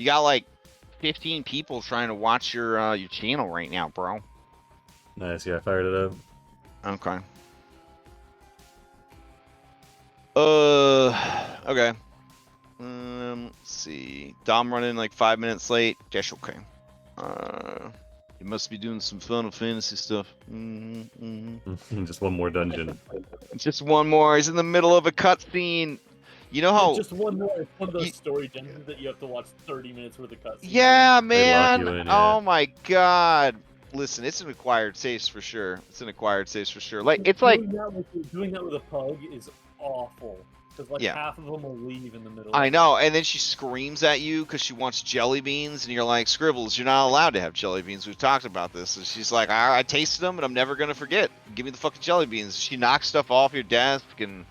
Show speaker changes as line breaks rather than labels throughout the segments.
You got like 15 people trying to watch your channel right now, bro.
Nice, yeah, I fired it up.
Okay. Okay. Let's see. Dom running like 5 minutes late. That's okay. You must be doing some Final Fantasy stuff.
Just one more dungeon.
Just one more. He's in the middle of a cutscene. You know how?
Just one more. It's one of those story dungeons that you have to watch 30 minutes worth of cutscenes.
Yeah, man.
In, yeah.
Oh my god. Listen, it's an acquired taste for sure. It's an acquired taste for sure. Like it's
doing that with a pug is awful. Because like half of them will leave in the middle.
I know, and then she screams at you because she wants jelly beans, and you're like, Scribbles, you're not allowed to have jelly beans. We've talked about this. And she's like, I tasted them, and I'm never gonna forget. Give me the fucking jelly beans. She knocks stuff off your desk and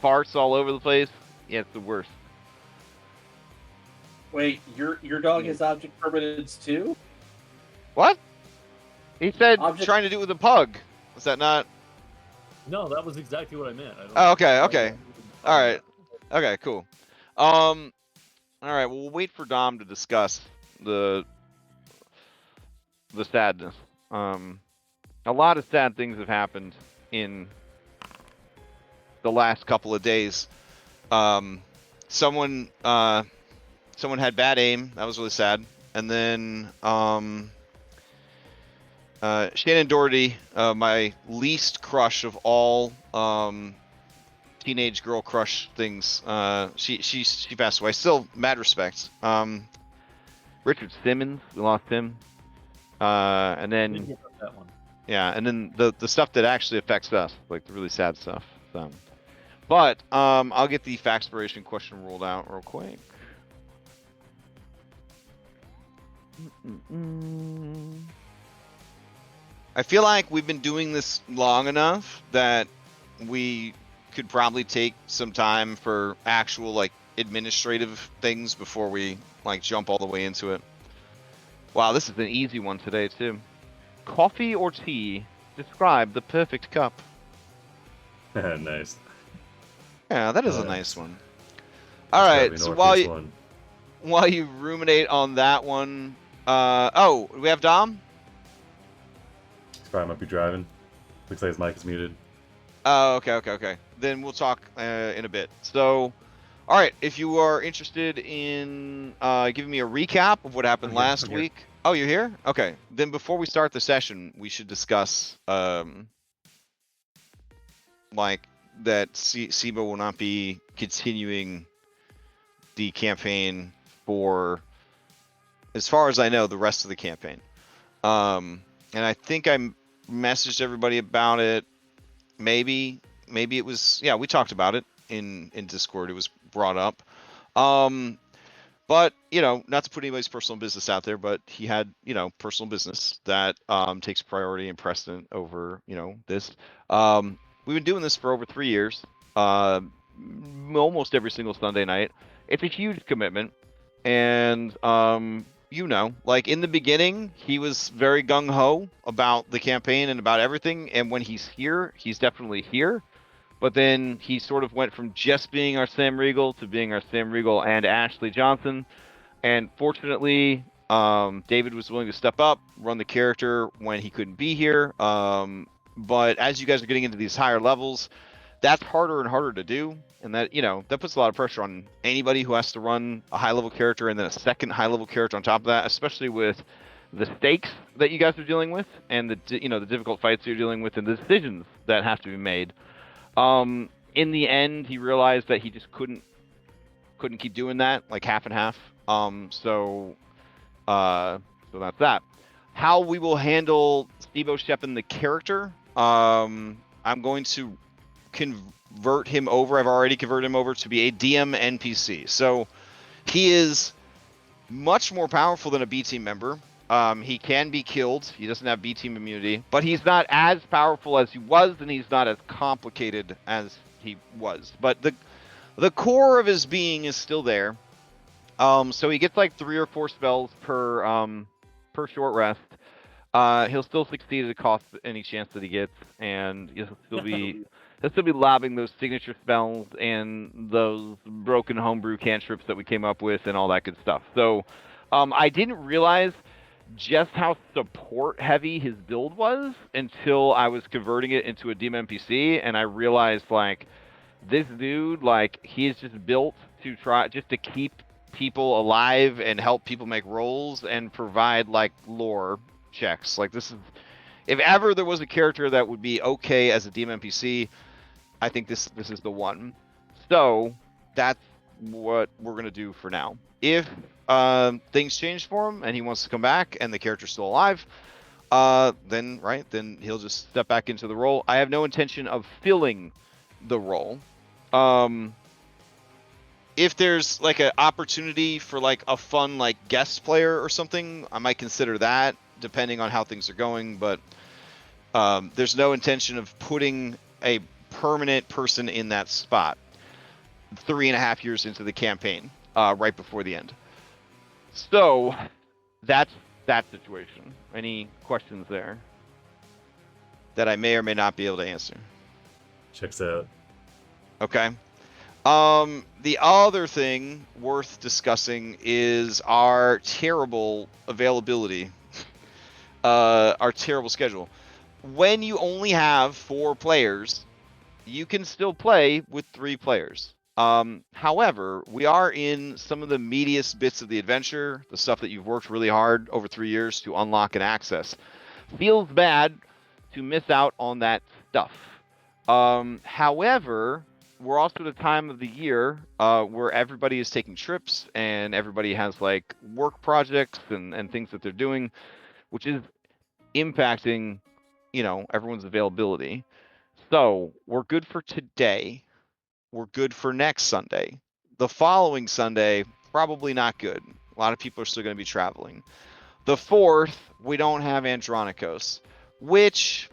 farts all over the place. Yeah, it's the worst.
Wait, your dog has object permanence too?
What? He said trying to do it with a pug. Was that not?
No, that was exactly what I meant.
Oh, okay, okay. All right. Okay, cool. All right, well, we'll wait for Dom to discuss the sadness. A lot of sad things have happened in the last couple of days. Someone had bad aim. That was really sad. And then Shannon Doherty, my least crush of all teenage girl crush things. She passed away. Still mad respect. Richard Simmons, we lost him. And then
that one.
Yeah, and then the stuff that actually affects us, like the really sad stuff. So, but I'll get the Factspiration question rolled out real quick. I feel like we've been doing this long enough that we could probably take some time for actual like administrative things before we like jump all the way into it. Wow, this is an easy one today too. Coffee or tea? Describe the perfect cup.
Nice.
Yeah, that is a nice one. All right, so while you ruminate on that one, oh, do we have Dom?
He probably might be driving. Looks like his mic is muted.
Oh, okay. Then we'll talk in a bit. So, all right, if you are interested in giving me a recap of what happened last week. Oh, you're here? Okay. Then before we start the session, we should discuss like that SIBA will not be continuing the campaign for, as far as I know, the rest of the campaign. And I think I messaged everybody about it. Maybe it was, yeah, we talked about it in Discord. It was brought up. But, you know, not to put anybody's personal business out there, but he had, you know, personal business that takes priority and precedent over, you know, this. We've been doing this for over 3 years, almost every single Sunday night. It's a huge commitment. And, you know, like in the beginning, he was very gung-ho about the campaign and about everything. And when he's here, he's definitely here. But then he sort of went from just being our Sam Riegel to being our Sam Riegel and Ashley Johnson. And fortunately, David was willing to step up, run the character when he couldn't be here. But as you guys are getting into these higher levels, that's harder and harder to do. And that, you know, that puts a lot of pressure on anybody who has to run a high-level character and then a second high-level character on top of that, especially with the stakes that you guys are dealing with and the, you know, the difficult fights you're dealing with and the decisions that have to be made. In the end, he realized that he just couldn't keep doing that, like half and half. So that's that. How we will handle Steve O'Sheppin, the character, I'm going to convert him over. I've already converted him over to be a DM NPC. So he is much more powerful than a B team member. He can be killed. He doesn't have B team immunity, but he's not as powerful as he was, and he's not as complicated as he was. But the core of his being is still there. So he gets like 3 or 4 spells per short rest. He'll still succeed at the cost of any chance that he gets, and he'll still be he'll still be lobbing those signature spells and those broken homebrew cantrips that we came up with and all that good stuff. So I didn't realize just how support heavy his build was until I was converting it into a demon NPC, and I realized like this dude, like he is just built to try just to keep people alive and help people make rolls and provide like lore checks. Like this is, if ever there was a character that would be okay as a demon NPC, I think this is the one. So that's what we're gonna do for now. If things change for him and he wants to come back and the character's still alive, then he'll just step back into the role. I have no intention of filling the role. If there's like an opportunity for like a fun like guest player or something, I might consider that depending on how things are going. But there's no intention of putting a permanent person in that spot 3.5 years into the campaign, right before the end. So that's that situation. Any questions there that I may or may not be able to answer?
Checks out.
Okay. The other thing worth discussing is our terrible availability, our terrible schedule. When you only have 4 players, you can still play with 3 players. However, we are in some of the meatiest bits of the adventure, the stuff that you've worked really hard over 3 years to unlock and access. Feels bad to miss out on that stuff. However, we're also at a time of the year where everybody is taking trips and everybody has like work projects and things that they're doing, which is impacting, everyone's availability. So we're good for today. We're good for next Sunday. The following Sunday, probably not good. A lot of people are still going to be traveling. The 4th, we don't have Andronikos, which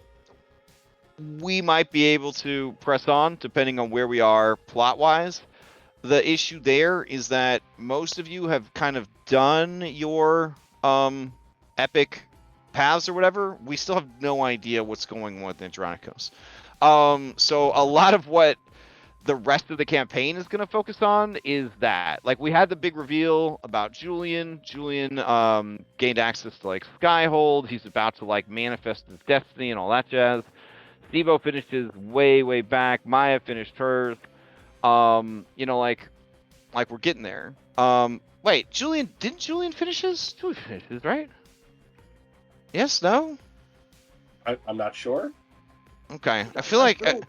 we might be able to press on depending on where we are plot-wise. The issue there is that most of you have kind of done your epic paths or whatever. We still have no idea what's going on with Andronikos. So a lot of what the rest of the campaign is going to focus on is that. Like, we had the big reveal about Julian. Julian gained access to, like, Skyhold. He's about to, like, manifest his destiny and all that jazz. Stevo finished his way back. Maya finished hers. Like we're getting there. Wait, didn't Julian finish his? Julian finished his, right? Yes, no?
I'm not sure.
Okay, I feel like...
I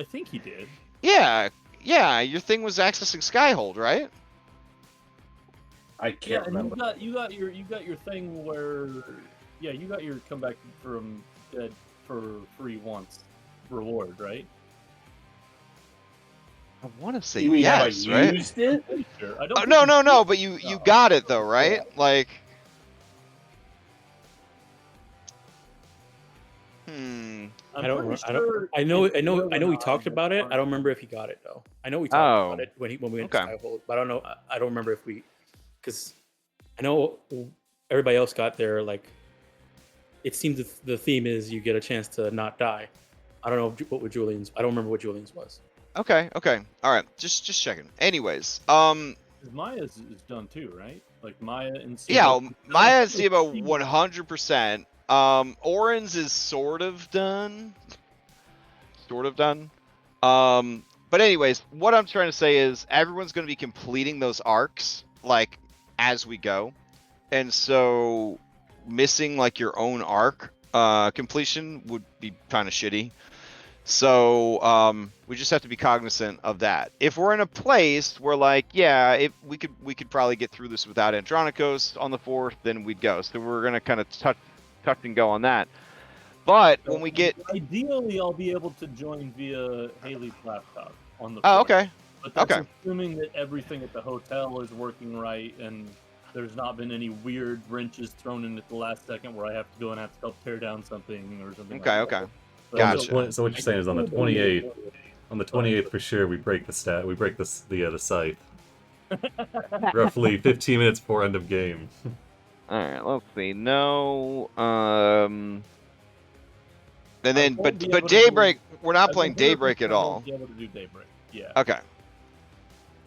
think he did.
Yeah, your thing was accessing Skyhold, right?
I can't remember.
You got your thing where you got your comeback from dead for free once reward, right?
I want to say
You mean
yes,
have I
right?
used it?
Sure.
No, but you got it though, right?
Yeah.
Like,
I know we talked about it. I don't remember if he got it though. I know we talked about it when we went to Skyhold, but I don't know. I don't remember if we, because I know everybody else got there. Like, it seems the theme is you get a chance to not die. I don't know what with Julian's. I don't remember what Julian's was.
Okay, all right, just checking. Anyways,
Maya's is done too, right? Like Maya and Sibo.
Yeah, Maya and Sibo 100%. Oren's is sort of done. But anyways, what I'm trying to say is everyone's going to be completing those arcs like as we go, and so missing like your own arc completion would be kind of shitty. So we just have to be cognizant of that. If we're in a place where like, we could probably get through this without Andronikos on the 4th, then we'd go. So we're gonna kind of touch and go on that. But when we get,
ideally, I'll be able to join via Haley's laptop on the 4th.
Oh, okay.
But that's
Okay.
assuming that everything at the hotel is working right and there's not been any weird wrenches thrown in at the last second where I have to go and have to help tear down something or something.
Okay,
like that.
okay.
But
Gotcha.
So what you're saying is on the 28th. On the 28th, for sure, we break the scythe. Roughly 15 minutes before end of game.
All right, let's see. No, And then, but Daybreak, we're not playing Daybreak at all.
Won't be able to do Daybreak. Yeah.
Okay.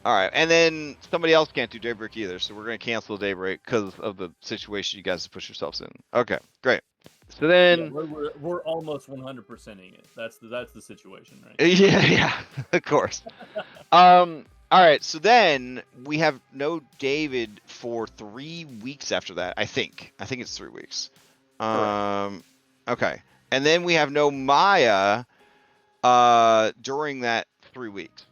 All right, and then somebody else can't do Daybreak either, so we're gonna cancel Daybreak because of the situation you guys have put yourselves in. Okay, great. So then
we're almost 100%ing it. That's the situation, right?
Yeah, of course. All right, so then we have no David for 3 weeks after that. I think it's 3 weeks. Okay, and then we have no Maya during that 3 weeks.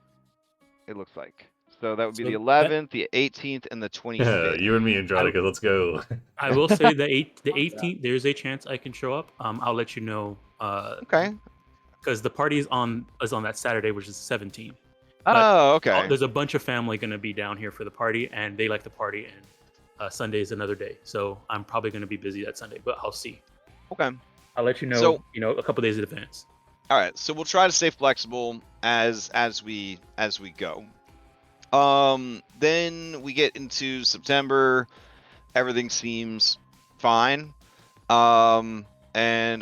It looks like. So that would be the 11th, the 18th, and the 25th.
You and me, Andronica, let's go.
I will say the 18th. There's a chance I can show up. I'll let you know.
Okay.
Because the party is on that Saturday, which is the 17th.
Oh, okay.
There's a bunch of family going to be down here for the party, and they like the party. And Sunday is another day, so I'm probably going to be busy that Sunday, but I'll see.
Okay.
I'll let you know. So, a couple days in advance.
All right, so we'll try to stay flexible as we go. Then we get into September. Everything seems fine. And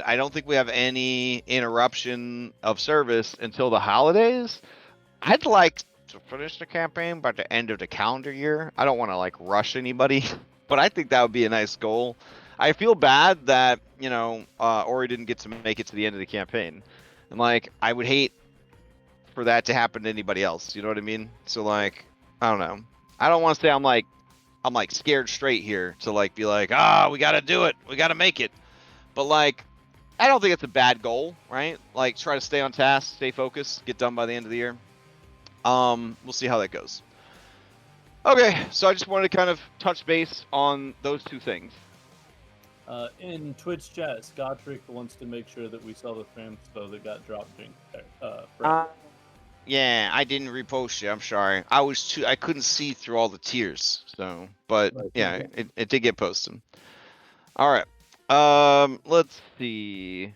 I don't think we have any interruption of service until the holidays. I'd like to finish the campaign by the end of the calendar year. I don't want to like rush anybody, but I think that would be a nice goal. I feel bad that, Ori didn't get to make it to the end of the campaign. And like, I would hate for that to happen to anybody else. You know what I mean? So like, I don't know. I don't want to say I'm like scared straight here to like be like, we got to do it. We got to make it. But like, I don't think it's a bad goal, right? Like try to stay on task, stay focused, get done by the end of the year. We'll see how that goes. Okay. So I just wanted to kind of touch base on those two things.
In Twitch chat, Scottrick wants to make sure that we sell the transpo that got dropped during
yeah, I didn't repost it. I'm sorry. I couldn't see through all the tiers. So, but yeah, it did get posted. All right. Let's see.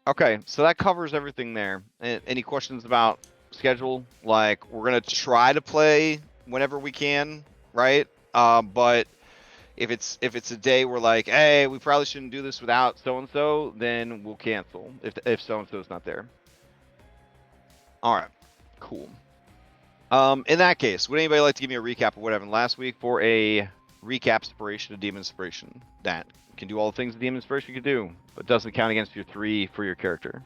Okay, so that covers everything there. Any questions about schedule? Like, we're gonna try to play whenever we can, right? But if it's a day we're like, hey, we probably shouldn't do this without so and so, then we'll cancel if so and so's not there. All right, cool. In that case, would anybody like to give me a recap of what happened last week for a recap inspiration of Demon Inspiration? That can do all the things the Demon Inspiration can do, but doesn't count against your 3 for your character.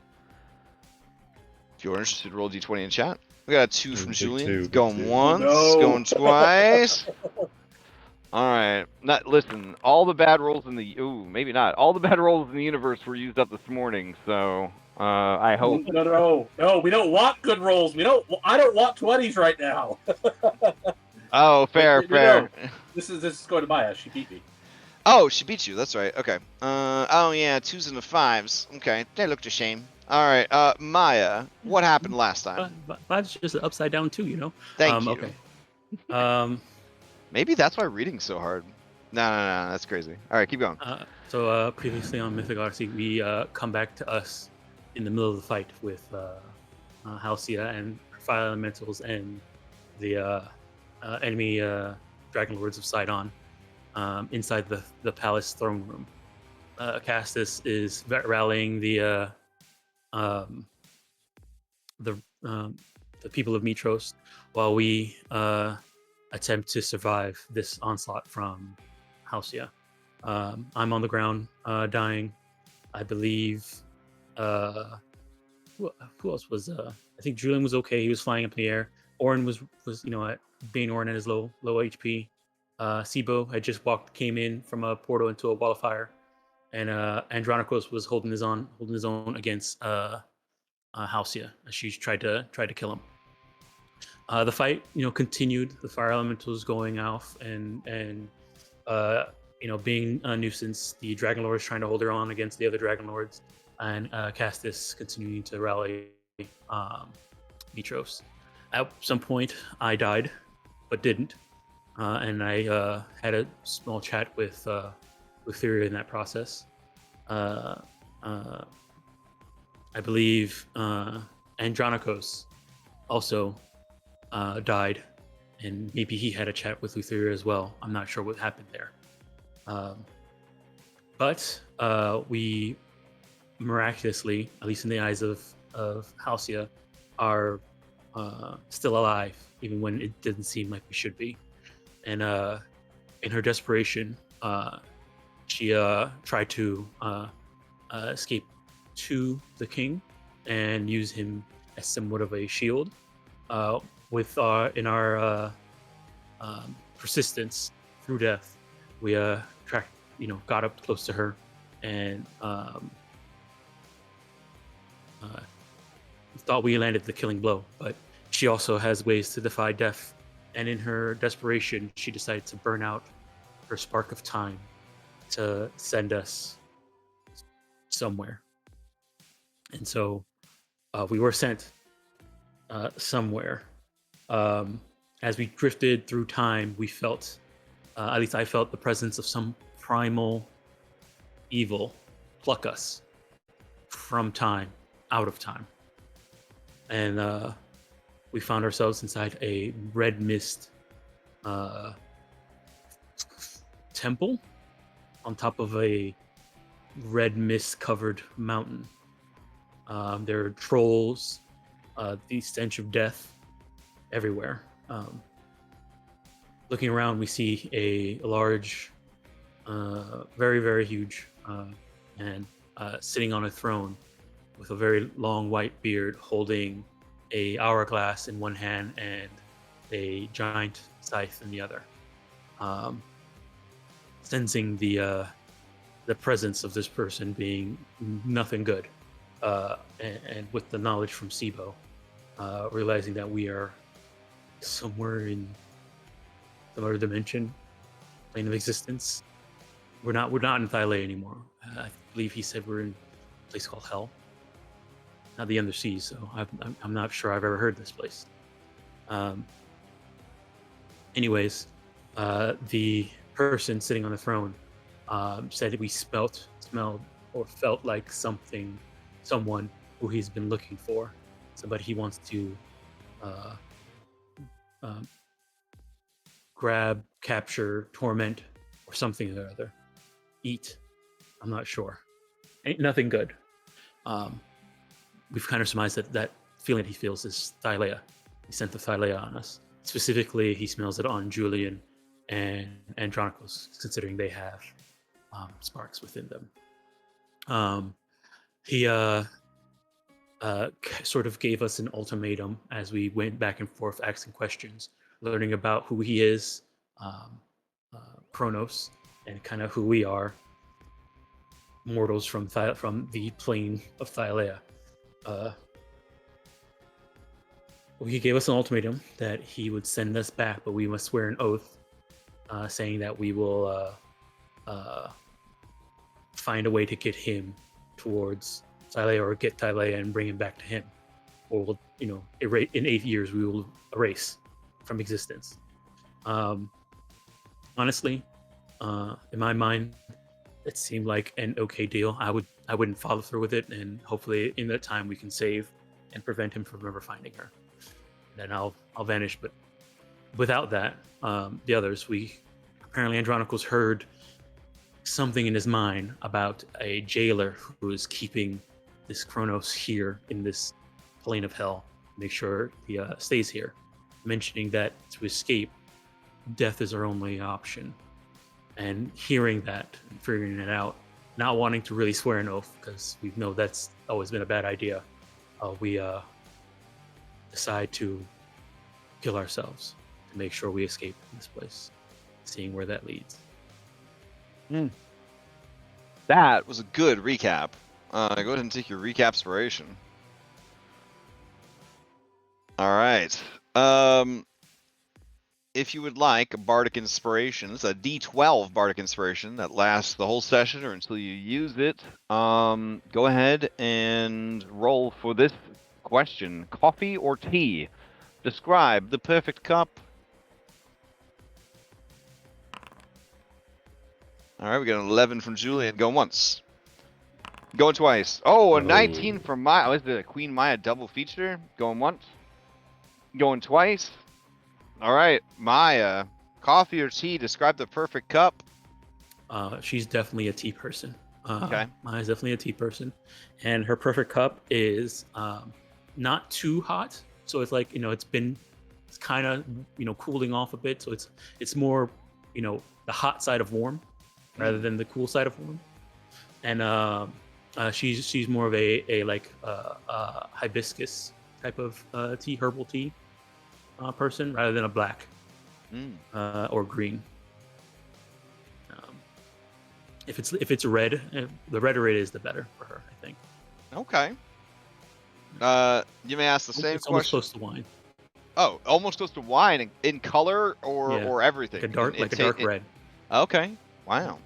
If you're interested, roll d20 in chat. We got a 2 from Julian. Going once, going twice. All right. Listen. All the bad rolls in the maybe not. All the bad rolls in the universe were used up this morning. So I hope.
No. We don't want good rolls. I don't want 20s right now.
Oh, fair.
No. This is going to Maya. She beat me.
Oh, she beat you. That's right. Okay. Oh yeah, 2s and the 5s. Okay, they looked a shame. All right. Maya, what happened last time?
That's just upside down too,
Thank you.
Okay.
Maybe that's why reading's so hard. No, that's crazy. All right, keep going.
So previously on Mythic Odyssey, we come back to us in the middle of the fight with Halcyon and Fire Elementals and the enemy Dragonlords of Sidon inside the palace throne room. Castus is rallying the people of Mitros while we attempt to survive this onslaught from Halcyon. I'm on the ground, dying. I believe. Who else was? I think Julian was okay. He was flying up in the air. Oren was Bane Oren at his low HP. Sibo had just came in from a portal into a wall of fire, and Andronikos was holding his own against Halcyon as she tried to kill him. The fight, continued. The fire elementals going off and being a nuisance. The Dragonlords trying to hold her on against the other Dragonlords, and Castus continuing to rally Mitros. At some point, I died, but didn't, and I had a small chat with Thylea in that process. I believe Andronikos also died, and maybe he had a chat with Thylea as well. I'm not sure what happened there. But we miraculously, at least in the eyes of Halcyon, are still alive, even when it didn't seem like we should be. And in her desperation, she tried to escape to the king and use him as somewhat of a shield. With in our persistence through death, we got up close to her and thought we landed the killing blow. But she also has ways to defy death, and in her desperation, she decided to burn out her spark of time to send us somewhere. And so we were sent somewhere. As we drifted through time, we felt, at least I felt, the presence of some primal evil pluck us from time, out of time. And we found ourselves inside a red mist temple on top of a red mist covered mountain. There are trolls, the stench of death everywhere. Looking around, we see a large, very, very huge man sitting on a throne with a very long white beard, holding a hourglass in one hand and a giant scythe in the other. Sensing the presence of this person being nothing good, and with the knowledge from Sibo, realizing that we are somewhere in some other dimension, plane of existence. We're not in Thylea anymore. I believe he said we're in a place called Hell, not the Underseas. So I'm not sure I've ever heard this place. Anyways, the person sitting on the throne said we smelled or felt like someone who he's been looking for, somebody he wants to grab, capture, torment, or something or other. Eat. I'm not sure. Ain't nothing good. We've kind of surmised that feeling he feels is Thylea. He sent the Thylea on us. Specifically, he smells it on Julian and Andronicus, considering they have sparks within them. He sort of gave us an ultimatum as we went back and forth asking questions, learning about who he is, Kronos, and kind of who we are, mortals from the plane of Thylea. He gave us an ultimatum that he would send us back, but we must swear an oath saying that we will find a way to get him towards Thylea, or get Thylea and bring him back to him, or we'll, in 8 years we will erase from existence. Honestly, in my mind, it seemed like an okay deal. I wouldn't follow through with it, and hopefully in that time we can save and prevent him from ever finding her. Then I'll vanish. But without that, the others, apparently Andronicus heard something in his mind about a jailer who is keeping this Kronos here in this plane of hell, make sure he stays here, mentioning that to escape, death is our only option. And hearing that and figuring it out, not wanting to really swear an oath because we know that's always been a bad idea, we decide to kill ourselves to make sure we escape from this place, seeing where that leads.
That was a good recap. Go ahead and take your recap inspiration. All right. If you would like a Bardic Inspiration, it's a D12 Bardic Inspiration that lasts the whole session or until you use it. Go ahead and roll for this question. Coffee or tea? Describe the perfect cup. All right, we got an 11 from Julian. Going once. Going twice. Oh, a 19 from Maya. Was it a Queen Maya double feature? Going once. Going twice. All right, Maya. Coffee or tea? Describe the perfect cup.
She's definitely a tea person.
Okay.
Maya's definitely a tea person, and her perfect cup is not too hot, so it's like it's kind of cooling off a bit, so it's more the hot side of warm rather than the cool side of warm, and she's more of a like hibiscus type of tea, herbal tea person rather than a black or green. If it's red, the redder it is, the better for her, I think.
Okay. You may ask the same
It's almost
question.
close to wine.
Oh, almost close to wine in color or everything.
Like a dark red.
Okay. Wow.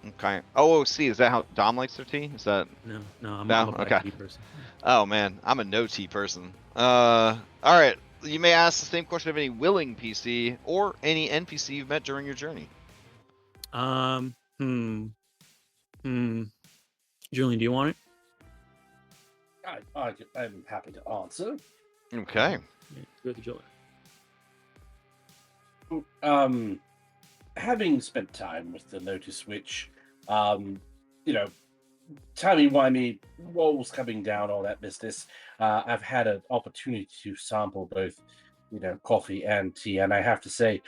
Okay. Oh, see, is that how Dom likes their tea? Is that?
No, I'm a black tea person.
Oh man, I'm a no tea person. All right. You may ask the same question of any willing PC or any NPC you've met during your journey.
Julian, do you want it?
I'm happy to answer.
Okay.
Yeah, go to Julian.
Having spent time with the Lotus Witch, timey-wimey, walls coming down, all that business, I've had an opportunity to sample both, coffee and tea, and I have to say,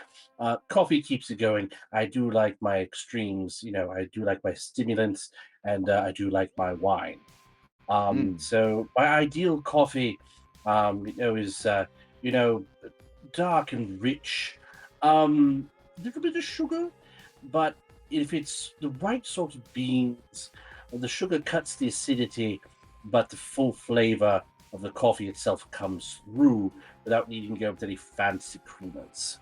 coffee keeps it going. I do like my extremes, I do like my stimulants, and I do like my wine. So my ideal coffee, is dark and rich, little bit of sugar, but if it's the right sort of beans, the sugar cuts the acidity, but the full flavor of the coffee itself comes through without needing to go with any fancy creamers.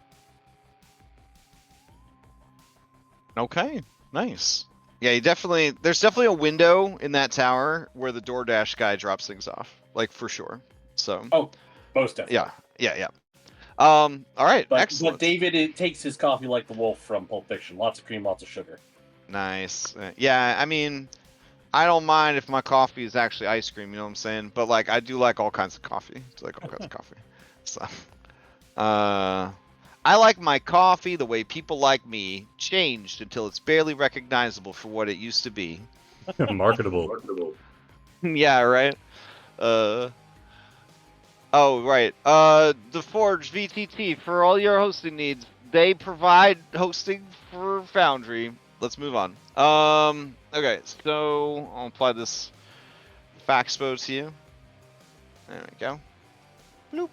Okay. Nice. Yeah, there's definitely a window in that tower where the DoorDash guy drops things off, like for sure. So.
Oh, most definitely.
Yeah. All right. Excellent.
But David takes his coffee like the wolf from Pulp Fiction. Lots of cream, lots of sugar.
Nice. Yeah, I mean, I don't mind if my coffee is actually ice cream, you know what I'm saying? But like, I do like all kinds of coffee. So, I like my coffee the way people like me, changed until it's barely recognizable for what it used to be.
Marketable.
Yeah, right. Oh, right. The Forge VTT for all your hosting needs. They provide hosting for Foundry. Let's move on. Okay, so I'll apply this Faxpo to you. There we go. Bloop.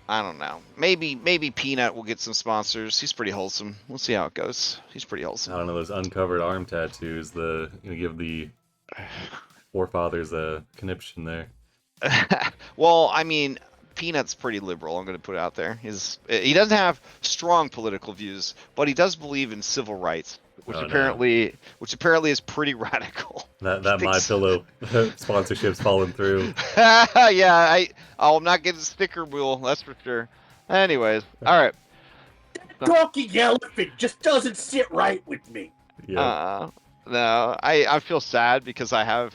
I don't know. Maybe Peanut will get some sponsors. He's pretty wholesome. We'll see how it goes. He's pretty wholesome.
I don't know, those uncovered arm tattoos, give the forefathers a conniption there.
Well, I mean, Peanut's pretty liberal. I'm going to put it out there. He doesn't have strong political views, but he does believe in civil rights, which apparently is pretty radical.
That My Pillow sponsorship's fallen through.
Yeah, I'm not getting sticker wheel, that's for sure. Anyways, all right.
Talking elephant just doesn't sit right with me.
Yeah.
No, I feel sad because I have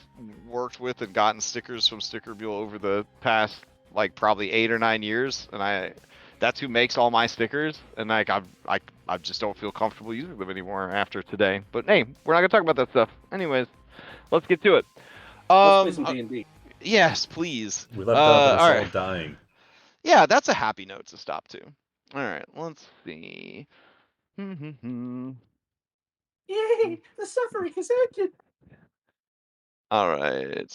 worked with and gotten stickers from Sticker Mule over the past like probably 8 or 9 years, and that's who makes all my stickers, and like I just don't feel comfortable using them anymore after today. But hey, we're not gonna talk about that stuff. Anyways, let's get to it.
Let's play some D&D.
Yes, please.
We left off and it's all dying.
Yeah, that's a happy note to stop to. All right, let's see.
Yay! The suffering has ended.
All right.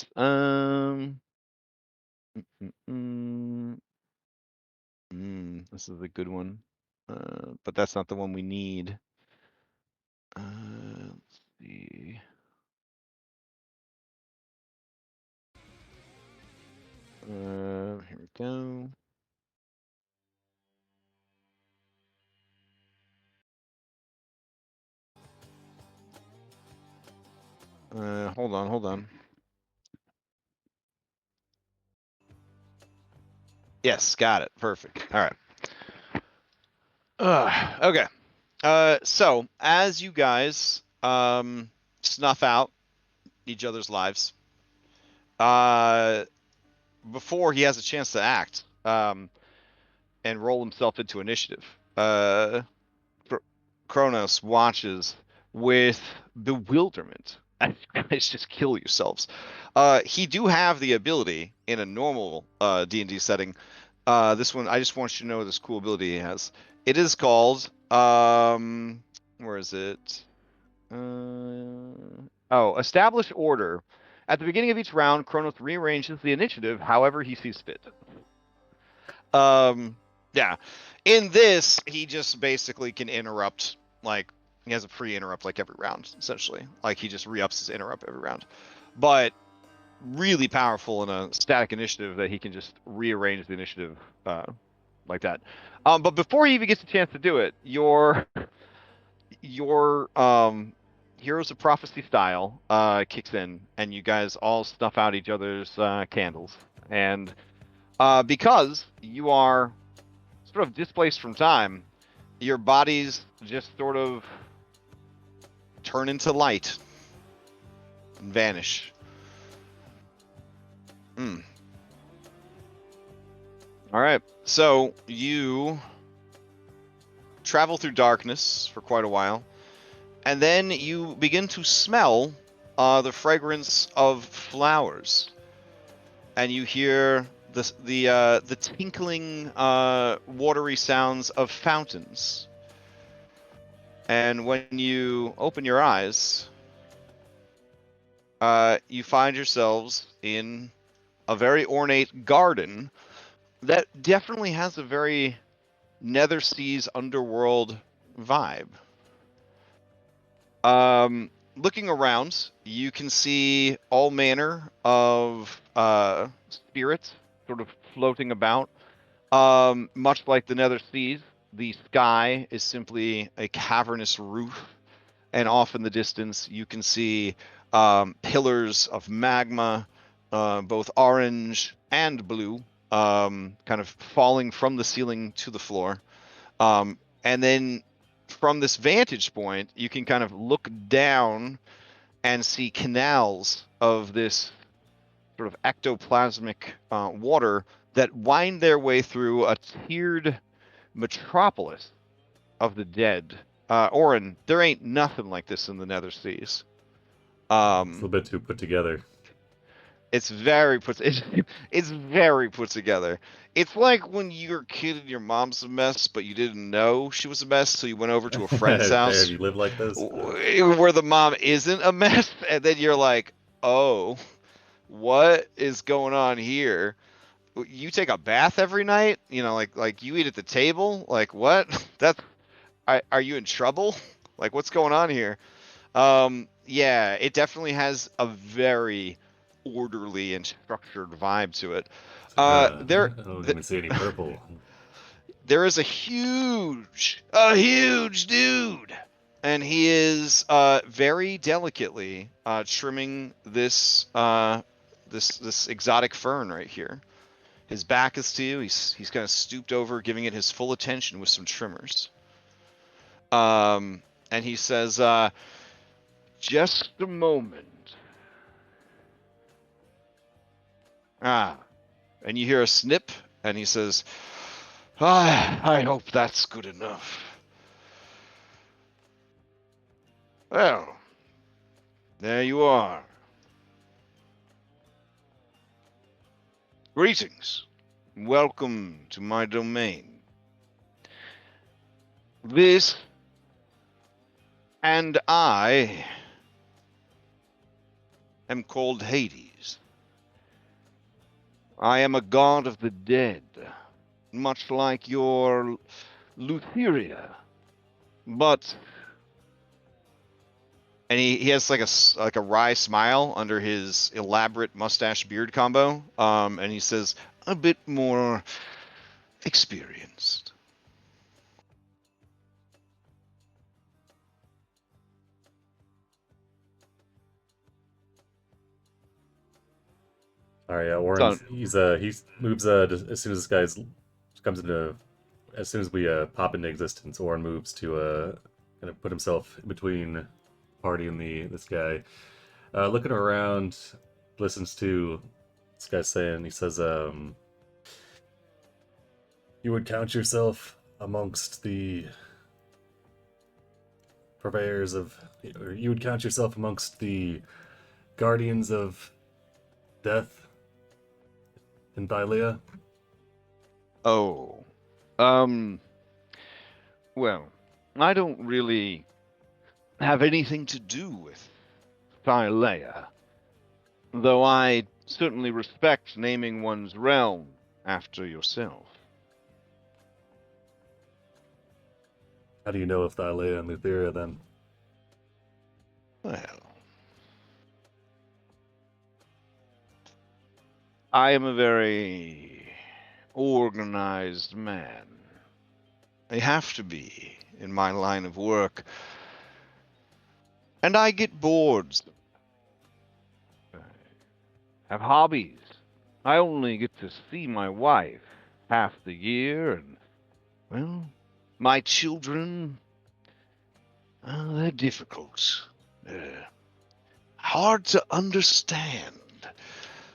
This is a good one, but that's not the one we need. Let's see. Here we go. Hold on. Yes, got it. Perfect. All right. Okay. So as you guys snuff out each other's lives, before he has a chance to act and roll himself into initiative, Kronos watches with bewilderment as you guys just kill yourselves. He do have the ability in a normal D&D setting. This one, I just want you to know this cool ability he has. It is called, where is it? Establish order. At the beginning of each round, Kronos rearranges the initiative however he sees fit. Yeah. In this, he just basically can interrupt, like, he has a free interrupt like every round, essentially. Like, he just re-ups his interrupt every round. But really powerful in a static initiative that he can just rearrange the initiative like that. But before he even gets a chance to do it, your Heroes of Prophecy style kicks in, and you guys all snuff out each other's candles. And because you are sort of displaced from time, your bodies just sort of turn into light and vanish. All right, so you travel through darkness for quite a while, and then you begin to smell the fragrance of flowers, and you hear the tinkling, watery sounds of fountains. And when you open your eyes, you find yourselves in a very ornate garden that definitely has a very Nether Seas underworld vibe. Looking around, you can see all manner of spirits sort of floating about. Much like the Nether Seas, the sky is simply a cavernous roof, and off in the distance you can see pillars of magma, both orange and blue, kind of falling from the ceiling to the floor. And then from this vantage point, you can kind of look down and see canals of this sort of ectoplasmic water that wind their way through a tiered metropolis of the dead. Oren, there ain't nothing like this in the Nether Seas.
It's a little bit too put together.
It's very put together. It's like when you're a kid and your mom's a mess, but you didn't know she was a mess, so you went over to a friend's house.
Have you lived like this?
Where the mom isn't a mess, and then you're like, oh, what is going on here? You take a bath every night? You know, like you eat at the table? Like what? Are you in trouble? Like what's going on here? Yeah, it definitely has a very orderly and structured vibe to it.
I don't even see any purple.
There is a huge dude, and he is very delicately trimming this this exotic fern right here. His back is to you. He's kind of stooped over, giving it his full attention with some trimmers. And he says, just a moment. And you hear a snip, and he says, I hope that's good enough. Well, there you are. Greetings. Welcome to my domain. This and I am called Hades. I am a god of the dead, much like your Lutheria. But and he has like a wry smile under his elaborate mustache beard combo. And he says, a bit more experienced.
All right, yeah, Warren. He moves as soon as this guy comes into, as soon as we pop into existence. Warren moves to kind of put himself in between the party and this guy. Looking around, listens to this guy saying. He says, "You would count yourself amongst the purveyors of, or you would count yourself amongst the guardians of death in Thylea?
Oh, well, I don't really have anything to do with Thylea, though I certainly respect naming one's realm after yourself.
How do you know of Thylea and Lutheria then?
Well, I am a very organized man. I have to be in my line of work. And I get bored. I have hobbies. I only get to see my wife half the year, and, well, my children, they're difficult. They're hard to understand.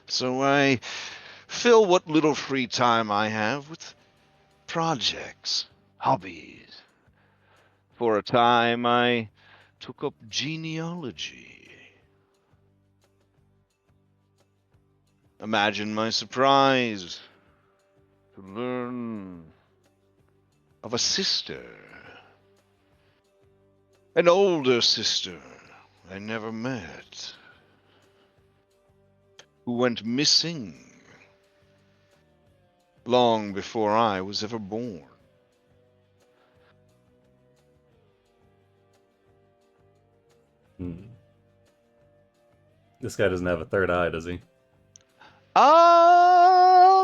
So I fill what little free time I have with projects, hobbies. For a time, I took up genealogy. Imagine my surprise to learn of a sister, an older sister I never met, who went missing long before I was ever born.
This guy doesn't have a third eye, does he?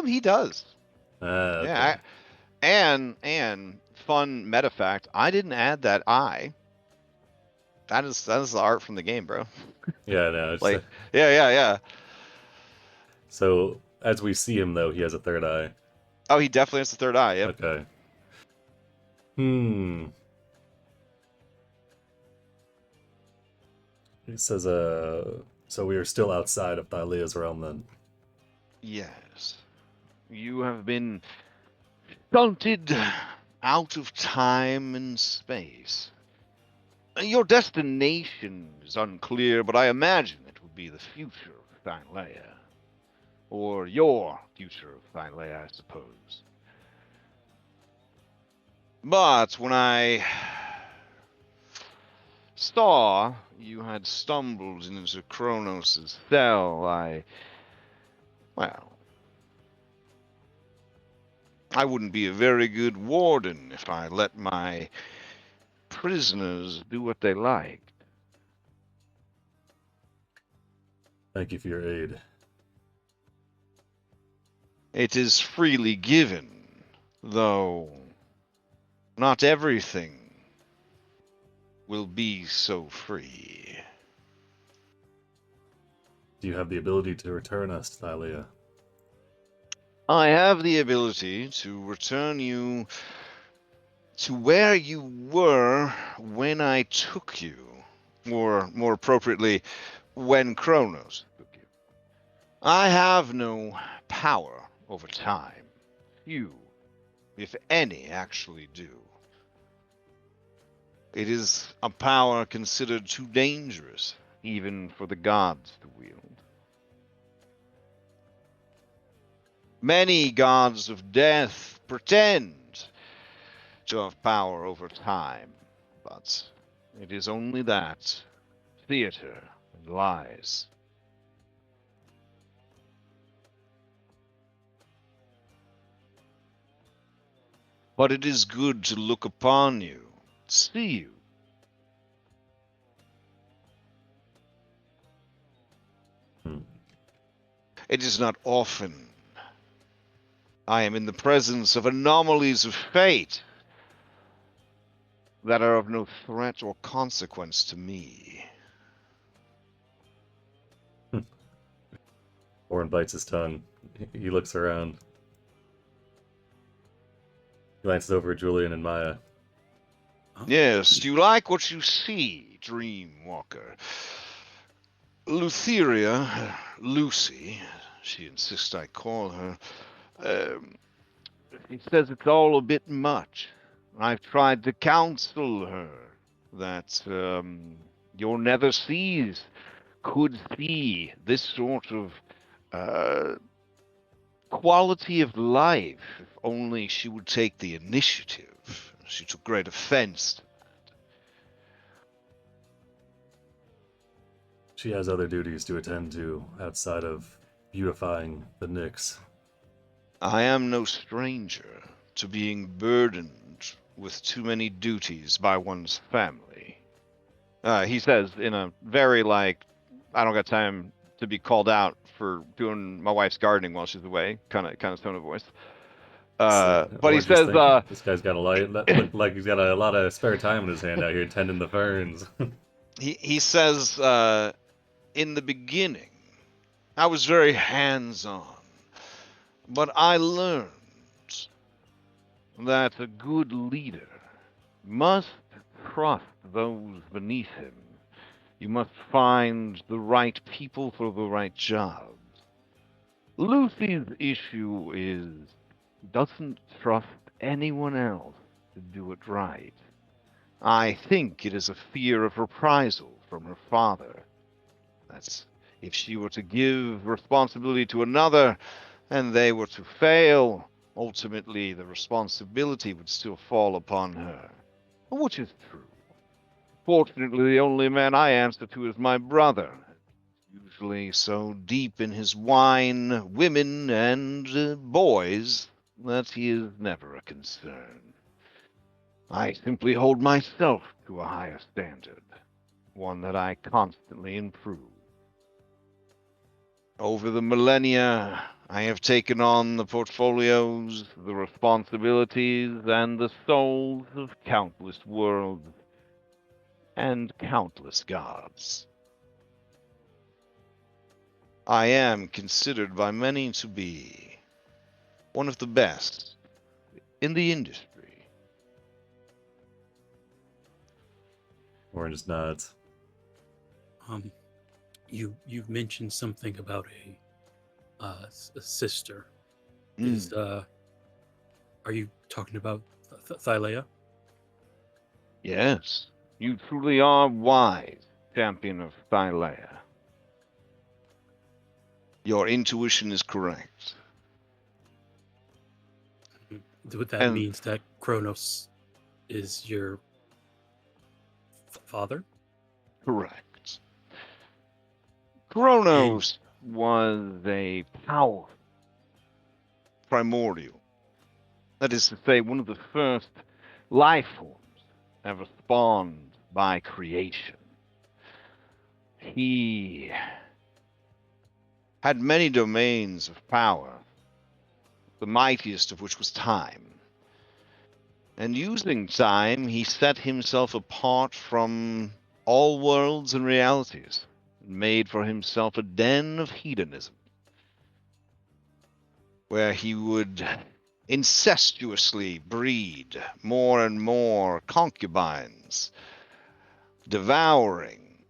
He does.
Okay.
Yeah, and fun meta fact, I didn't add that eye. That is the art from the game, bro.
Yeah, no.
Like, yeah.
So as we see him, though, he has a third eye.
Oh, he definitely has the third eye. Yep.
Okay. He says, so we are still outside of Thylea's realm then.
Yes. You have been stunted out of time and space. Your destination is unclear, but I imagine it will be the future of Thylea. Or your future of Thylea, I suppose. But when I saw you had stumbled into Kronos' cell, I wouldn't be a very good warden if I let my prisoners do what they liked.
Thank you for your aid.
It is freely given, though not everything will be so free.
Do you have the ability to return us to Thylea?
I have the ability to return you to where you were when I took you, or more appropriately, when Kronos took you. I have no power over time. You, if any, actually do. It is a power considered too dangerous, even for the gods to wield. Many gods of death pretend to have power over time, but it is only that, theater and lies. But it is good to look upon you, see you. It is not often I am in the presence of anomalies of fate that are of no threat or consequence to me.
Orin bites his tongue. He looks around. He glances over at Julian and Maya.
Yes, do you like what you see, Dreamwalker? Lutheria, Lucy, she insists I call her, he says it's all a bit much. I've tried to counsel her that your nether seas could see this sort of quality of life if only she would take the initiative. She took great offense to that.
She has other duties to attend to outside of beautifying the Nyx.
I am no stranger to being burdened with too many duties by one's family. He says in a very, like, I don't got time to be called out for doing my wife's gardening while she's away, kind of tone of voice. But he says,
this guy's got look like he's got a lot of spare time in his hand out here tending the ferns.
he says, in the beginning, I was very hands-on, but I learned that a good leader must trust those beneath him. You must find the right people for the right jobs. Lucy's issue is doesn't trust anyone else to do it right. I think it is a fear of reprisal from her father. That's if she were to give responsibility to another and they were to fail, ultimately the responsibility would still fall upon her, which is true. Fortunately, the only man I answer to is my brother, usually so deep in his wine, women, and boys that he is never a concern. I simply hold myself to a higher standard, one that I constantly improve. Over the millennia, I have taken on the portfolios, the responsibilities, and the souls of countless worlds and countless gods. I am considered by many to be one of the best in the industry.
Orange nods.
You've mentioned something about a sister. Are you talking about Thylea?
Yes, you truly are wise, champion of Thylea. Your intuition is correct.
What that means that Kronos is your father?
Correct. Kronos was a powerful primordial. That is to say, one of the first life forms ever spawned by creation. He had many domains of power, the mightiest of which was time. And using time, he set himself apart from all worlds and realities, and made for himself a den of hedonism, where he would incestuously breed more and more concubines, devouring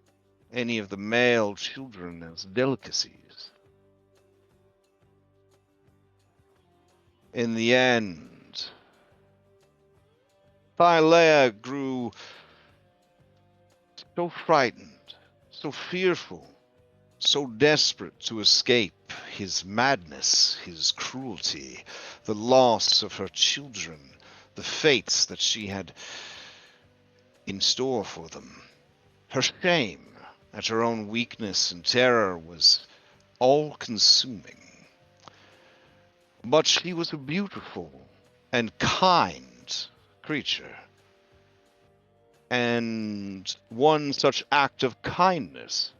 any of the male children as delicacies. In the end, Thylea grew so frightened, so fearful, so desperate to escape his madness, his cruelty, the loss of her children, the fates that she had in store for them. Her shame at her own weakness and terror was all-consuming. But she was a beautiful and kind creature. And one such act of kindness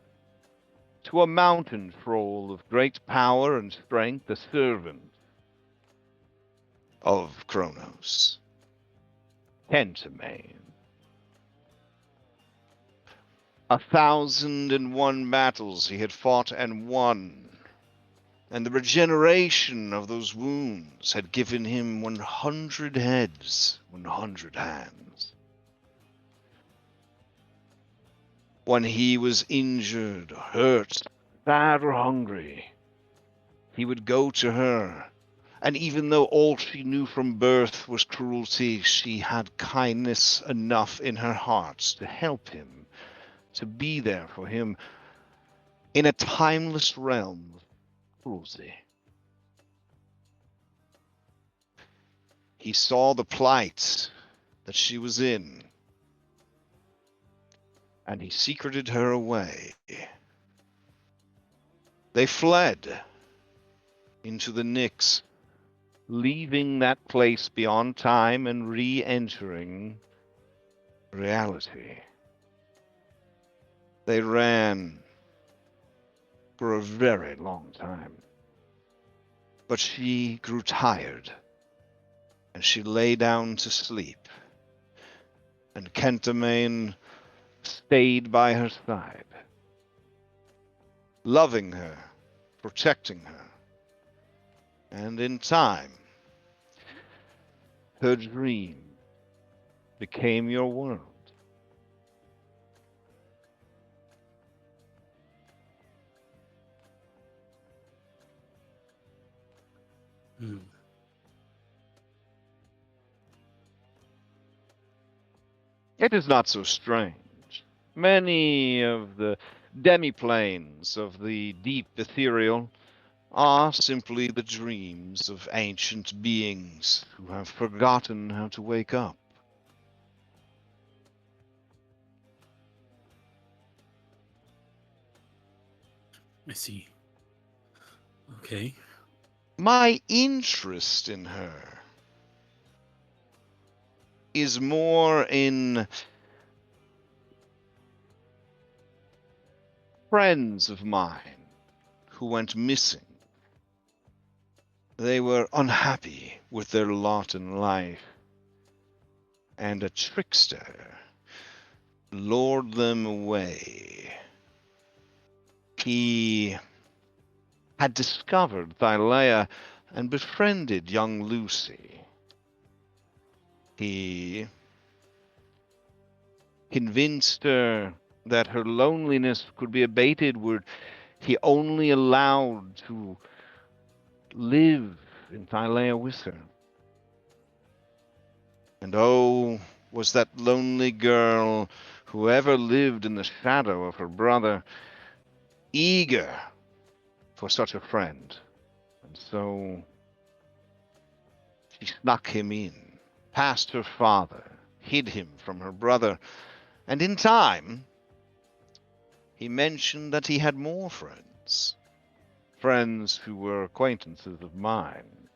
to a mountain troll of great power and strength, a servant of Kronos, Kentamane. 1,001 battles he had fought and won, and the regeneration of those wounds had given him 100 heads, 100 hands. When he was injured, hurt, sad or hungry, he would go to her And even though all she knew from birth was cruelty, she had kindness enough in her heart to help him, to be there for him in a timeless realm of cruelty. He saw the plight that she was in, and he secreted her away. They fled into the Nyx, leaving that place beyond time and re-entering reality. They ran for a very long time. But she grew tired, and she lay down to sleep, and Kentamane stayed by her side, loving her, protecting her. And in time, her dream became your world.
Hmm.
It is not so strange. Many of the demiplanes of the deep ethereal are simply the dreams of ancient beings who have forgotten how to wake up.
I see. Okay.
My interest in her is more in friends of mine who went missing. They were unhappy with their lot in life, and a trickster lured them away. He had discovered Thylea and befriended young Lucy. He convinced her that her loneliness could be abated were he only allowed to live in Thylea with her. And oh, was that lonely girl who ever lived in the shadow of her brother eager for such a friend. And so she snuck him in, past her father, hid him from her brother, and in time he mentioned that he had more friends. Friends who were acquaintances of mine.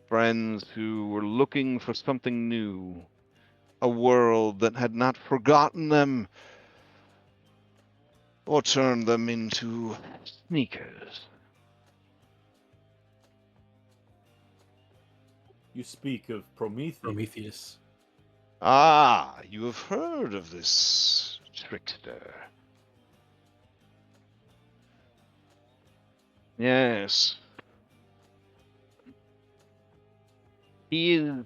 Friends who were looking for something new. A world that had not forgotten them or turned them into sneakers.
You speak of Prometheus.
Prometheus.
Ah, you have heard of this trickster. Yes. He is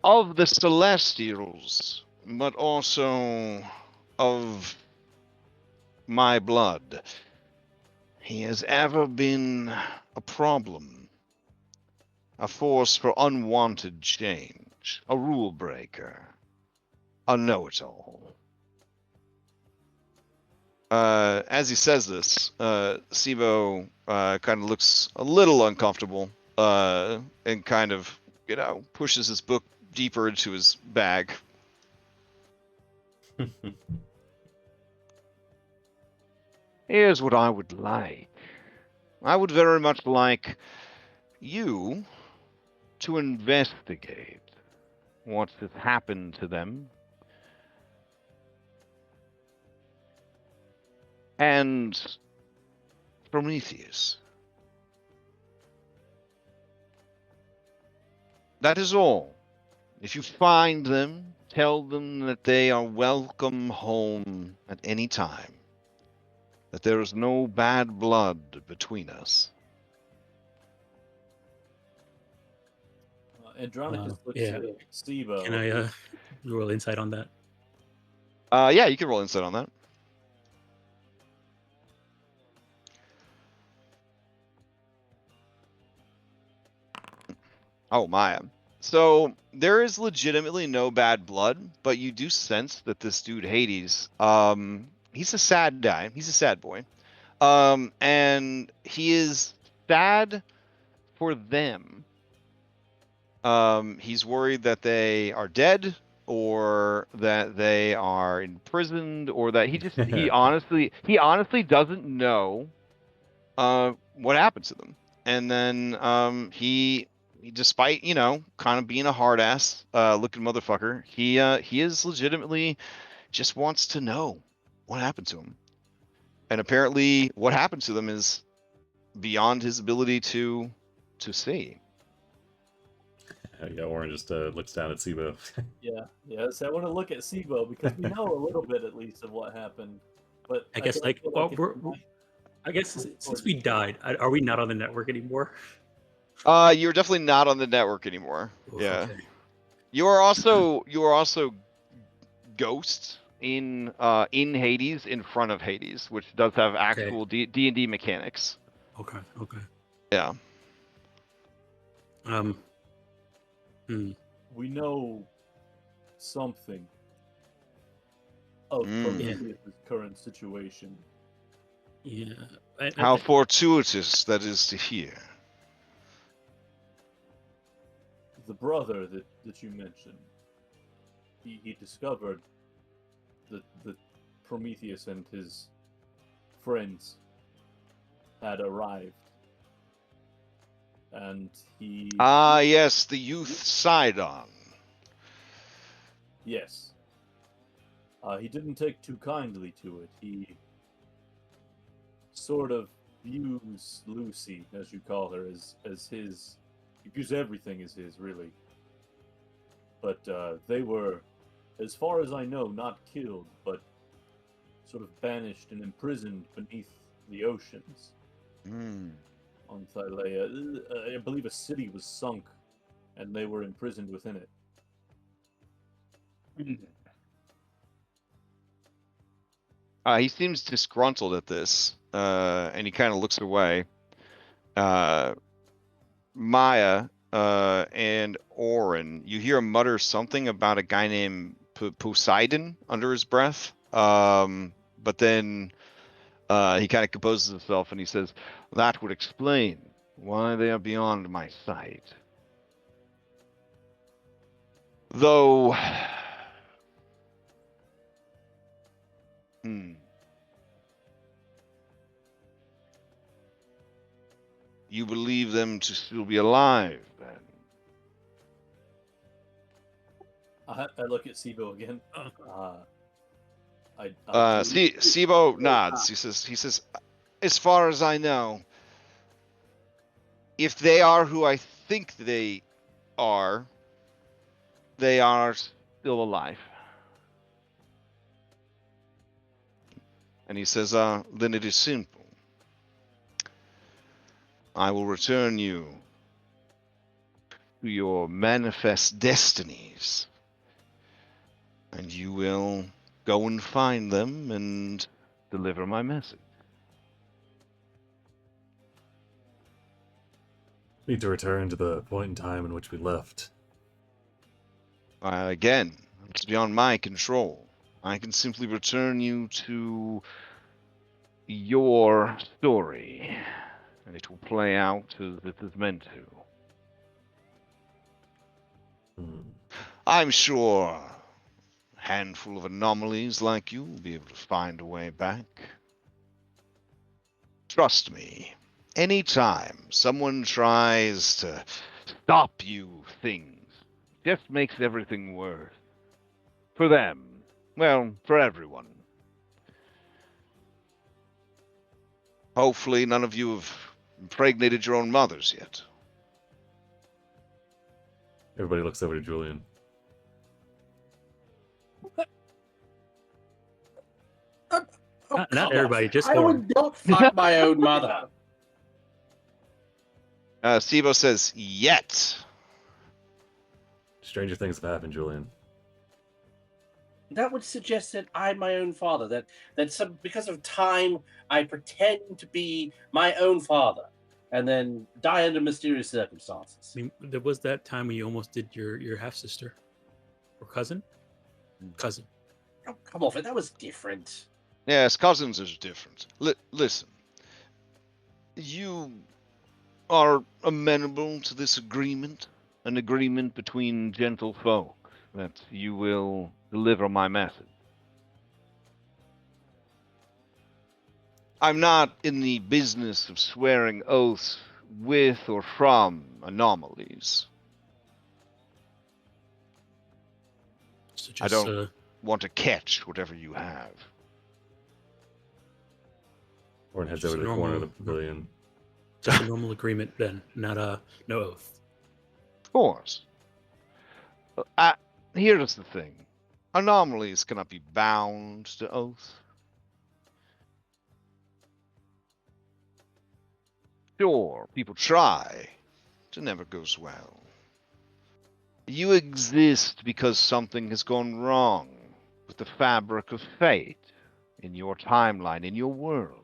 of the Celestials, but also of my blood. He has ever been a problem, a force for unwanted change, a rule breaker, a know-it-all. As he says this, Sivo kind of looks a little uncomfortable and kind of, pushes his book deeper into his bag. Here's what I would like. I would very much like you to investigate what has happened to them and Prometheus. That is all. If you find them, tell them that they are welcome home at any time. That there is no bad blood between us.
Andronicus looks
Yeah.
at Sibo.
Can I roll insight on that?
Yeah, you can roll insight on that. Oh, Maya. So there is legitimately no bad blood, but you do sense that this dude Hades, he's a sad guy. He's a sad boy. And he is sad for them. He's worried that they are dead, or that they are imprisoned, or that he honestly doesn't know what happened to them. And then he despite kind of being a hard ass looking motherfucker, he is legitimately just wants to know what happened to him. And apparently what happened to them is beyond his ability to see.
Yeah, Oren just looks down at Sibo.
Yeah. So I want to look at Sibo because we know a little bit at least of what happened. But
I guess I guess since we died, are we not on the network anymore?
You're definitely not on the network anymore.
Oof,
Yeah.
okay.
You are also ghosts in Hades, in front of Hades, which does have actual D&D mechanics.
Okay.
Yeah.
We know something of Prometheus' current situation.
Yeah.
How fortuitous that is to hear.
The brother that you mentioned, he discovered that Prometheus and his friends had arrived. And he...
Ah, yes, the youth Sidon.
Yes. He didn't take too kindly to it. He sort of views Lucy, as you call her, as his... He views everything as his, really. But they were, as far as I know, not killed, but sort of banished and imprisoned beneath the oceans. On Thylea. I believe a city was sunk, and they were imprisoned within it.
He seems disgruntled at this, and he kind of looks away. Maya and Oren, you hear him mutter something about a guy named Poseidon under his breath. But then he kind of composes himself and he says, "That would explain why they are beyond my sight. Though, you believe them to still be alive, then?"
I look at Sibo again.
Sibo nods. He says, "As far as I know, if they are who I think they are still alive." And he says, "Then it is simple. I will return you to your manifest destinies, and you will go and find them and deliver my message."
Need to return to the point in time in which we left.
Again, it's beyond my control. I can simply return you to your story, and it will play out as it is meant to. I'm sure a handful of anomalies like you will be able to find a way back. Trust me, anytime someone tries to stop you things, just makes everything worse. For them. Well, for everyone. Hopefully none of you have impregnated your own mothers yet.
Everybody looks over to Julian.
Not everybody, just
I would not fuck my own mother.
Sibo says, "Yet."
Stranger things have happened, Julian.
That would suggest that I'm my own father. That because of time, I pretend to be my own father. and then die under mysterious circumstances.
I mean, there was that time when you almost did your half sister or cousin. Cousin.
Oh, come off it. That was different.
Yes, cousins is different. Listen, you are amenable to this agreement, an agreement between gentle folk that you will deliver my message. I'm not in the business of swearing oaths with or from anomalies.
So just,
I don't want to catch whatever you have.
Orin heads over to the corner of the pavilion.
Just a normal agreement then, not no oath.
Of course. Here's the thing. Anomalies cannot be bound to oaths. Sure, people try. It never goes well. You exist because something has gone wrong with the fabric of fate in your timeline, in your world.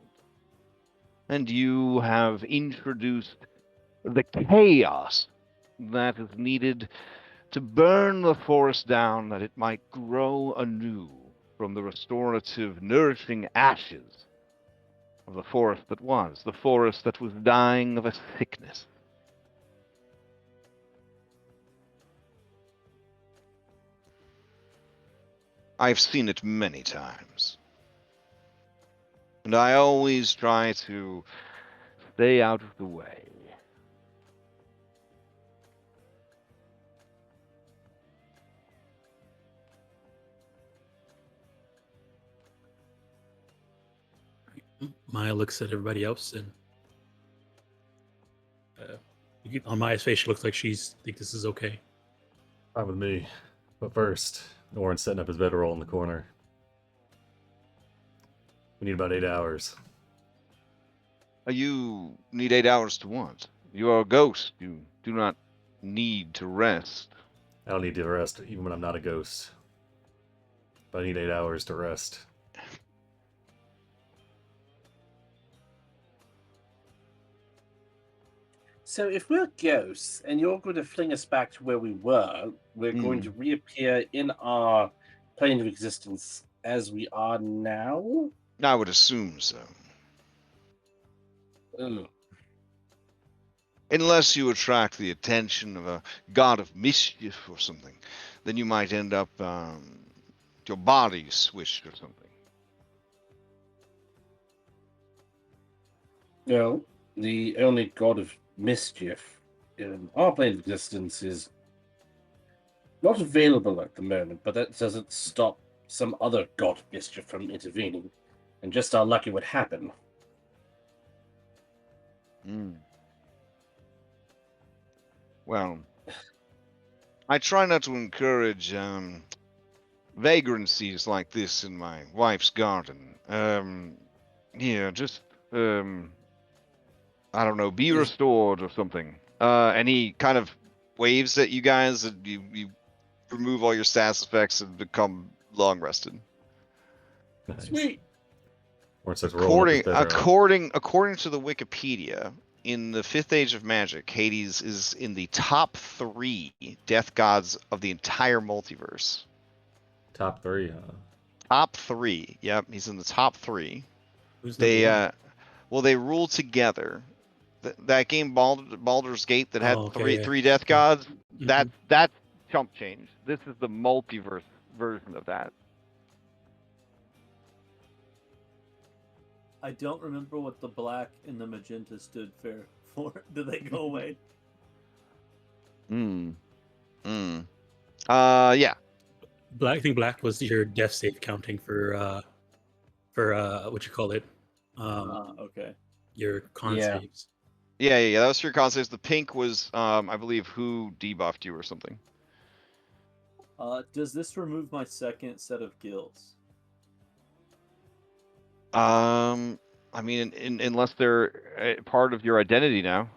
And you have introduced the chaos that is needed to burn the forest down that it might grow anew from the restorative, nourishing ashes of the forest that was dying of a sickness. I've seen it many times. And I always try to stay out of the way.
Maya looks at everybody else, and on Maya's face, she looks like she's think this is okay.
Fine with me. But first, Orin's setting up his bedroll in the corner. We need about 8 hours.
You need 8 hours to what? You are a ghost. You do not need to rest.
I don't need to rest even when I'm not a ghost. But I need 8 hours to rest.
So if we're ghosts and you're going to fling us back to where we were, we're going to reappear in our plane of existence as we are now?
I would assume so.
Ugh.
Unless you attract the attention of a god of mischief or something, then you might end up your body switched or something.
No, the only god of mischief in our plane of existence is not available at the moment, but that doesn't stop some other god of mischief from intervening, and just our luck it would happen.
Well, I try not to encourage vagrancies like this in my wife's garden. Yeah, just I don't know, be restored or something. And he kind of waves at you guys, and you remove all your status effects and become long rested.
Nice.
Sweet.
Orin starts rolling up his bedroll.
According to the Wikipedia, in the 5th Age of Magic, Hades is in the top 3 death gods of the entire multiverse.
Top 3, huh?
Top 3. Yep, he's in the top 3.
Who's
they they rule together. That game Baldur's Gate that had three death gods, that's chump change. This is the multiverse version of that.
I don't remember what the black and the magenta stood for. Did they go away?
Yeah.
I think black was your death save counting for what you call it.
Okay.
Your con saves.
Yeah, that was for your con saves. The pink was I believe who debuffed you or something.
Does this remove my second set of guilds?
I mean, unless they're part of your identity now.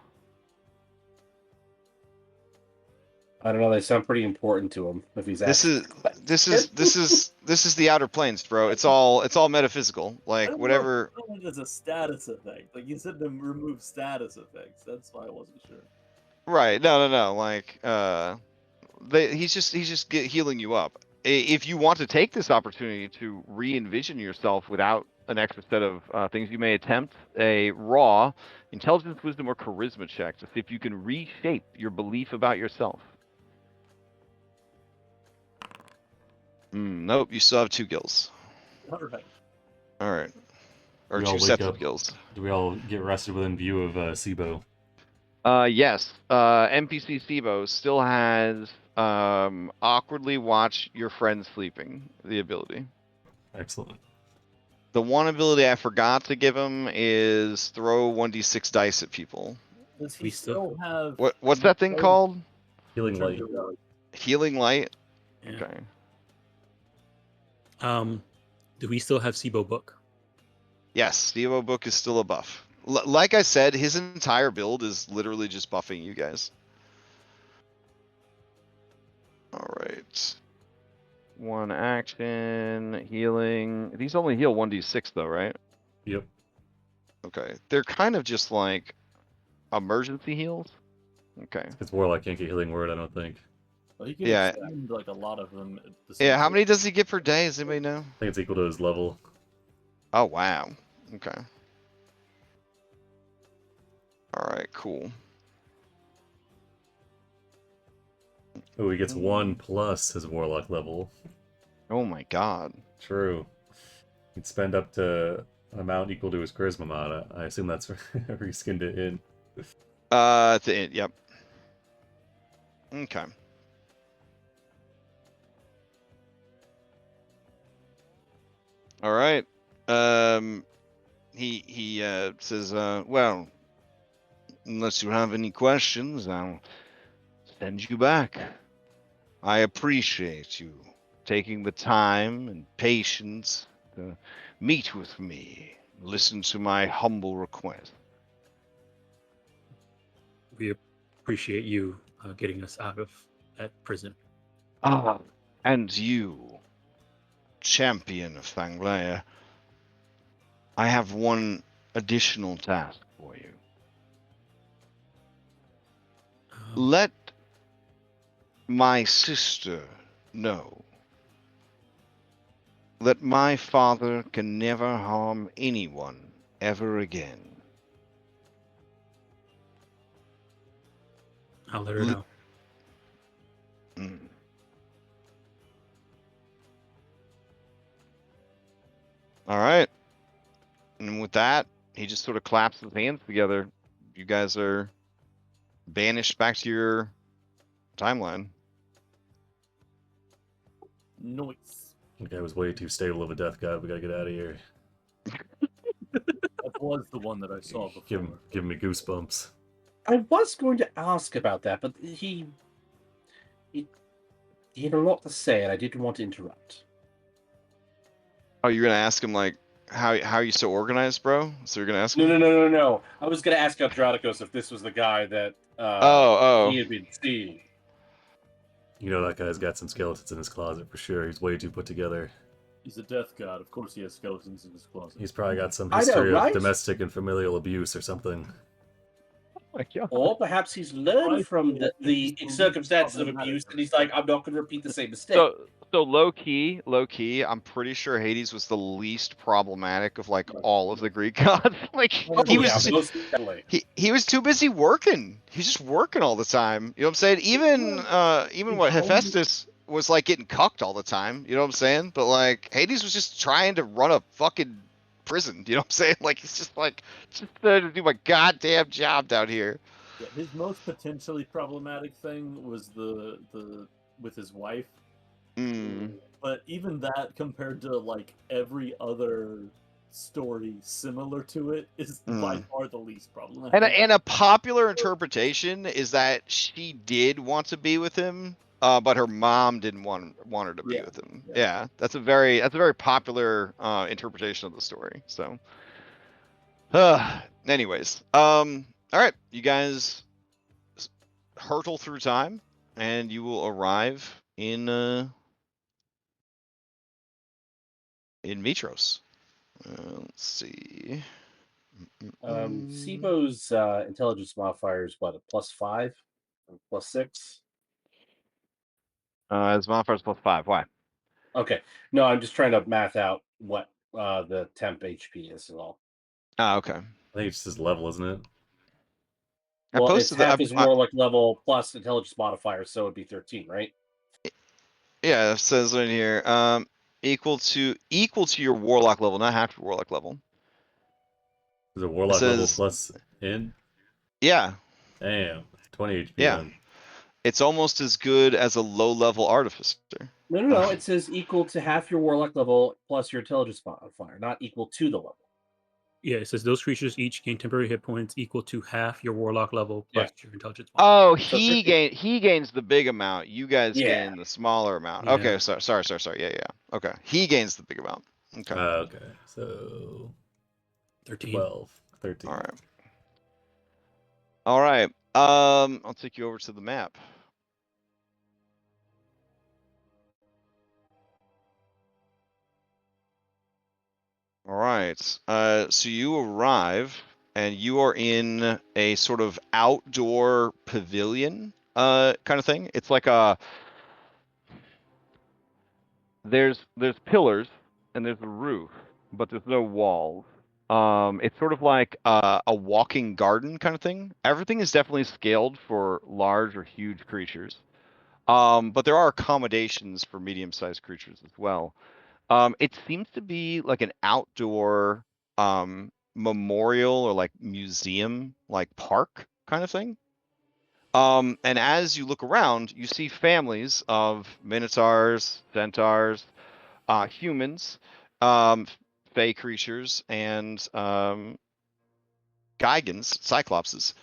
I don't know. They sound pretty important to him if he's
This
asking.
is the outer planes, bro. It's all metaphysical.
I
Like
don't
whatever.
know if it as a status effect. Like you said to remove status effects. That's why I wasn't sure.
Right. No. Like he's just healing you up. If you want to take this opportunity to re-envision yourself without an extra set of things, you may attempt a raw intelligence, wisdom, or charisma check to see if you can reshape your belief about yourself. Nope, you still have 2 gills.
All right.
All right. Or
We all
2
wake
sets
up.
of gills.
Do we all get rested within view of Sibo?
Yes. NPC Sibo still has awkwardly watch your friend sleeping, the ability.
Excellent.
The one ability I forgot to give him is throw 1d6 dice at people.
Does he still have
What's that thing called?
Healing light.
Healing light?
Yeah.
Okay.
Do we still have Sibo book?
Yes, Sibo book is still a buff. Like I said, his entire build is literally just buffing you guys. All right. 1 action, healing. These only heal 1d6 though, right?
Yep.
Okay. They're kind of just like emergency heals. Okay.
It's Warlock can't get healing word, I don't think.
Well, he can
Yeah.
extend like a lot of them at the same
Yeah, how
time.
many does he get per day? Does anybody know?
I think it's equal to his level.
Oh, wow. Okay. All right, cool.
Oh, he gets 1 plus his Warlock level.
Oh my god.
True. He'd spend up to an amount equal to his charisma mod. I assume that's reskinned it in.
It's in, yep. Okay. All right. He says, well, unless you have any questions, I'll send you back. I appreciate you taking the time and patience to meet with me, listen to my humble request.
We appreciate you getting us out of that prison.
Ah, and you, champion of Thylea, I have one additional task for you. Let my sister know that my father can never harm anyone ever again.
I'll let her know.
All right. And with that, he just sort of claps his hands together. You guys are banished back to your timeline.
Noise.
The guy was way too stable of a death god. We gotta get out of here.
That was the one that I saw before.
Give me goosebumps.
I was going to ask about that, but he had a lot to say, and I didn't want to interrupt.
Oh, you're gonna ask him like how are you so organized, bro? So you're gonna ask him?
No. I was going to ask Andronicos if this was the guy that he had been seeing.
You know that guy's got some skeletons in his closet for sure. He's way too put together.
He's a death god. Of course he has skeletons in his closet.
He's probably got some history of domestic and familial abuse or something.
Or perhaps he's learned from the circumstances of abuse, and he's like, I'm not going to repeat the same mistake.
So low key, I'm pretty sure Hades was the least problematic of like all of the Greek gods. Like he was too busy working. He's just working all the time. You know what I'm saying? Even what Hephaestus was like getting cucked all the time. You know what I'm saying? But like Hades was just trying to run a fucking prison. You know what I'm saying? Like he's just to do my goddamn job down here.
Yeah, his most potentially problematic thing was the with his wife. But even that, compared to like every other story similar to it, is by far the least problematic.
And a popular interpretation is that she did want to be with him, but her mom didn't want her to be with him. Yeah, that's a very popular interpretation of the story. So, anyways, all right, you guys hurtle through time and you will arrive in Mitros. Let's see.
Sibo's intelligence modifier is what, a +5 or +6?
His modifier is +5. Why?
Okay. No, I'm just trying to math out what the temp HP is and all.
Okay.
I think it's his level, isn't it?
Well, it's half his warlock level plus intelligence modifier, so it'd be 13, right?
Yeah, it says right here, equal to your warlock level, not half your warlock level.
Is it warlock level plus in?
Yeah.
Damn, 20 HP.
Yeah.
Then.
It's almost as good as a low-level artificer.
No. It says equal to half your warlock level plus your intelligence modifier, not equal to the level.
Yeah, it says those creatures each gain temporary hit points equal to half your warlock level plus your intelligence modifier.
Oh, he gains the big amount. You guys gain the smaller amount.
Yeah.
Okay, sorry. Yeah. Okay, he gains the big amount. Okay.
Okay, so
13.
12, 13.
All right. I'll take you over to the map. All right. So you arrive, and you are in a sort of outdoor pavilion, kind of thing. It's like there's pillars and there's a roof, but there's no walls. It's sort of like a walking garden kind of thing. Everything is definitely scaled for large or huge creatures. But there are accommodations for medium-sized creatures as well. It seems to be like an outdoor memorial or like museum, like park kind of thing. And as you look around, you see families of minotaurs, centaurs, humans, fey creatures, and Gigans, cyclopses,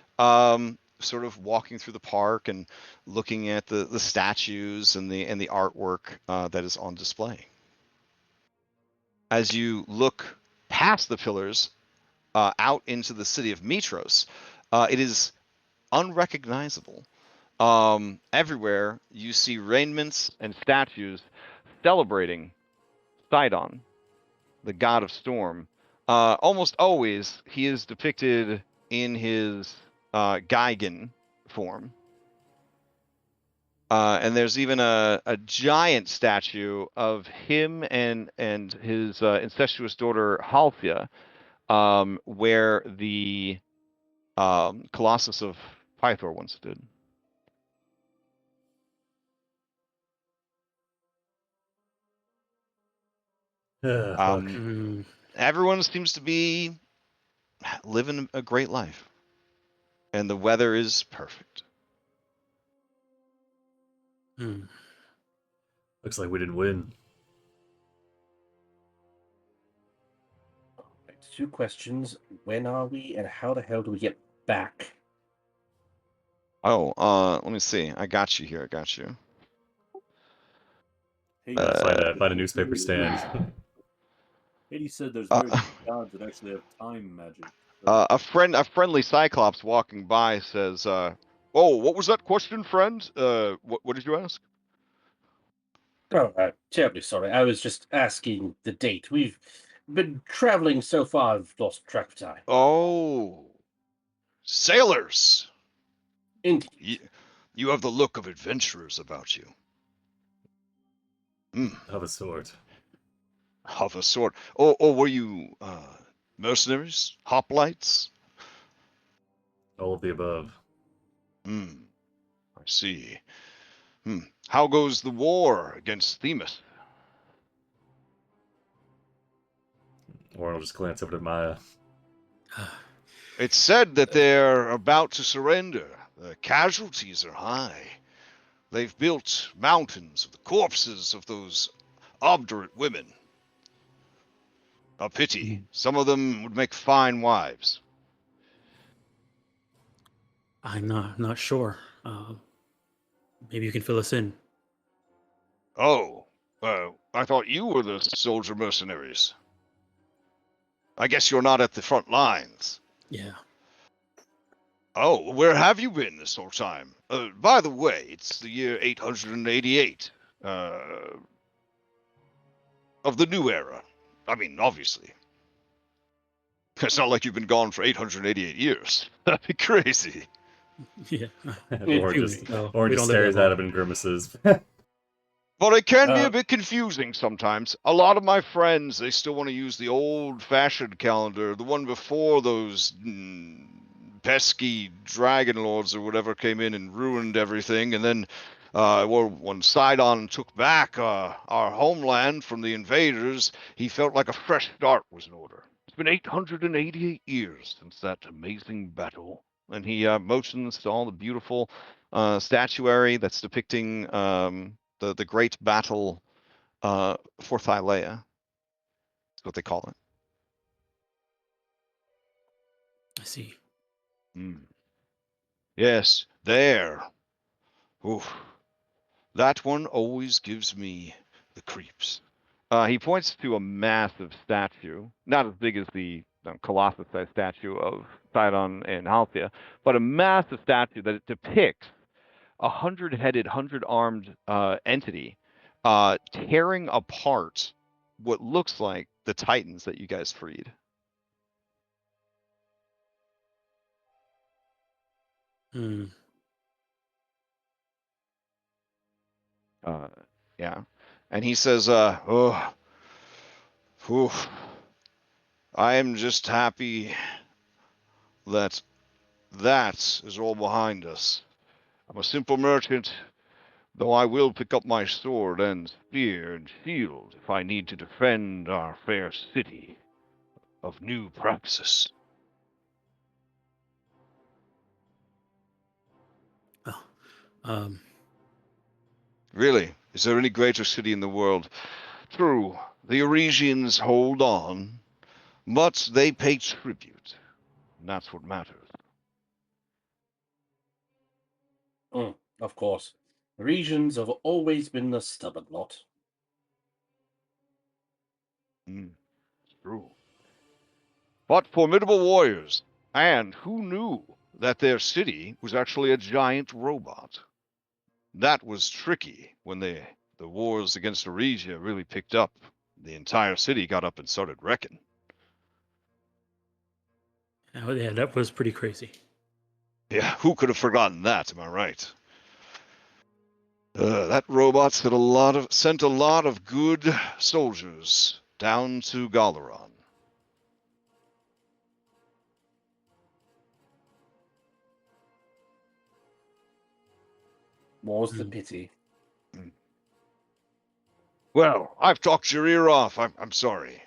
sort of walking through the park and looking at the statues and the artwork that is on display. As you look past the pillars out into the city of Mitros, it is unrecognizable. Everywhere you see raiments and statues celebrating Sidon, the god of storm. Almost always he is depicted in his Gigan form. And there's even a giant statue of him and his incestuous daughter Halthia, where the Colossus of Pythor once stood. Everyone seems to be living a great life, and the weather is perfect.
Looks like we didn't win.
2 questions. When are we, and how the hell do we get back?
Oh, let me see. I got you here. I got you.
Find a newspaper stand.
Hades said there's very few gods that actually have time magic.
So. A friendly Cyclops walking by says, "Oh, what was that question, friend? What did you ask?"
Oh, terribly sorry. I was just asking the date. We've been traveling so far, I've lost track of time.
Oh, sailors!
Indeed.
You have the look of adventurers about you.
Of a sort.
Of a sort. Or were you mercenaries? Hoplites?
All of the above.
I see. How goes the war against Themis?
Or I'll just glance over to Maya.
It's said that they're about to surrender. The casualties are high. They've built mountains of the corpses of those obdurate women. A pity. Some of them would make fine wives.
I'm not sure. Maybe you can fill us in.
Oh, I thought you were the soldier mercenaries. I guess you're not at the front lines.
Yeah.
Oh, where have you been this whole time? By the way, it's the year 888 of the new era. I mean, obviously. It's not like you've been gone for 888 years. That'd be crazy.
Yeah.
Or just stares at him and grimaces.
But it can be a bit confusing sometimes. A lot of my friends, they still want to use the old-fashioned calendar, the one before those pesky Dragonlords or whatever came in and ruined everything, and then when Sidon took back our homeland from the invaders, he felt like a fresh start was in order. It's been 888 years since that amazing battle. And he motions to all the beautiful statuary that's depicting the great battle for Thylea. That's what they call it.
I see.
Yes, there. Oof. That one always gives me the creeps. He points to a massive statue, not as big as the Colossus-sized statue of Sidon and Halcyon, but a massive statue that depicts a 100-headed, 100-armed entity tearing apart what looks like the Titans that you guys freed. Yeah. And he says, I am just happy that is all behind us. I'm a simple merchant, though I will pick up my sword and spear and shield if I need to defend our fair city of New Praxis. Really? Is there any greater city in the world? True, the Oresians hold on, but they pay tribute. And that's what matters.
Of course. The regions have always been a stubborn lot.
True. But formidable warriors, and who knew that their city was actually a giant robot? That was tricky when the wars against Oresia really picked up. The entire city got up and started wrecking.
Oh, yeah, that was pretty crazy.
Yeah, who could have forgotten that? Am I right? That robot sent a lot of good soldiers down to Galaran.
More's the pity.
Well, I've talked your ear off. I'm sorry.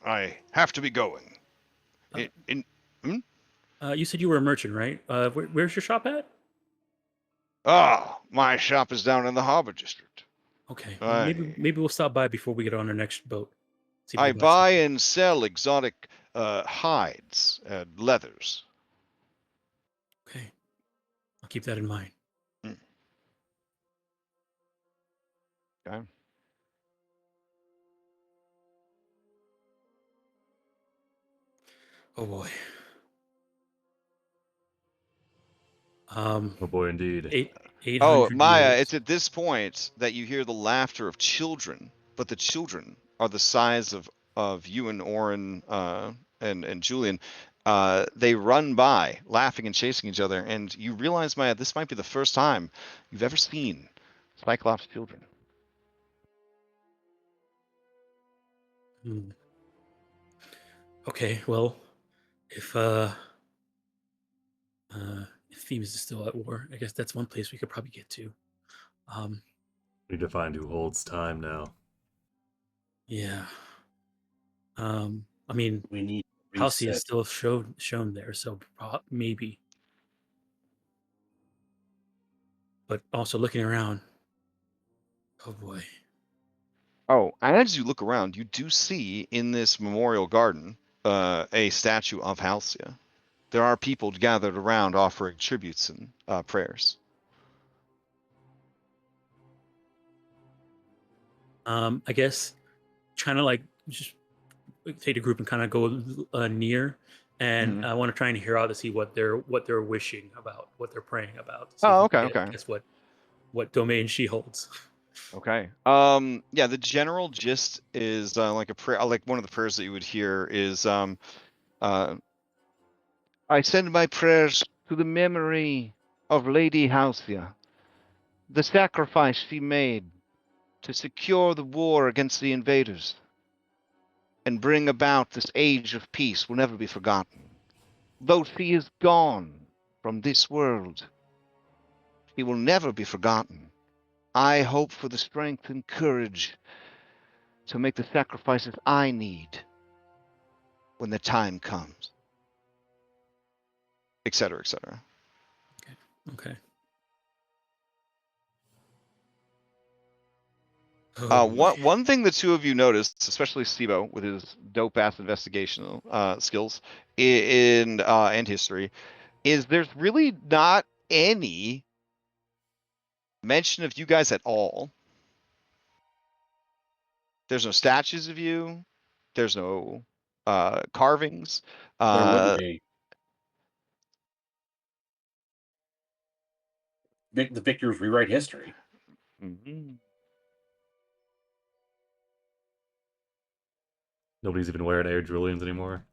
I have to be going.
You said you were a merchant, right? Where's your shop at?
My shop is down in the Harbor District.
Okay, well, maybe we'll stop by before we get on our next boat.
I buy and sell exotic hides and leathers.
Okay, I'll keep that in mind.
Okay.
Oh boy.
Oh boy, indeed.
800
Maya,
years.
it's at this point that you hear the laughter of children, but the children are the size of you and Oren and Julian. They run by, laughing and chasing each other, and you realize, Maya, this might be the first time you've ever seen Cyclops children.
Okay, well, if Thebes is still at war, I guess that's one place we could probably get to.
Need to find who holds time now.
Yeah. I mean,
we need
Halcyon is still shown there, so maybe. But also looking around, oh boy.
Oh, and as you look around, you do see in this memorial garden a statue of Halcyon. There are people gathered around offering tributes and prayers.
I guess trying to like just take the group and kind of go near and I want to try and hear out to see what they're wishing about, what they're praying about.
Oh, okay.
Guess what domain she holds.
Okay. Yeah, the general gist is like a prayer. Like one of the prayers that you would hear is, I send my prayers to the memory of Lady Halcyon, the sacrifice she made to secure the war against the invaders and bring about this age of peace will never be forgotten. Though she is gone from this world, she will never be forgotten. I hope for the strength and courage to make the sacrifices I need when the time comes, etc., etc.
Okay.
One thing the two of you noticed, especially Sibo with his dope ass investigational skills and history, is there's really not any mention of you guys at all. There's no statues of you. There's no carvings.
There wouldn't be. The victors rewrite history.
Mm-hmm.
Nobody's even wearing Air Julians anymore.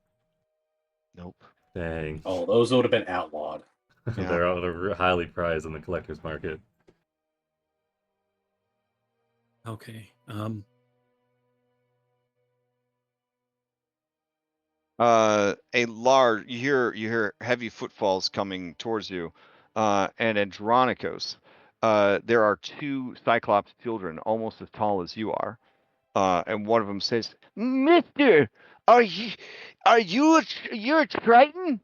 Nope.
Dang.
Oh, those would have been outlawed.
Yeah.
They're highly prized in the collector's market.
Okay.
You hear heavy footfalls coming towards you, and Andronikos. There are two Cyclops children, almost as tall as you are, and one of them says, "Mister, you're a Triton?"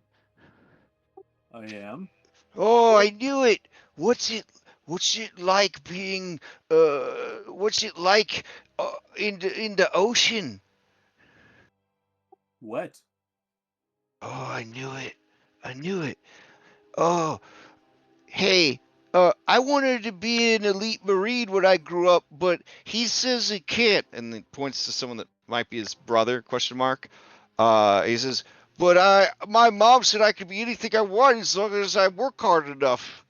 I am.
Oh, I knew it. What's it like being what's it like in the ocean?
Wet.
Oh, I knew it. Oh, hey, I wanted to be an elite Marine when I grew up, but he says he can't. And he points to someone that might be his brother, question mark. He says, but my mom said I could be anything I want as long as I work hard enough.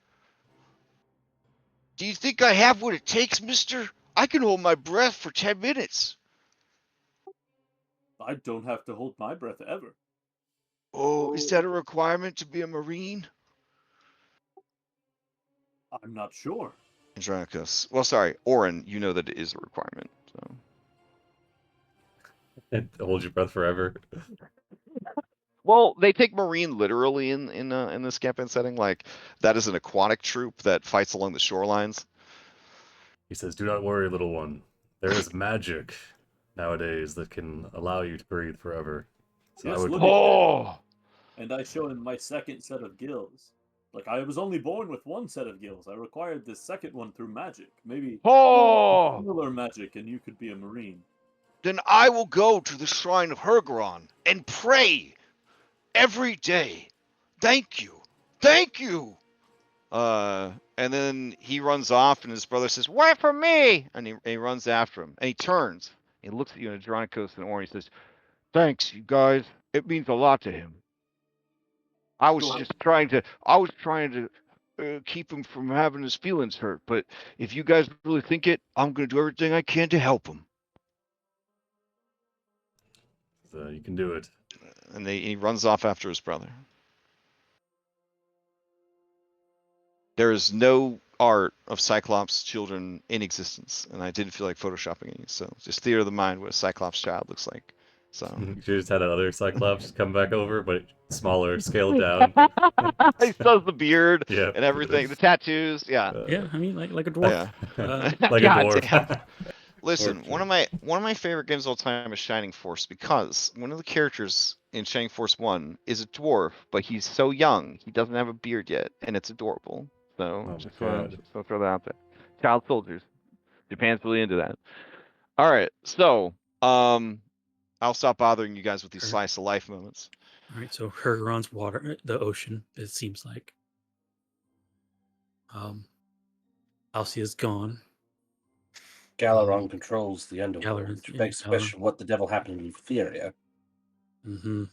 Do you think I have what it takes, mister? I can hold my breath for 10 minutes.
I don't have to hold my breath ever.
Oh, is that a requirement to be a Marine?
I'm not sure.
Andronicus. Well, sorry, Oren, you know that it is a requirement. So.
And hold your breath forever.
Well, they take Marine literally in this campaign setting. Like, that is an aquatic troop that fights along the shorelines.
He says, "Do not worry, little one. There is magic nowadays that can allow you to breathe forever." So
Yes,
I would.
look at and I show him my second set of gills. Like, I was only born with one set of gills. I required this second one through magic. Maybe similar magic, and you could be a Marine.
Then I will go to the shrine of Hergeron and pray every day. Thank you. Thank you. And then he runs off, and his brother says, "Wait for me!" And he runs after him. And he turns. He looks at you, and Andronikos and Oren. He says, "Thanks, you guys. It means a lot to him. I was trying to keep him from having his feelings hurt. But if you guys really think it, I'm going to do everything I can to help him."
So you can do it.
And he runs off after his brother. There is no art of Cyclops children in existence, and I didn't feel like photoshopping any. So just theater of the mind what a Cyclops child looks like. So
you just had another Cyclops come back over, but smaller, scaled down.
He still has the beard
and
everything, the tattoos. Yeah.
Yeah, I mean, like a dwarf.
Yeah.
Like a dwarf.
Listen, one of my favorite games of all time is Shining Force, because one of the characters in Shining Force 1 is a dwarf, but he's so young, he doesn't have a beard yet, and it's adorable. So just want to throw that out there. Child soldiers. Japan's really into that. All right, so I'll stop bothering you guys with these slice of life moments.
All right, so Hergeron's water, the ocean, it seems like. Alcia's gone.
Galaron controls the underworld, which begs the question: what the devil happened in Thylea?
Mm-hmm.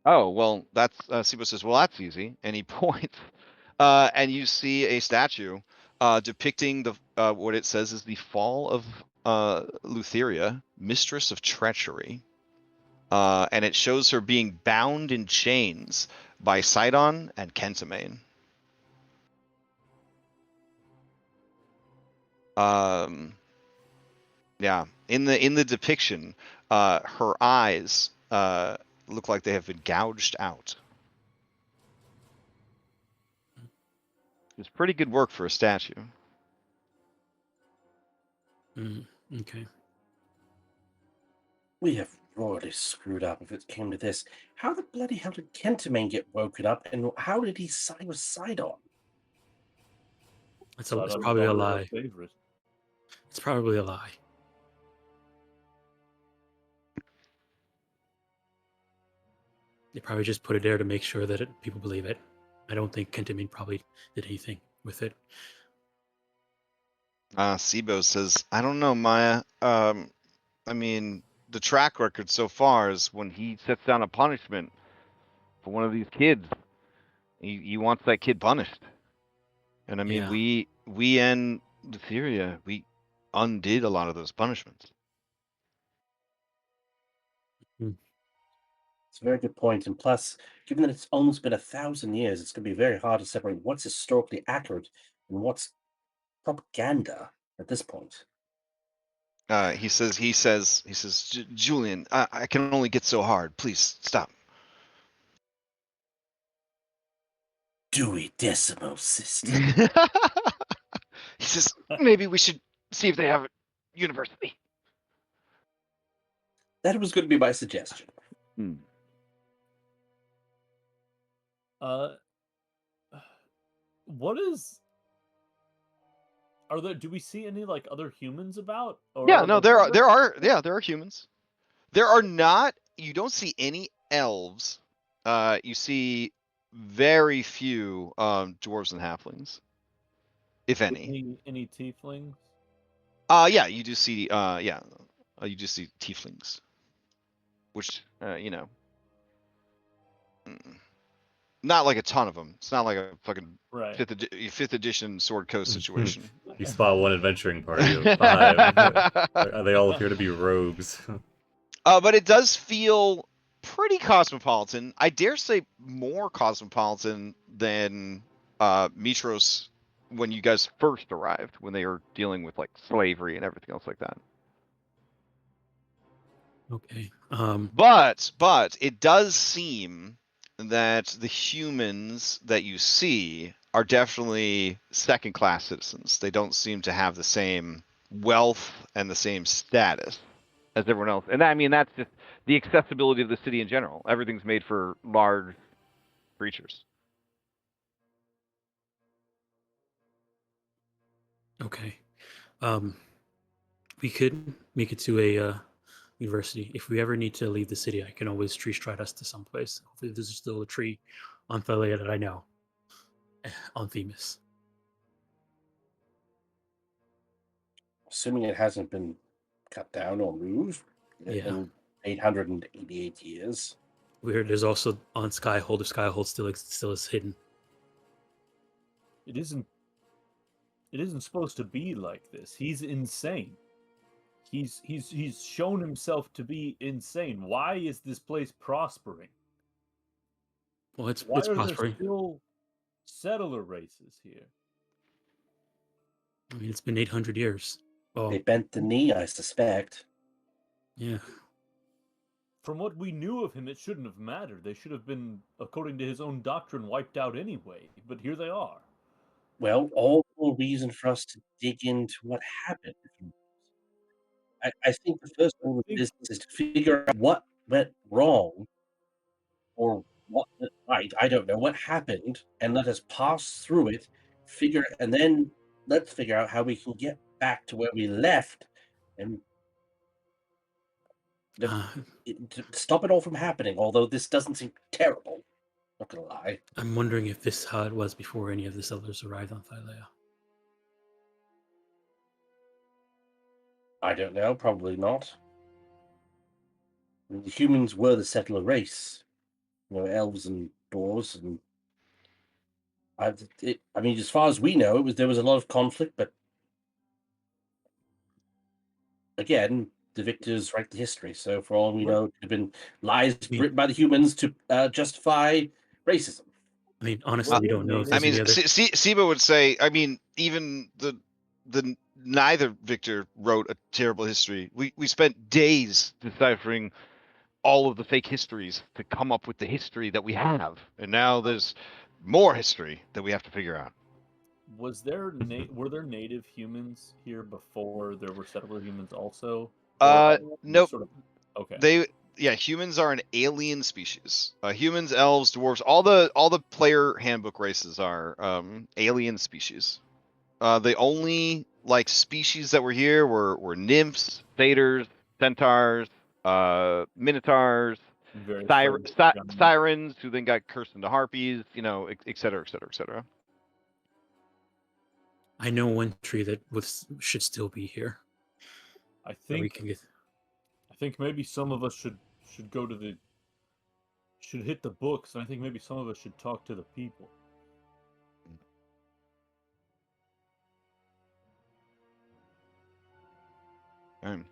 Oh, well, that's Sibo says, well, that's easy, and he points, and you see a statue depicting the what it says is the fall of Lutheria, mistress of treachery, and it shows her being bound in chains by Sidon and Kentamane. Yeah, in the depiction, her eyes look like they have been gouged out. It's pretty good work for a statue.
Okay.
We have royally screwed up if it came to this. How the bloody hell did Kentamane get woken up, and how did he side with Sidon?
It's probably a lie. It's probably a lie. They probably just put it there to make sure that people believe it. I don't think Kentamane probably did anything with it.
Sibo says, I don't know, Maya. I mean, the track record so far is when he sets down a punishment for one of these kids, he wants that kid punished. And I mean,
Yeah.
we and Lutheria, we undid a lot of those punishments.
It's a very good point. And plus, given that it's almost been 1,000 years, it's going to be very hard to separate what's historically accurate and what's propaganda at this point.
He says, Julian, I can only get so hard. Please stop.
Dewey Decimal System.
He says, maybe we should see if they have a university.
That was going to be my suggestion.
What is? Do we see any like other humans about? Or
yeah, no, there are humans. There are not. You don't see any elves. You see very few dwarves and halflings, if any.
Any tieflings?
Yeah, you do see. You do see tieflings, which not like a ton of them. It's not like a fucking fifth edition Sword Coast situation.
You spot one adventuring party of 5. They all appear to be rogues.
But it does feel pretty cosmopolitan. I dare say more cosmopolitan than Mitros when you guys first arrived, when they were dealing with like slavery and everything else like that.
Okay.
But it does seem that the humans that you see are definitely second-class citizens. They don't seem to have the same wealth and the same status as everyone else. And I mean, that's just the accessibility of the city in general. Everything's made for large creatures.
Okay. We could make it to a university. If we ever need to leave the city, I can always tree stride us to someplace. Hopefully there's still a tree on Thylea that I know. On Themis.
Assuming it hasn't been cut down or moved in 888 years.
There's also on Skyhold. If Skyhold still is hidden.
It isn't supposed to be like this. He's insane. He's shown himself to be insane. Why is this place prospering?
Well, it's
Why
prospering.
There still settler races here?
I mean, it's been 800 years. Oh.
They bent the knee, I suspect.
Yeah.
From what we knew of him, it shouldn't have mattered. They should have been, according to his own doctrine, wiped out anyway. But here they are.
Well, all the reason for us to dig into what happened. I think the first order of business is to figure out what went wrong or what went right. I don't know what happened, and let us pass through it, and then let's figure out how we can get back to where we left and stop it all from happening. Although this doesn't seem terrible, not gonna lie.
I'm wondering if this is how it was before any of the settlers arrived on Thylea.
I don't know. Probably not. The humans were the settler race. Elves and dwarves, and I mean, as far as we know, there was a lot of conflict, but again, the victors write the history. So for all we know, it could have been lies written by the humans to justify racism.
I mean, honestly, we don't know if
I
there's
mean,
any other.
Siba would say. I mean, even the neither Victor wrote a terrible history. We spent days deciphering all of the fake histories to come up with the history that we have, and now there's more history that we have to figure out.
Was there were there native humans here before there were settler humans also?
Nope.
Sort of, okay.
Humans are an alien species. Humans, elves, dwarves, all the player handbook races are alien species. The only like species that were here were nymphs, satyrs, centaurs, minotaurs, sirens, who then got cursed into harpies, et cetera, et cetera, et cetera.
I know one tree that should still be here.
I think maybe some of us should go to should hit the books, and I think maybe some of us should talk to the people.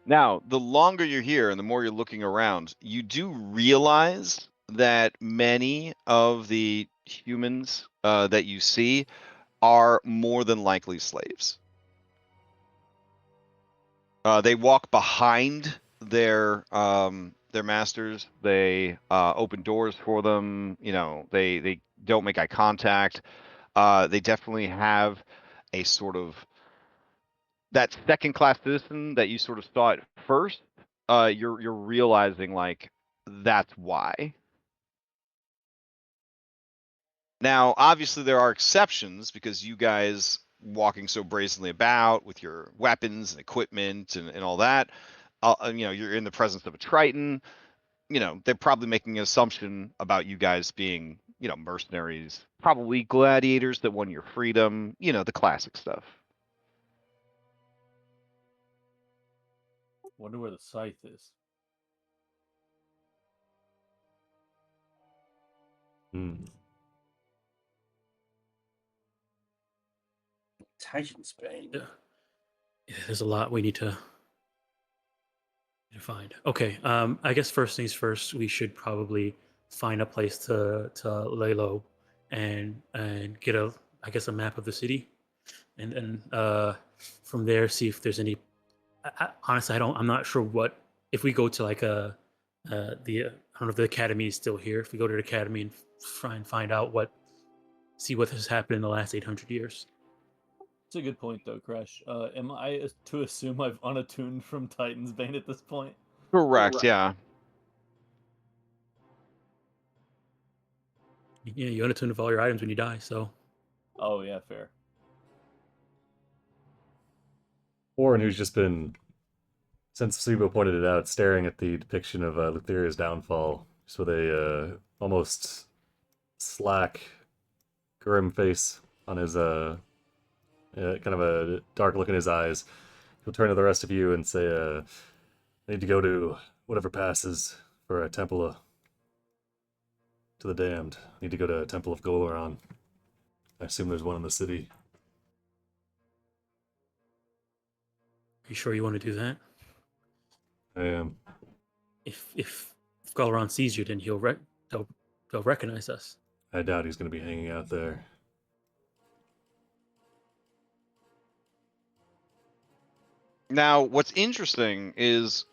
Now, the longer you're here and the more you're looking around, you do realize that many of the humans that you see are more than likely slaves. They walk behind their masters. They open doors for them. They don't make eye contact. They definitely have a sort of that second class citizen that you sort of saw at first. You're realizing like that's why. Now, obviously, there are exceptions because you guys walking so brazenly about with your weapons and equipment and all that. You're in the presence of a Triton. They're probably making an assumption about you guys being, mercenaries, probably gladiators that won your freedom. The classic stuff.
Wonder where the scythe is.
Titan's Bane.
Yeah, there's a lot we need to find. Okay, I guess first things first, we should probably find a place to lay low and get a map of the city, and then from there see if there's any. Honestly, I'm not sure what if we go to like I don't know if the academy is still here. If we go to the academy and try and find out see what has happened in the last 800 years.
That's a good point, though, Crash. Am I to assume I've unattuned from Titan's Bane at this point?
Correct. Yeah.
Yeah, you unattune of all your items when you die. So.
Oh yeah, fair.
Warren, who's just been, since Sibo pointed it out, staring at the depiction of Lutheria's downfall, just with a almost slack, grim face on his kind of a dark look in his eyes. He'll turn to the rest of you and say, I need to go to whatever passes for a temple to the damned. I need to go to a temple of Goloran. I assume there's one in the city.
Are you sure you want to do that?
I am.
If Goloran sees you, then they'll recognize us.
I doubt he's going to be hanging out there.
Now, what's interesting is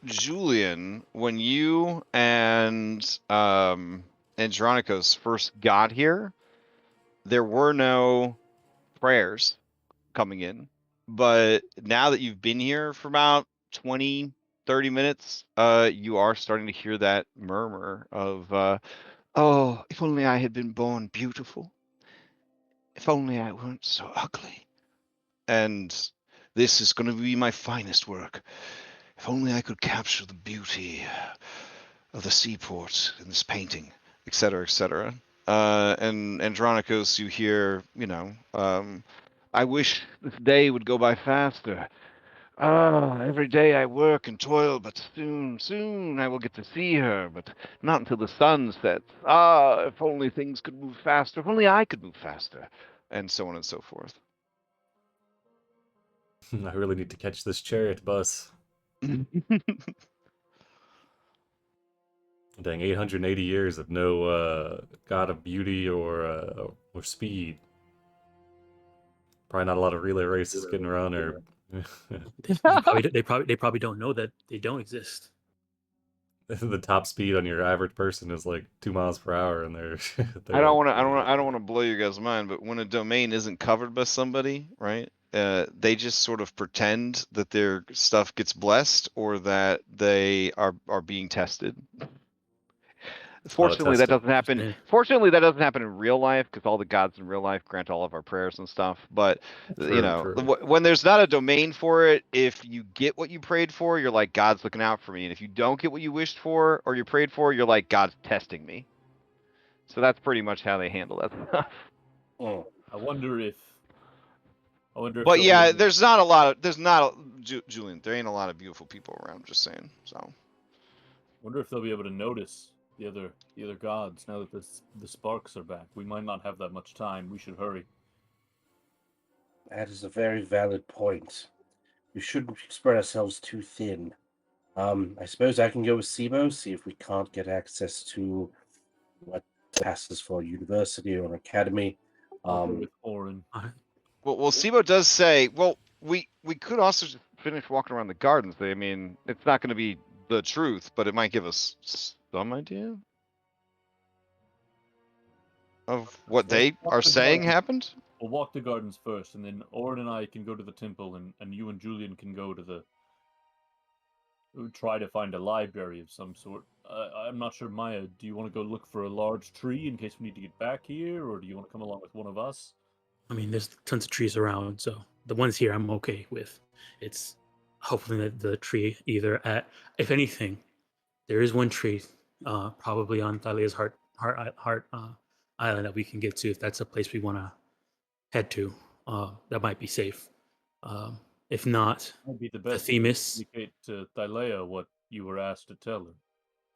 Julian, when you and Andronicos first got here, there were no prayers coming in. But now that you've been here for about 20, 30 minutes, you are starting to hear that murmur of, oh, if only I had been born beautiful. If only I weren't so ugly. And this is going to be my finest work. If only I could capture the beauty of the seaport in this painting, etc., etc. And Andronicos, you hear, I wish this day would go by faster. Every day I work and toil, but soon I will get to see her, but not until the sun sets. If only things could move faster, if only I could move faster, and so on and so forth.
I really need to catch this chariot bus. Dang, 880 years of no god of beauty or speed. Probably not a lot of relay races getting around there.
they probably don't know that they don't exist.
The top speed on your average person is like 2 miles per hour, and they're
I don't want to blow you guys' mind, but when a domain isn't covered by somebody, right? They just sort of pretend that their stuff gets blessed or that they are being tested. Fortunately, that doesn't happen. Fortunately, that doesn't happen in real life because all the gods in real life grant all of our prayers and stuff. But
true.
when there's not a domain for it, if you get what you prayed for, you're like, God's looking out for me. And if you don't get what you wished for or you prayed for, you're like, God's testing me. So that's pretty much how they handle that stuff.
I wonder if.
But yeah, there's not a lot of. Julian, there ain't a lot of beautiful people around. Just saying. So.
Wonder if they'll be able to notice the other gods now that the sparks are back. We might not have that much time. We should hurry.
That is a very valid point. We shouldn't spread ourselves too thin. I suppose I can go with Sibo, see if we can't get access to what passes for a university or an academy.
I'll go with Oren.
Well, Sibo does say, well, we could also just finish walking around the gardens. I mean, it's not going to be the truth, but it might give us some idea of what they are saying happened.
We'll walk the gardens first, and then Oren and I can go to the temple, and you and Julian can go to the. We'll try to find a library of some sort. I'm not sure, Maya. Do you want to go look for a large tree in case we need to get back here, or do you want to come along with one of us?
I mean, there's tons of trees around, so the ones here I'm okay with. It's hopefully that the tree either if anything, there is one tree, probably on Thylea's heart island that we can get to if that's a place we want to head to. That might be safe. If not,
might be the best.
Themis.
Indicate to Thylea what you were asked to tell her.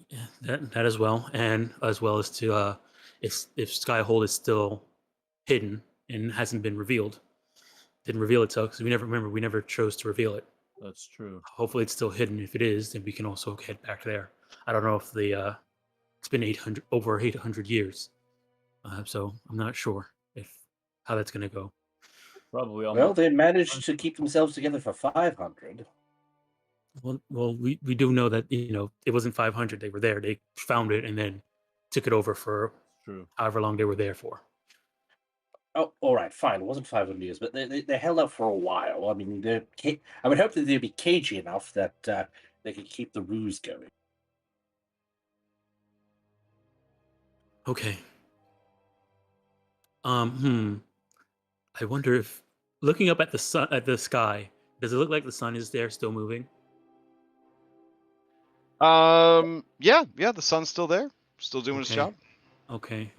Yeah, that as well, and as well as to if Skyhold is still hidden and hasn't been revealed, didn't reveal itself because we never chose to reveal it.
That's true.
Hopefully, it's still hidden. If it is, then we can also head back there. I don't know if it's been over 800 years, so I'm not sure how that's going to go.
Probably.
Well, they managed to keep themselves together for 500.
Well, we do know that it wasn't 500. They were there. They found it and then took it over for however long they were there for.
Oh, all right, fine. It wasn't 500 years, but they held out for a while. I mean, I would hope that they'd be cagey enough that they could keep the ruse going.
Okay. I wonder if looking up at the sun, at the sky, does it look like the sun is there still moving?
Yeah, the sun's still there, still doing its job.
Okay.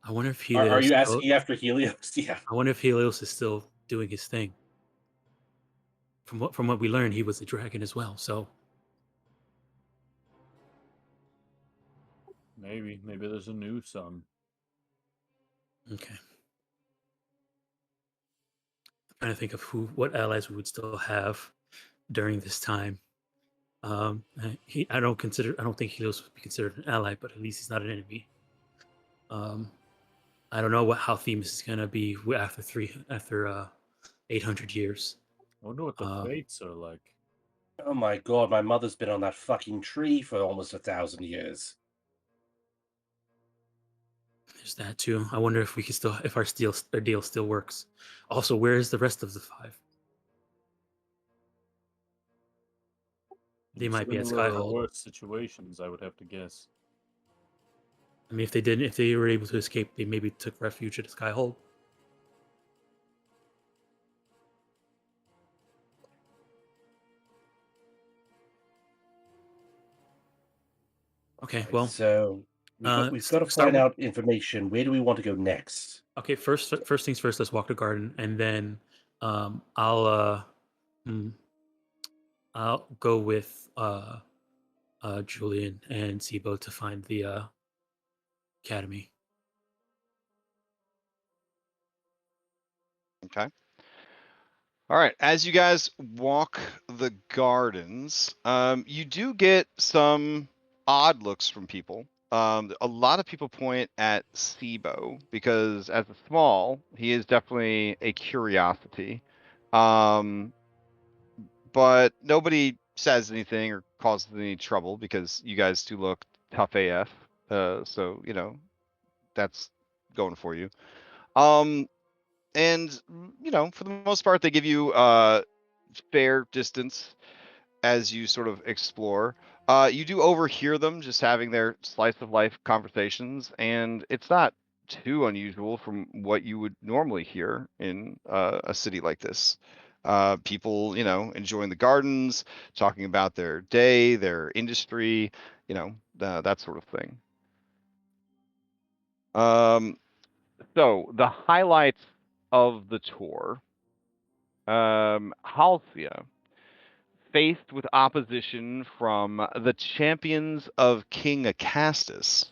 I wonder if Helios.
Are you asking after Helios? Yeah.
I wonder if Helios is still doing his thing. From what we learned, he was a dragon as well. So
maybe there's a new sun.
Okay. I'm trying to think of what allies we would still have during this time. I don't think Helios would be considered an ally, but at least he's not an enemy. I don't know how Themis is gonna be after 800 years.
I wonder what the fates are like.
Oh my god, my mother's been on that fucking tree for almost 1,000 years.
There's that too. I wonder if we can if our deal still works. Also, where is the rest of the 5? They might be at Skyhold.
Worse situations, I would have to guess.
I mean, if they were able to escape, they maybe took refuge at Skyhold. Okay, well,
so we've got to find out information. Where do we want to go next?
Okay, first things first. Let's walk the garden, and then I'll I'll go with Julian and Sibo to find the academy.
Okay. All right. As you guys walk the gardens, you do get some odd looks from people. A lot of people point at Sibo because, as a small, he is definitely a curiosity. But nobody says anything or causes any trouble because you guys do look tough AF. So that's going for you. And for the most part, they give you fair distance as you sort of explore. You do overhear them just having their slice of life conversations, and it's not too unusual from what you would normally hear in a city like this. People, enjoying the gardens, talking about their day, their industry, that sort of thing. So the highlights of the tour, Halcyon, faced with opposition from the champions of King Acastus,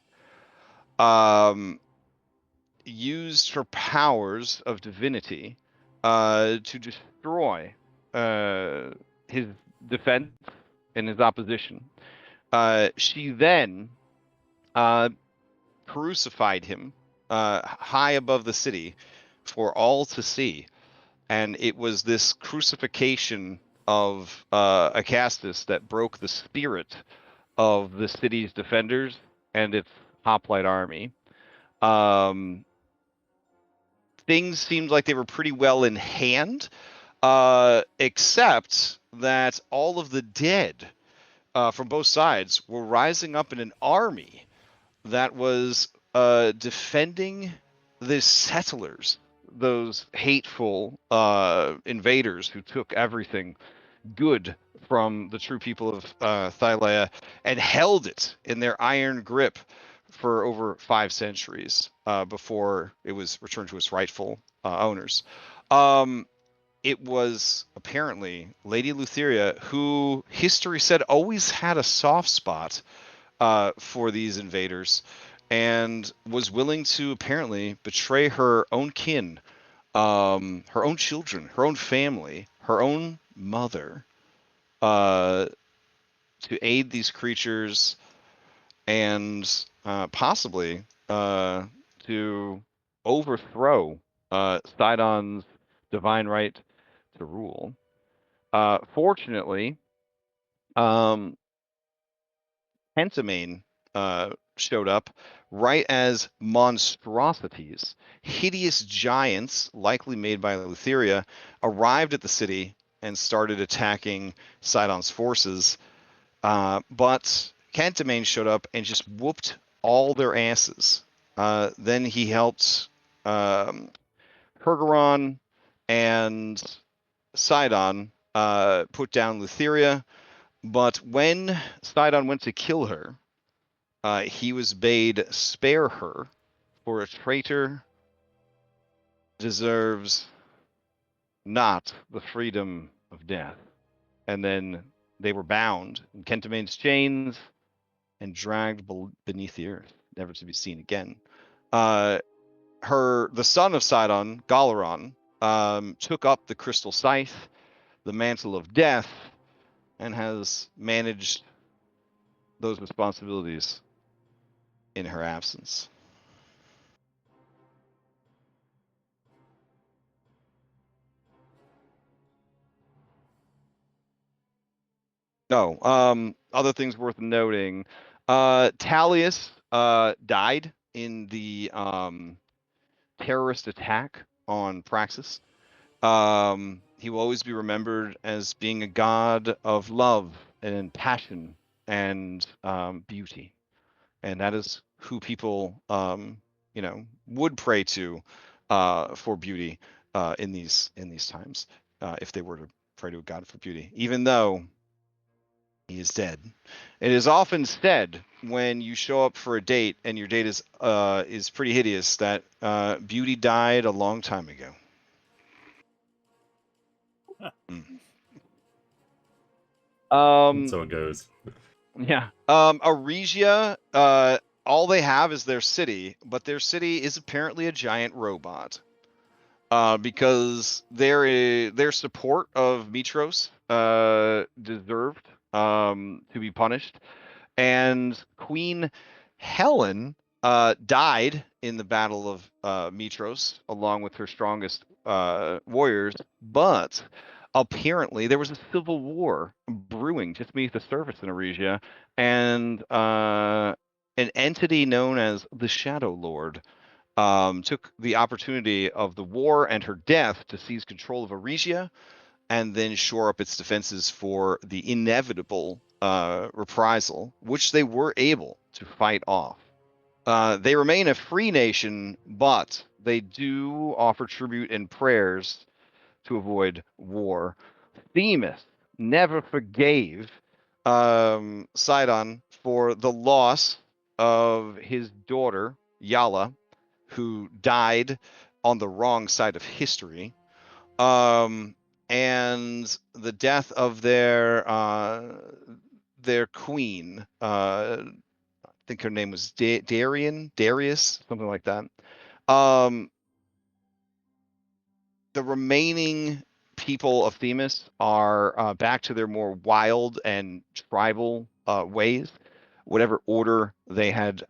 used her powers of divinity to destroy his defense and his opposition. She then crucified him high above the city for all to see. And it was this crucifixion of Acastus that broke the spirit of the city's defenders and its hoplite army. Things seemed like they were pretty well in hand, except that all of the dead from both sides were rising up in an army that was defending the settlers, those hateful invaders who took everything good from the true people of Thylea and held it in their iron grip for over 5 centuries before it was returned to its rightful owners. It was apparently Lady Lutheria, who history said always had a soft spot for these invaders and was willing to apparently betray her own kin, her own children, her own family, her own mother, to aid these creatures and possibly to overthrow Sidon's divine right to rule. Fortunately, Pentamane showed up right as monstrosities, hideous giants, likely made by Lutheria, arrived at the city and started attacking Sidon's forces. But Pentamane showed up and just whooped all their asses. Then he helped Hergeron and Sidon put down Lutheria. But when Sidon went to kill her, he was bade spare her, for a traitor deserves not the freedom of death. And then they were bound in Kentamane's chains and dragged beneath the earth, never to be seen again. The son of Sidon, Galaron, took up the crystal scythe, the mantle of death, and has managed those responsibilities in her absence. No. Other things worth noting. Talius died in the terrorist attack on Praxis. He will always be remembered as being a god of love and passion and beauty, and that is who people would pray to for beauty in these times if they were to pray to a god for beauty, even though he is dead. It is often said when you show up for a date and your date is pretty hideous that beauty died a long time ago.
So it goes.
Yeah. Arisia, all they have is their city, but their city is apparently a giant robot. Because their support of Mitros deserved to be punished, and Queen Helen died in the Battle of Mitros along with her strongest warriors, but apparently there was a civil war brewing just beneath the surface in Arisia, and an entity known as the Shadow Lord took the opportunity of the war and her death to seize control of Arisia and then shore up its defenses for the inevitable reprisal, which they were able to fight off. They remain a free nation, but they do offer tribute and prayers to avoid war. Themis never forgave Sidon for the loss of his daughter, Yala, who died on the wrong side of history, and the death of their queen. I think her name was Darius, something like that. The remaining people of Themis are back to their more wild and tribal ways, whatever order they had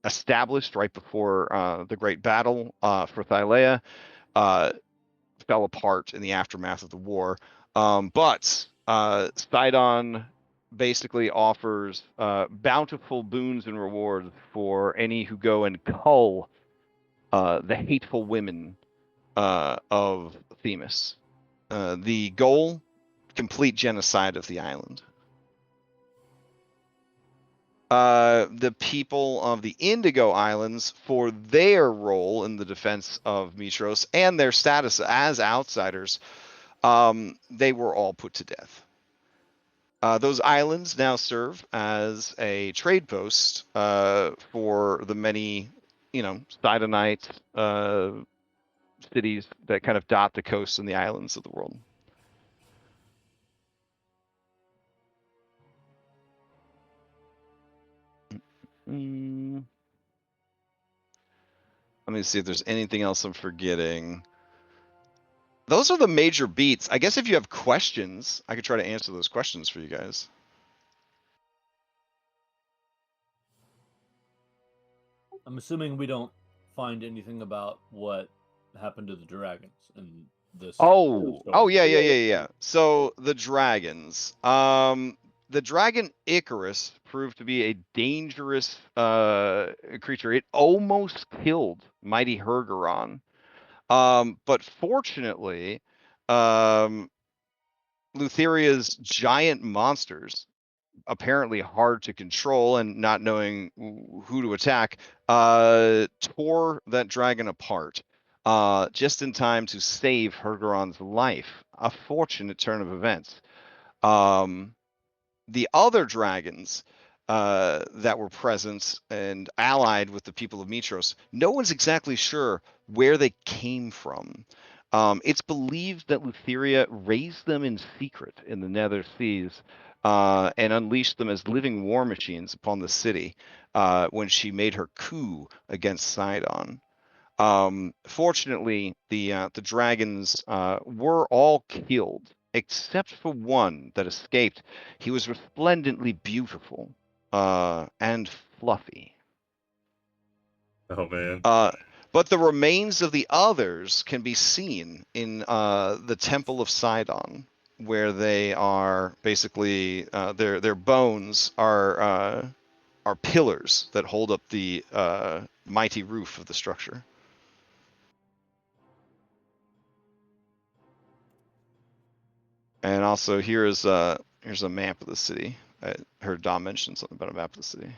established right before the great battle for Thylea fell apart in the aftermath of the war. But Sidon basically offers bountiful boons and rewards for any who go and cull the hateful women of Themis. The goal, complete genocide of the island. The people of the Indigo Islands, for their role in the defense of Mitros and their status as outsiders, they were all put to death. Those islands now serve as a trade post for the many, Sidonite cities that kind of dot the coasts and the islands of the world. Let me see if there's anything else I'm forgetting. Those are the major beats. I guess if you have questions, I could try to answer those questions for you guys.
I'm assuming we don't find anything about what happened to the dragons in this.
Yeah. So the dragons. The dragon Icarus proved to be a dangerous creature. It almost killed mighty Hergeron. But fortunately, Lutheria's giant monsters, apparently hard to control and not knowing who to attack, tore that dragon apart just in time to save Hergeron's life. A fortunate turn of events. The other dragons that were present and allied with the people of Mitros, no one's exactly sure where they came from. It's believed that Lutheria raised them in secret in the Nether Seas and unleashed them as living war machines upon the city when she made her coup against Sidon. Fortunately, the dragons were all killed except for one that escaped. He was resplendently beautiful and fluffy.
Oh man.
But the remains of the others can be seen in the Temple of Sidon, where they are basically their bones are pillars that hold up the mighty roof of the structure. And also here's a map of the city. I heard Dom mention something about a map of the city.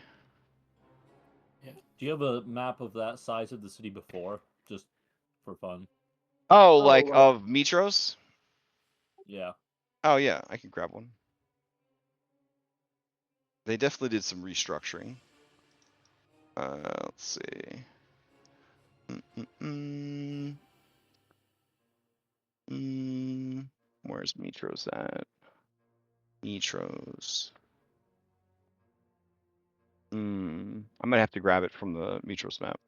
Yeah. Do you have a map of that size of the city before, just for fun?
Oh, like of Mitros?
Yeah.
Oh yeah, I can grab one. They definitely did some restructuring. Let's see. Where's Mitros at? Mitros. I might have to grab it from the Mitros map.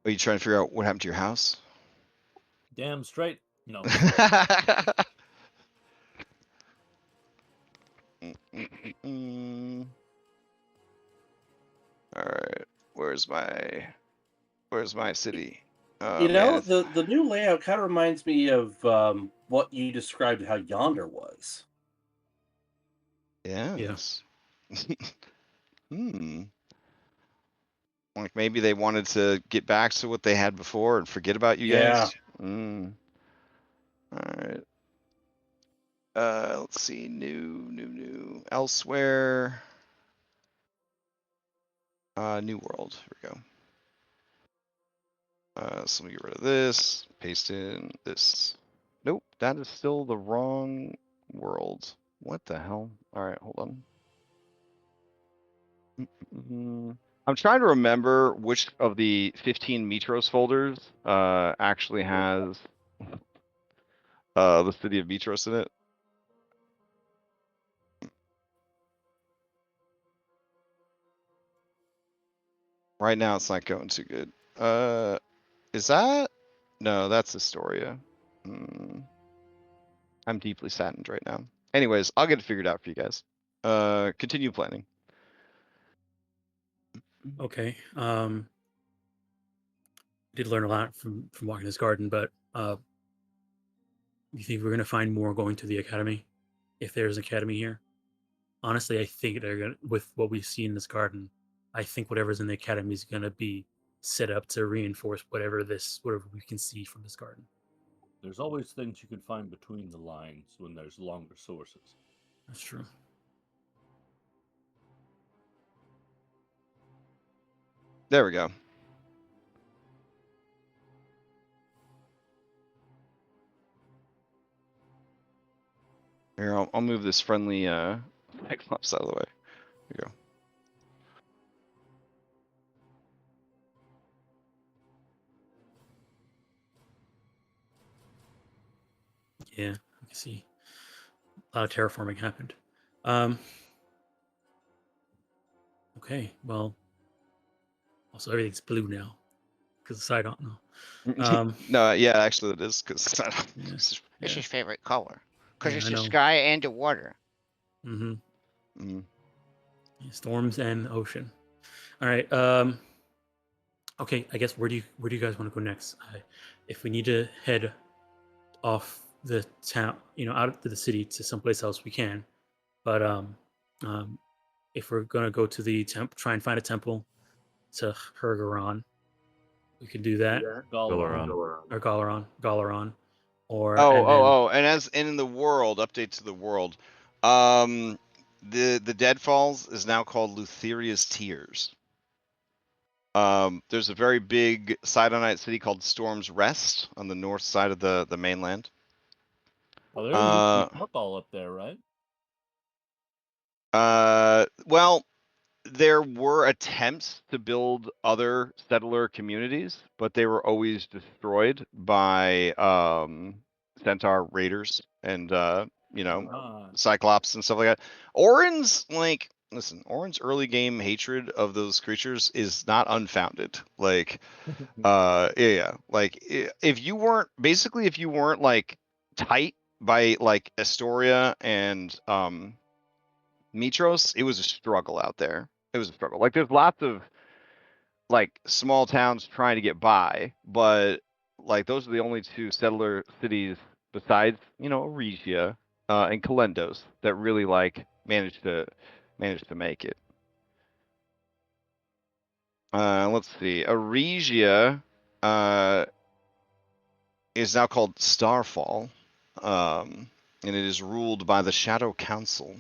Are you trying to figure out what happened to your house?
Damn straight. No.
All right. Where's my city?
You know,
Man,
the new layout kind of reminds me of what you described how Yonder was.
yes. Like maybe they wanted to get back to what they had before and forget about you guys. All right. Let's see. New. Elsewhere. New world. Here we go. So let me get rid of this. Paste in this. Nope, that is still the wrong world. What the hell? All right, hold on. I'm trying to remember which of the 15 Mitros folders actually has the city of Mitros in it. Right now, it's not going too good. Is that? No, that's Astoria. I'm deeply saddened right now. Anyways, I'll get it figured out for you guys. Continue planning.
Okay. Did learn a lot from walking this garden, but you think we're gonna find more going to the academy, if there's an academy here? Honestly, I think they're gonna, with what we see in this garden, I think whatever's in the academy is gonna be set up to reinforce whatever we can see from this garden.
There's always things you can find between the lines when there's longer sources.
That's true.
There we go. Here, I'll move this friendly Cyclops out of the way. Here you go.
Yeah, I can see a lot of terraforming happened. Okay, well, also everything's blue now because I don't know.
No, yeah, actually it is because
Yeah,
it's his favorite color because
yeah,
it's
I
the
know.
sky and the water.
Mm-hmm. Storms and ocean. All right. Okay, I guess where do you guys want to go next? If we need to head off the town, out of the city to someplace else, we can. But if we're gonna go to the temple, try and find a temple to Hergaron, we could do that.
Galaron.
Or Galaron, or
and as in the world, update to the world. The Deadfalls is now called Lutheria's Tears. There's a very big Sidonite city called Storm's Rest on the north side of the mainland.
Oh, there used to be all up there, right?
Well, there were attempts to build other settler communities, but they were always destroyed by Centaur raiders and Cyclops and stuff like that. Orin's Orin's early game hatred of those creatures is not unfounded. Like, yeah. Like, if you weren't like tight by like Astoria and Mitros, it was a struggle out there. It was a struggle. Like, there's lots of like small towns trying to get by, but like those are the only two settler cities besides Regia and Kalendos that really like managed to make it. Let's see. Regia is now called Starfall, and it is ruled by the Shadow Council.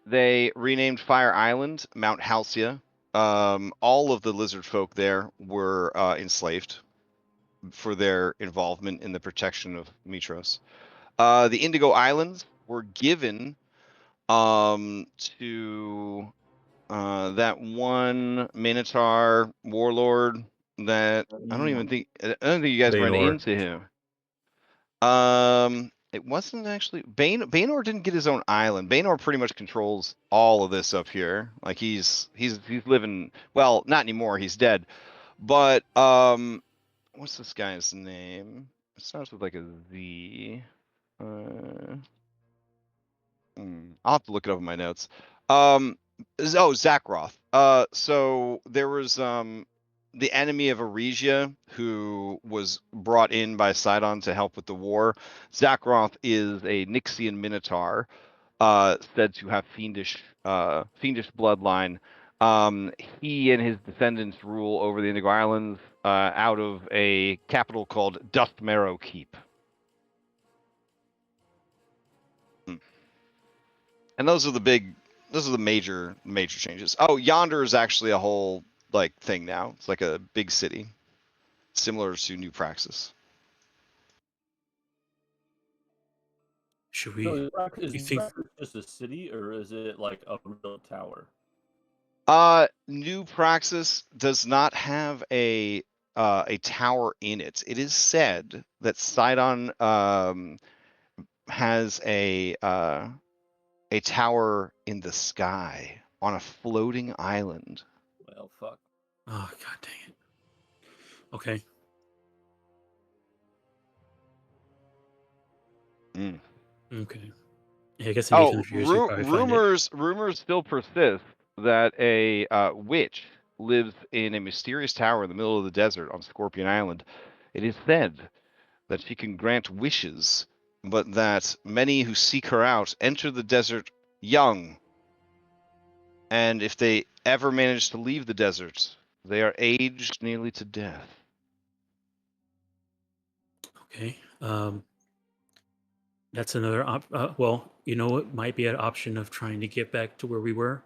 They renamed Fire Island Mount Halcyon. All of the lizard folk there were enslaved for their involvement in the protection of Mitros. The Indigo Islands were given to that one Minotaur warlord that I don't think you guys ran
Baynor.
into him. It wasn't actually Baynor didn't get his own island. Baynor pretty much controls all of this up here. Like he's living well, not anymore. He's dead. But what's this guy's name? It starts with like a Z. I'll have to look it up in my notes. Zakroth. So there was the enemy of Eregia who was brought in by Sidon to help with the war. Zakroth is a Nixian Minotaur, said to have fiendish bloodline. He and his descendants rule over the Indigo Islands out of a capital called Dustmarrow Keep. And those are the major changes. Oh, Yonder is actually a whole like thing now. It's like a big city, similar to New Praxis.
Should we?
So is
you think
Praxis just a city, or is it like a real tower?
New Praxis does not have a tower in it. It is said that Sidon has a tower in the sky on a floating island.
Well, fuck.
Oh god dang it. Okay. Okay. Yeah, I guess
rumors still persist that a witch lives in a mysterious tower in the middle of the desert on Scorpion Island. It is said that she can grant wishes, but that many who seek her out enter the desert young, and if they ever manage to leave the desert, they are aged nearly to death.
Okay. That's another well, you know what might be an option of trying to get back to where we were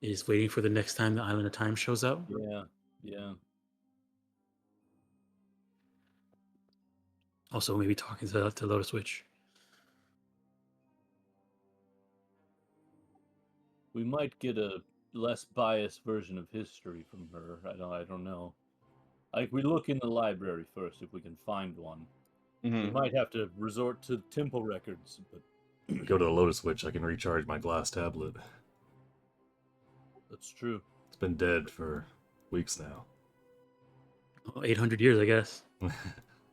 is waiting for the next time the Island of Time shows up.
Yeah.
Also, maybe talking to Lotus Witch.
We might get a less biased version of history from her. I don't know. Like, we look in the library first if we can find one. We might have to resort to temple records, but
go to the Lotus Witch. I can recharge my glass tablet.
That's true.
It's been dead for weeks now.
800 years, I guess.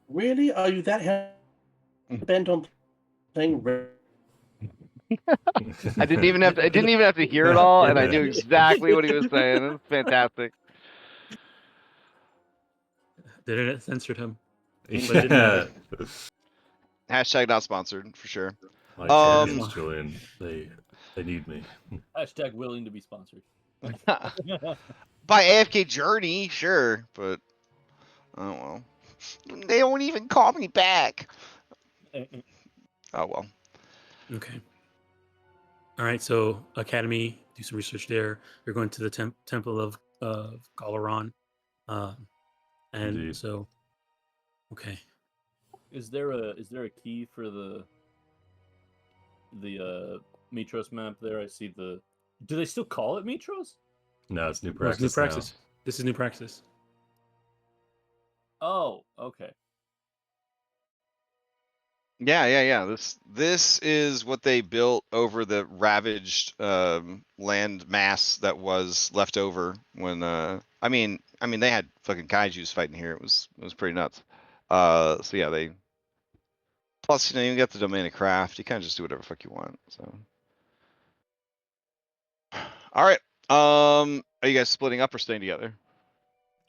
Really? Are you that bent on playing?
I didn't even have to hear it all, and I knew exactly what he was saying. It was fantastic.
The internet censored him.
Yeah.
Hashtag not sponsored for sure.
My champions, Julian. They need me.
Hashtag willing to be sponsored.
By AFK Journey, sure, but oh well. They don't even call me back. Oh well.
Okay. All right, so Academy, do some research there. You're going to the Temple of Galaran. And
Indeed.
so, okay.
Is there a key for the Mitros map there? I see the. Do they still call it Mitros?
No, it's New
No,
Praxis.
it's New Praxis. Now. This is New Praxis.
Oh, okay.
Yeah. This is what they built over the ravaged land mass that was left over when I mean they had fucking kaijus fighting here. It was pretty nuts. So yeah, they plus you got the domain of craft. You kind of just do whatever the fuck you want. So all right. Are you guys splitting up or staying together?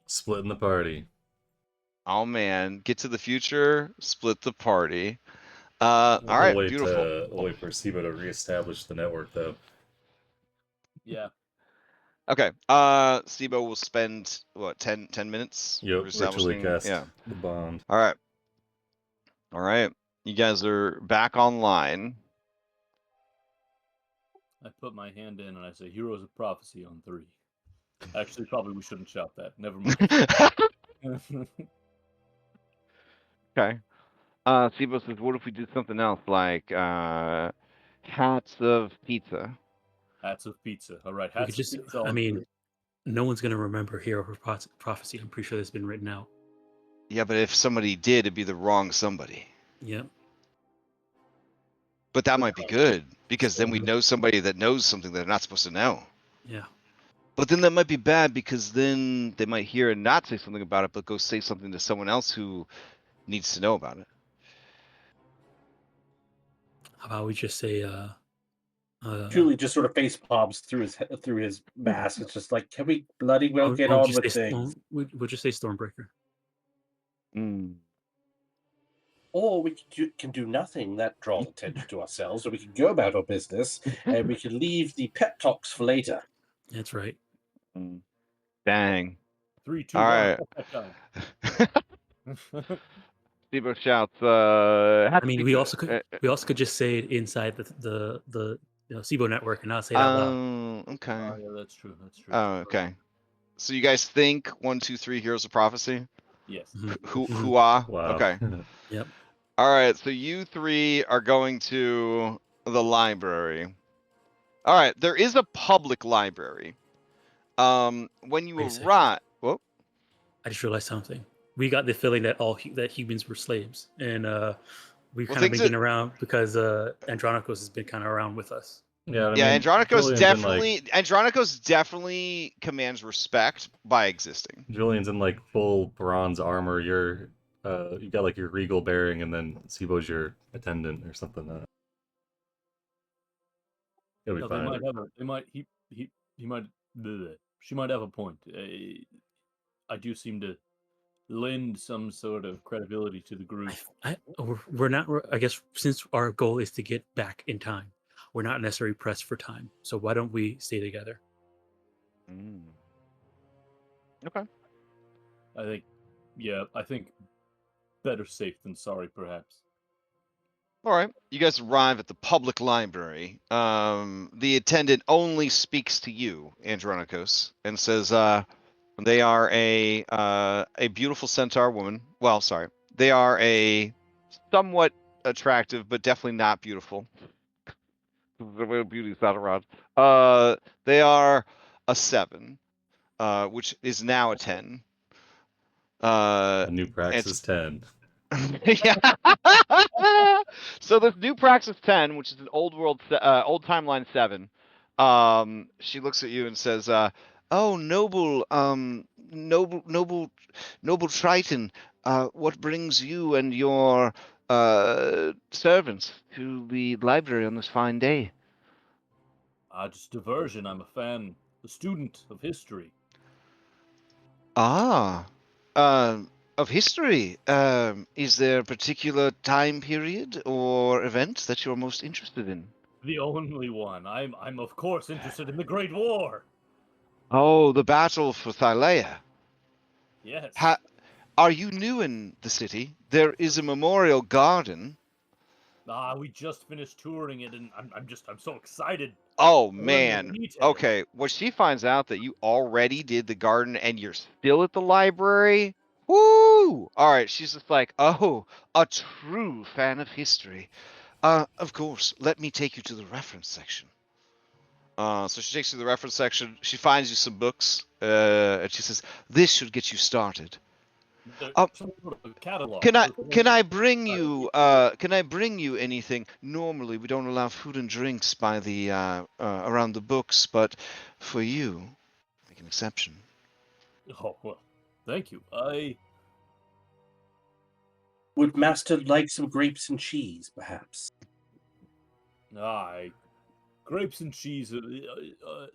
Splitting the party.
Oh man, get to the future, split the party. All right, beautiful.
We'll wait for SIBO to reestablish the network, though.
Yeah.
Okay. SIBO will spend what 10 minutes
ritually cast the bond.
All right. You guys are back online.
I put my hand in and I say, "Heroes of Prophecy" on 3. Actually, probably we shouldn't shout that. Never mind.
Okay. SIBO says, "What if we did something else, like hats of pizza?"
Hats of pizza. All right,
We
hats
could just,
of pizza.
I mean, no one's going to remember Hero for Prophecy. I'm pretty sure that's been written out.
Yeah, but if somebody did, it'd be the wrong somebody.
Yeah.
But that might be good, because then we know somebody that knows something they're not supposed to know.
Yeah.
But then that might be bad, because then they might hear and not say something about it, but go say something to someone else who needs to know about it.
How about we just say,
Julie just sort of face palms through his mask. It's just like, can we bloody well get on with things?
We'll just say Stormbreaker.
Or we can do nothing that draws attention to ourselves, or we can go about our business, and we can leave the pep talks for later.
That's right.
Dang.
3, 2,
All
1.
right. Steve shouts. I
mean, we also could just say it inside the SIBO network and not say it out loud.
Okay.
Oh, yeah, that's true. That's true.
Oh, okay. So you guys think 1, 2, 3 Heroes of Prophecy?
Yes.
Who are?
Wow.
Okay.
Yep.
All right. So you 3 are going to the library. All right. There is a public library. When you arrive, whoa!
I just realized something. We got the feeling that that humans were slaves, and we've kind of been getting around because Andronikos has been kind of around with us.
Yeah,
Andronikos definitely commands respect by existing.
Julian's in like full bronze armor. You got like your regal bearing, and then Sibo's your attendant or something. It'll be fine.
She might have a point. I do seem to lend some sort of credibility to the group.
We're not. I guess since our goal is to get back in time, we're not necessarily pressed for time. So why don't we stay together?
Okay.
I think better safe than sorry, perhaps.
All right. You guys arrive at the public library. The attendant only speaks to you, Andronikos, and says, they are a beautiful centaur woman. Well, sorry. They are a somewhat attractive, but definitely not beautiful. Beauty is not around. They are a 7, which is now a 10.
The new Praxis 10.
Yeah. So this new Praxis 10, which is an old timeline 7. She looks at you and says, "Oh, noble Triton, what brings you and your servants to the library on this fine day?"
Just diversion. I'm a student of history.
Of history. Is there a particular time period or event that you're most interested in?
The only one. I'm of course interested in the Great War.
Oh, the battle for Thylea.
Yes.
Are you new in the city? There is a memorial garden.
We just finished touring it, and I'm so excited.
Oh man. Okay. Well, she finds out that you already did the garden and you're still at the library. Woo! All right. She's just like, oh, a true fan of history. Of course. Let me take you to the reference section. So she takes you to the reference section. She finds you some books, and she says, "This should get you started." Can I bring you anything? Normally we don't allow food and drinks by the around the books, but for you, make an exception.
Oh well, thank you.
Would Master like some grapes and cheese, perhaps?
Grapes and cheese,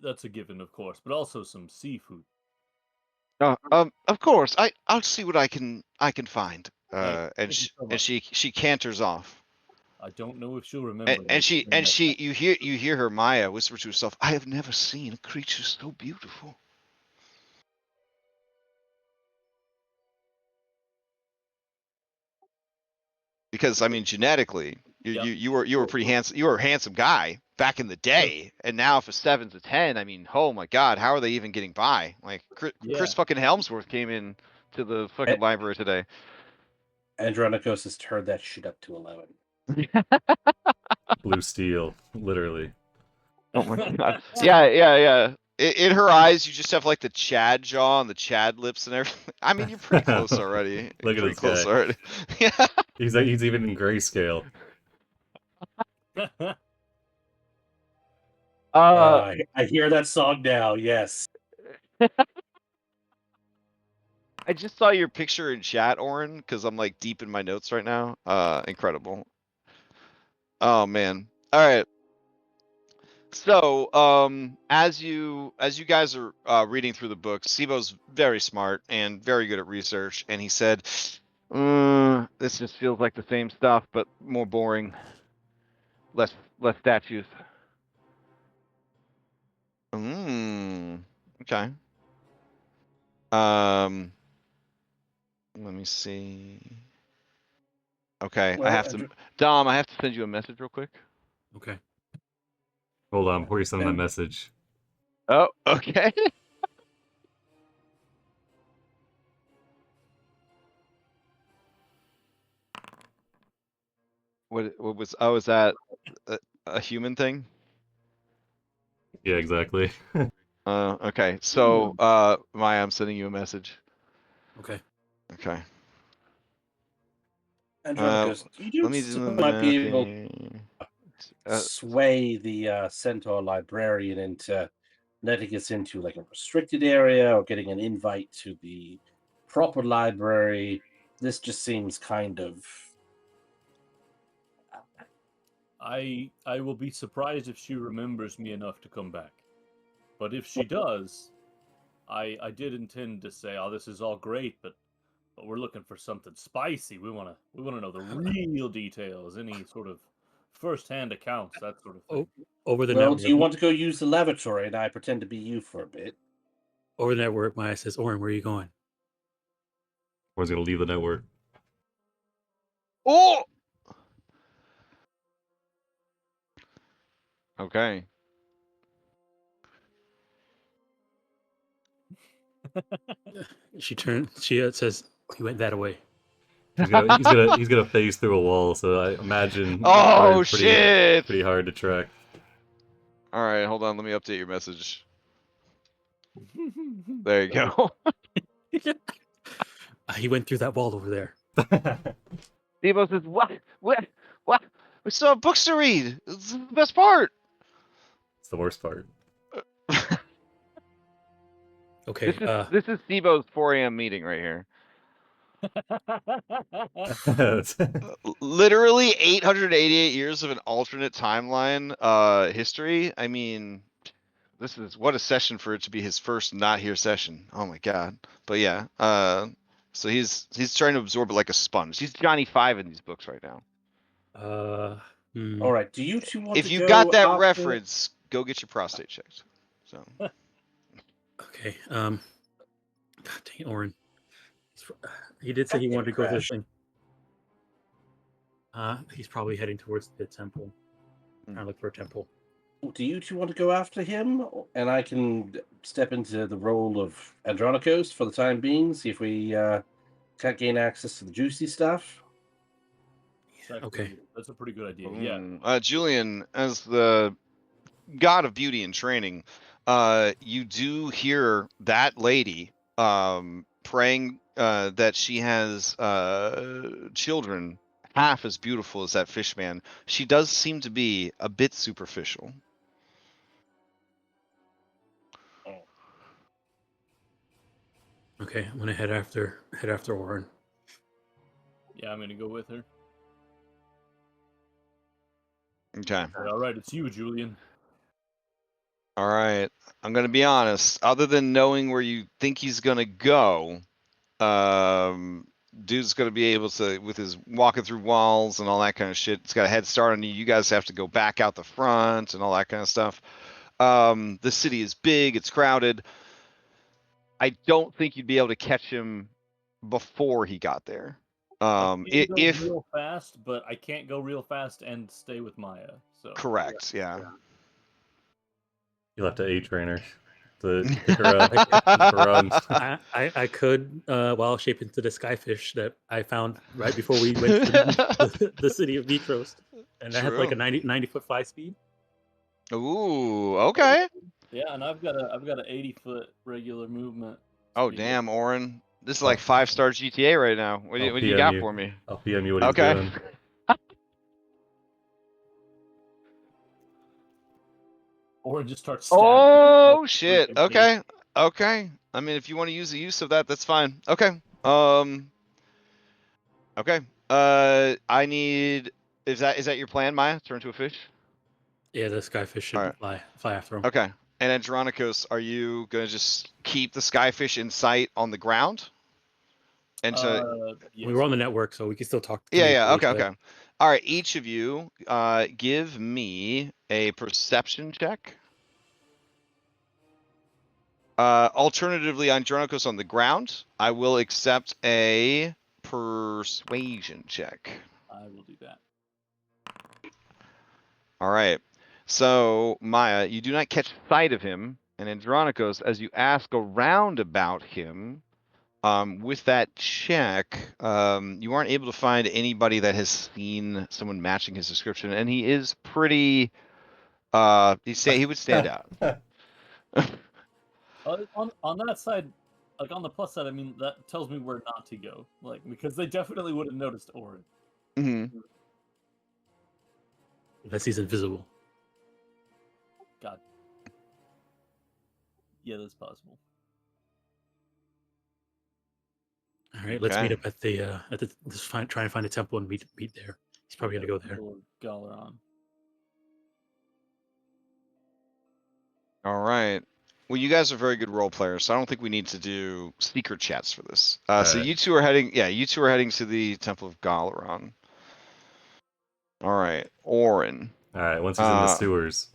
that's a given, of course, but also some seafood.
Of course. I'll see what I can find. And she canters off.
I don't know if she'll remember.
You hear her, Maya, whisper to herself, "I have never seen a creature so beautiful." Because I mean, genetically, you were pretty handsome. You were a handsome guy back in the day, and now if a 7's a 10, I mean, oh my God, how are they even getting by? Like Chris fucking Helmsworth came in to the fucking library today.
Andronikos has turned that shit up to 11.
Blue steel, literally.
Oh my god. Yeah. In her eyes, you just have like the Chad jaw and the Chad lips and everything. I mean, you're pretty close already.
Look at
Pretty
this
close
guy.
already. Yeah.
He's even in grayscale.
I hear that song now. Yes.
I just saw your picture in chat, Oren, because I'm like deep in my notes right now. Incredible. Oh man. All right. So, as you guys are reading through the book, Sibo's very smart and very good at research, and he said, "This just feels like the same stuff, but more boring. Less statues." Okay. Let me see. Okay, I
Well,
have to. Dom, I have to send you a message real quick.
Okay.
Hold on, before you send that message.
Oh, okay. What was? Oh, is that a human thing?
Yeah, exactly.
Okay. So, Maya, I'm sending you a message.
Okay.
Okay.
Andronicus, you
Let me
do
do
might be able
the
sway the Centaur librarian into letting us into like a restricted area or getting an invite to the proper library. This just seems kind of.
I will be surprised if she remembers me enough to come back. But if she does, I did intend to say, "Oh, this is all great, but we're looking for something spicy. We wanna know the real details, any sort of first-hand accounts, that sort of thing."
Over the
Well,
network.
do you want to go use the lavatory and I pretend to be you for a bit?
Over the network, Maya says, "Oren, where are you going?"
Oren's gonna leave the network.
Oh. Okay.
She says, "He went that way."
He's gonna phase through a wall, so I imagine
Oh
Oren's
shit!
pretty hard to track.
All right, hold on. Let me update your message. There you go.
He went through that wall over there.
Debo says, "What? We still have books to read. This is the best part."
It's the worst part.
Okay.
This is Debo's 4 a.m. meeting right here. Literally 888 years of an alternate timeline history. I mean, this is what a session for it to be his first not here session. Oh my god. But yeah, so he's trying to absorb it like a sponge. He's Johnny Five in these books right now.
All right. Do you two want
If
to
you
go
got that
after...
reference, go get your prostate checked. So.
Okay. God dang, Oren. He did say he wanted to go to this thing. He's probably heading towards the temple. Trying to look for a temple.
Do you two want to go after him, and I can step into the role of Andronicos for the time being? See if we can't gain access to the juicy stuff.
Okay,
that's a pretty good idea. Yeah.
Julian, as the god of beauty and training, you do hear that lady praying that she has children half as beautiful as that fish man. She does seem to be a bit superficial.
Okay, I'm gonna head after Oren.
Yeah, I'm gonna go with her.
Okay.
All right, it's you, Julian.
All right. I'm gonna be honest. Other than knowing where you think he's gonna go, dude's gonna be able to, with his walking through walls and all that kind of shit. It's got a head start on you. You guys have to go back out the front and all that kind of stuff. The city is big. It's crowded. I don't think you'd be able to catch him before he got there.
I can go real fast, but I can't go real fast and stay with Maya. So
correct, yeah.
You'll have to A-trainer to pick her up for runs.
I could while shape into the skyfish that I found right before we went to the city of Vitros, and I have like a 90 foot fly speed.
Ooh, okay.
Yeah, and I've got an 80-foot regular movement.
Oh
speed.
damn, Oren. This is like 5-star GTA right now. What do you got for me?
I'll PM you what he's
Okay.
doing.
Or just start stabbing.
Oh shit. Okay. Okay. I mean, if you want to use the use of that, that's fine. Okay. Okay. I need. Is that your plan, Maya? Turn to a fish.
Yeah, the skyfish should
All
fly after him.
Okay. And Andronicos, are you gonna just keep the skyfish in sight on the ground? And to
Yes.
We were on the network, so we can still talk.
yeah. Okay. Okay. All right. Each of you, give me a perception check. Alternatively, Andronicos on the ground, I will accept a persuasion check.
I will do that.
All right. So, Maya, you do not catch sight of him, and Andronicos, as you ask around about him, with that check, you aren't able to find anybody that has seen someone matching his description, and he is pretty. He would stand out.
On that side, like on the plus side, I mean that tells me where not to go, like because they definitely would have noticed Orin.
Mm-hmm.
Unless he's invisible.
God. Yeah, that's possible.
All right, let's meet up at the let's try and find a temple and meet there. He's probably gonna go there.
Galaron.
All right. Well, you guys are very good role players, so I don't think we need to do secret chats for this. So
right.
you two are heading, you two are heading to the Temple of Galaron. All right, Orin.
All right, once he's in the sewers,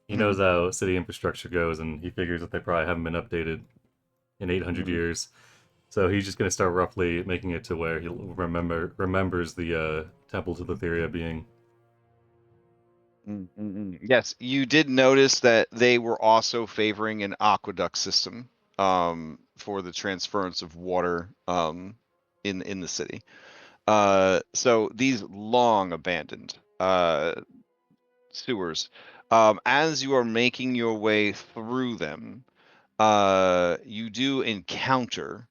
he knows how city infrastructure goes, and he figures that they probably haven't been updated in 800 years. So he's just going to start roughly making it to where he remembers the temple to the Thylea being.
Yes, you did notice that they were also favoring an aqueduct system for the transference of water in the city. So these long abandoned sewers, as you are making your way through them, you do encounter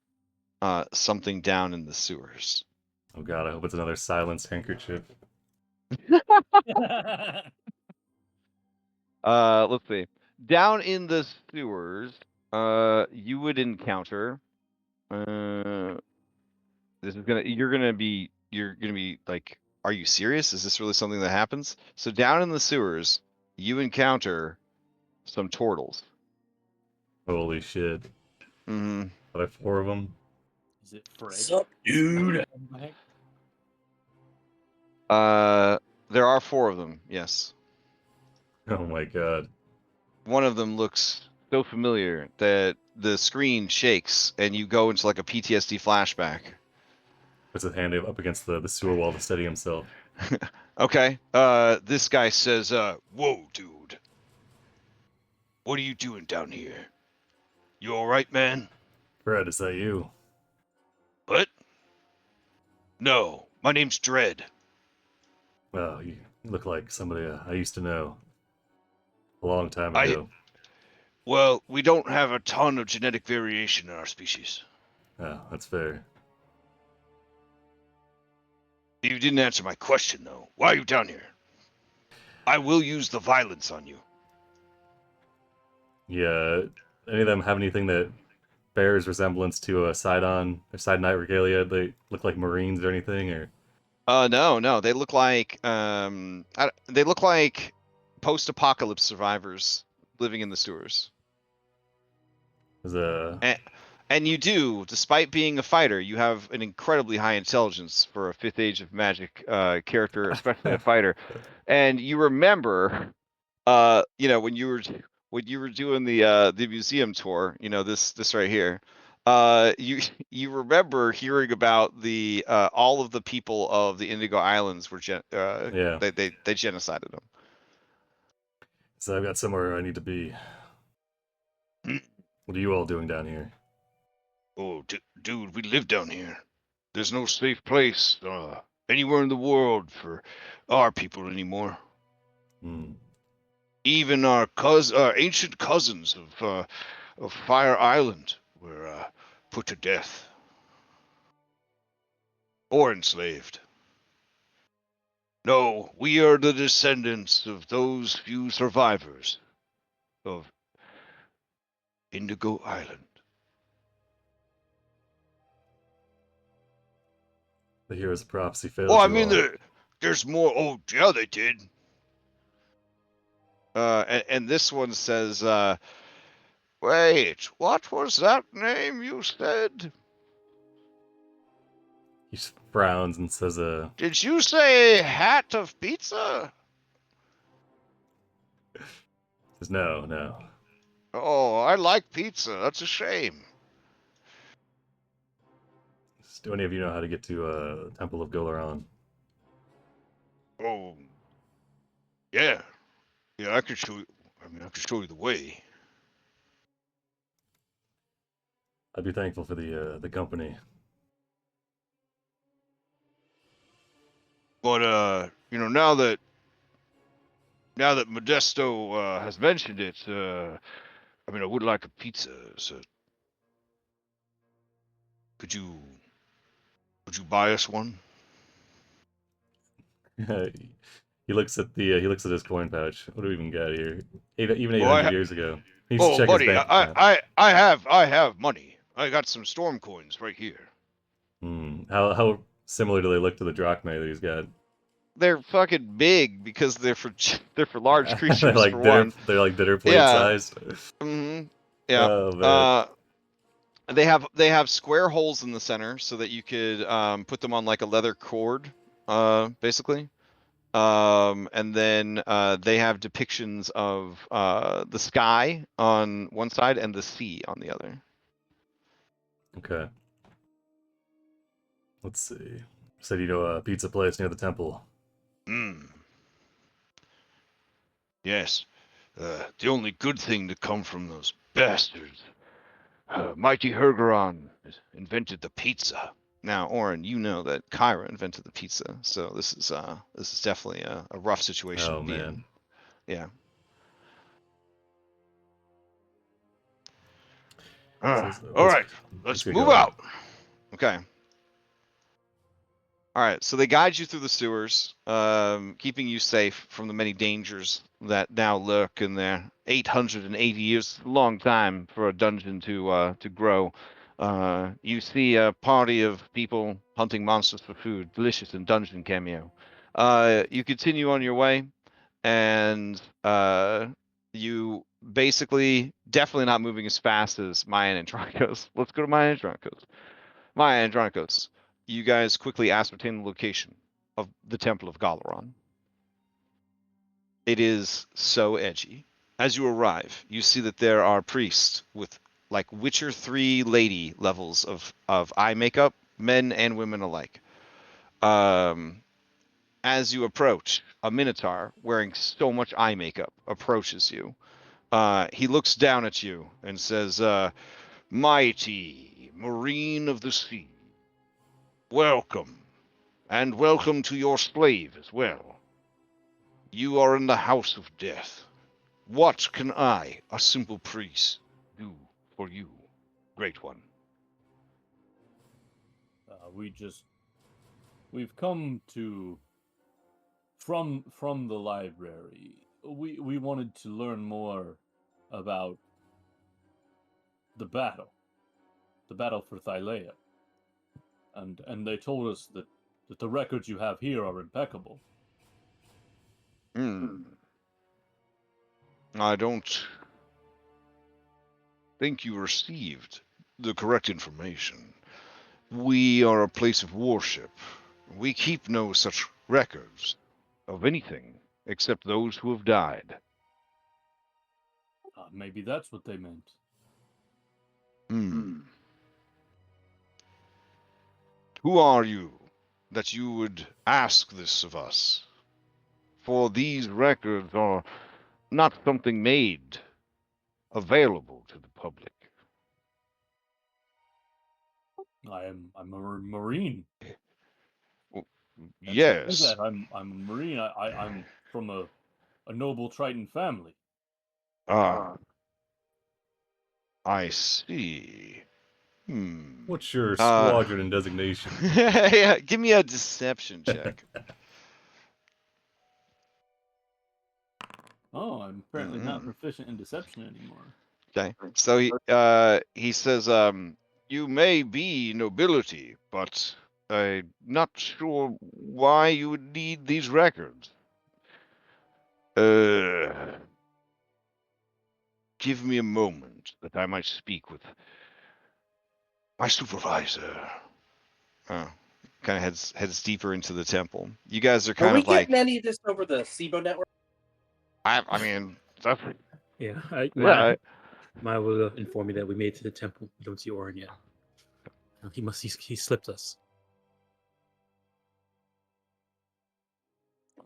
something down in the sewers.
Oh god, I hope it's another silenced handkerchief.
Let's see. Down in the sewers, you would encounter. You're gonna be like, are you serious? Is this really something that happens? So down in the sewers, you encounter some turtles.
Holy shit.
Mm-hmm.
Are there 4 of them?
Is it Fred?
What's up, dude?
There are 4 of them. Yes.
Oh my god.
One of them looks so familiar that the screen shakes and you go into like a PTSD flashback.
Puts his hand up against the sewer wall to steady himself.
Okay. This guy says, whoa, dude. What are you doing down here? You alright, man?
Fred, is that you?
What? No, my name's Dread.
Well, you look like somebody I used to know. A long time ago.
Well, we don't have a ton of genetic variation in our species.
Oh, that's fair.
You didn't answer my question, though. Why are you down here? I will use the violence on you.
Yeah, any of them have anything that bears resemblance to a Sidon or Side Knight regalia? They look like Marines or anything, or?
No. They look like post-apocalypse survivors living in the sewers. And you do, despite being a fighter, you have an incredibly high intelligence for a 5th Age of Magic character, especially a fighter. And you remember, when you were doing the museum tour, this right here. You remember hearing about the all of the people of the Indigo Islands were they genocided them.
So I've got somewhere I need to be. What are you all doing down here?
Oh, dude, we live down here. There's no safe place anywhere in the world for our people anymore. Even our ancient cousins of Fire Island were put to death or enslaved. No, we are the descendants of those few survivors of Indigo Island.
The hero's prophecy failed
Oh, I
you
mean,
all.
there's more. Oh, yeah, they did. And this one says, wait, what was that name you said?
He frowns and says,
Did you say hat of pizza?
says, no, no.
Oh, I like pizza. That's a shame.
Do any of you know how to get to Temple of Golaron?
Oh, yeah. Yeah, I could show you. I mean, I could show you the way.
I'd be thankful for the company.
But you know, now that Modesto has mentioned it, I mean, I would like a pizza. So, could you buy us one?
He looks at his coin pouch. What do we even got here? Even
Oh,
800 years ago. He needs to
oh,
check his
buddy,
bank account.
I have money. I got some storm coins right here.
How similar do they look to the drachma that he's got?
They're fucking big because they're for large creatures
they're like
for one.
they're like dinner plate
Yeah.
sized.
Mm-hmm. Yeah.
Oh man.
They have square holes in the center so that you could put them on like a leather cord, basically. And then they have depictions of the sky on one side and the sea on the other.
Okay. Let's see. Said you know a pizza place near the temple.
Yes. The only good thing to come from those bastards. Mighty Hergeron invented the pizza. Now, Oren, you know that Kyra invented the pizza, so this is definitely a rough situation
Oh
to be
man.
in. Yeah. All right, let's move out. Okay. All right, so they guide you through the sewers, keeping you safe from the many dangers that now lurk in there. 880 years, a long time for a dungeon to grow. You see a party of people hunting monsters for food, delicious in dungeon cameo. You continue on your way, and you basically definitely not moving as fast as Maya and Andronicos. Let's go to Maya and Andronicos. Maya and Andronicos, you guys quickly ascertain the location of the Temple of Galaron. It is so edgy. As you arrive, you see that there are priests with like Witcher 3 lady levels of eye makeup, men and women alike. As you approach, a minotaur wearing so much eye makeup approaches you. He looks down at you and says, "Mighty Marine of the Sea, welcome. And welcome to your slave as well. You are in the house of death. What can I, a simple priest, do for you, great one?"
We've come to from the library. We wanted to learn more about the battle for Thylea, and they told us that the records you have here are impeccable.
I don't think you received the correct information. We are a place of worship. We keep no such records of anything except those who have died.
Maybe that's what they meant.
Who are you that you would ask this of us? For these records are not something made available to the public.
I'm a Marine.
Yes.
I'm a Marine. I'm from a a noble Triton family.
Ah, I see.
What's your squadron and designation?
Yeah, give me a deception check.
Oh, I'm apparently not proficient in deception anymore.
Okay, so he says, you may be nobility, but I'm not sure why you would need these records. Give me a moment that I might speak with my supervisor. Kind of heads deeper into the temple. You guys are kind
we
of like.
getting any of this over the SIBO network?
I mean, that's.
Yeah, Maya will inform me that we made it to the temple. We don't see Oren yet. He slipped us.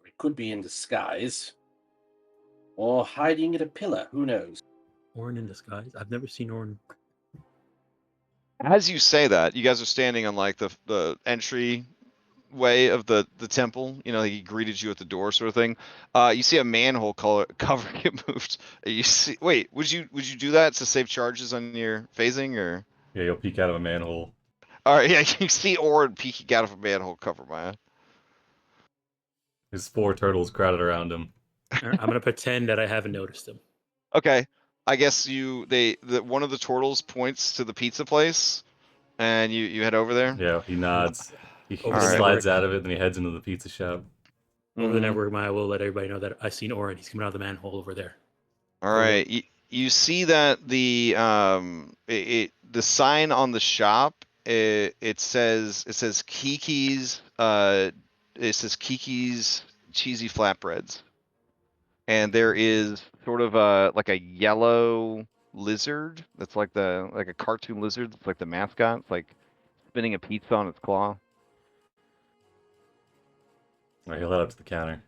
It could be in disguise. Or hiding in a pillar, who knows?
Oren in disguise? I've never seen Oren.
As you say that, you guys are standing on like the entry way of the temple. You know, he greeted you at the door, sort of thing. You see a manhole cover get moved. You see. Wait, would you do that to save charges on your phasing, or?
Yeah, you'll peek out of a manhole.
All right, yeah, you see Orin peeking out of a manhole cover, Maya.
There's 4 turtles crowded around him.
I'm gonna pretend that I haven't noticed him.
Okay, I guess one of the turtles points to the pizza place, and you head over there.
Yeah, he nods. He
Over
slides out of it, then he heads into the pizza shop.
Over the network, Maya will let everybody know that I've seen Oren. He's coming out of the manhole over there.
All right, you see that the sign on the shop it says Kiki's Kiki's cheesy flatbreads, and there is sort of like a yellow lizard that's like a cartoon lizard that's like the mascot. It's like spinning a pizza on its claw.
All right, he'll head up to the counter.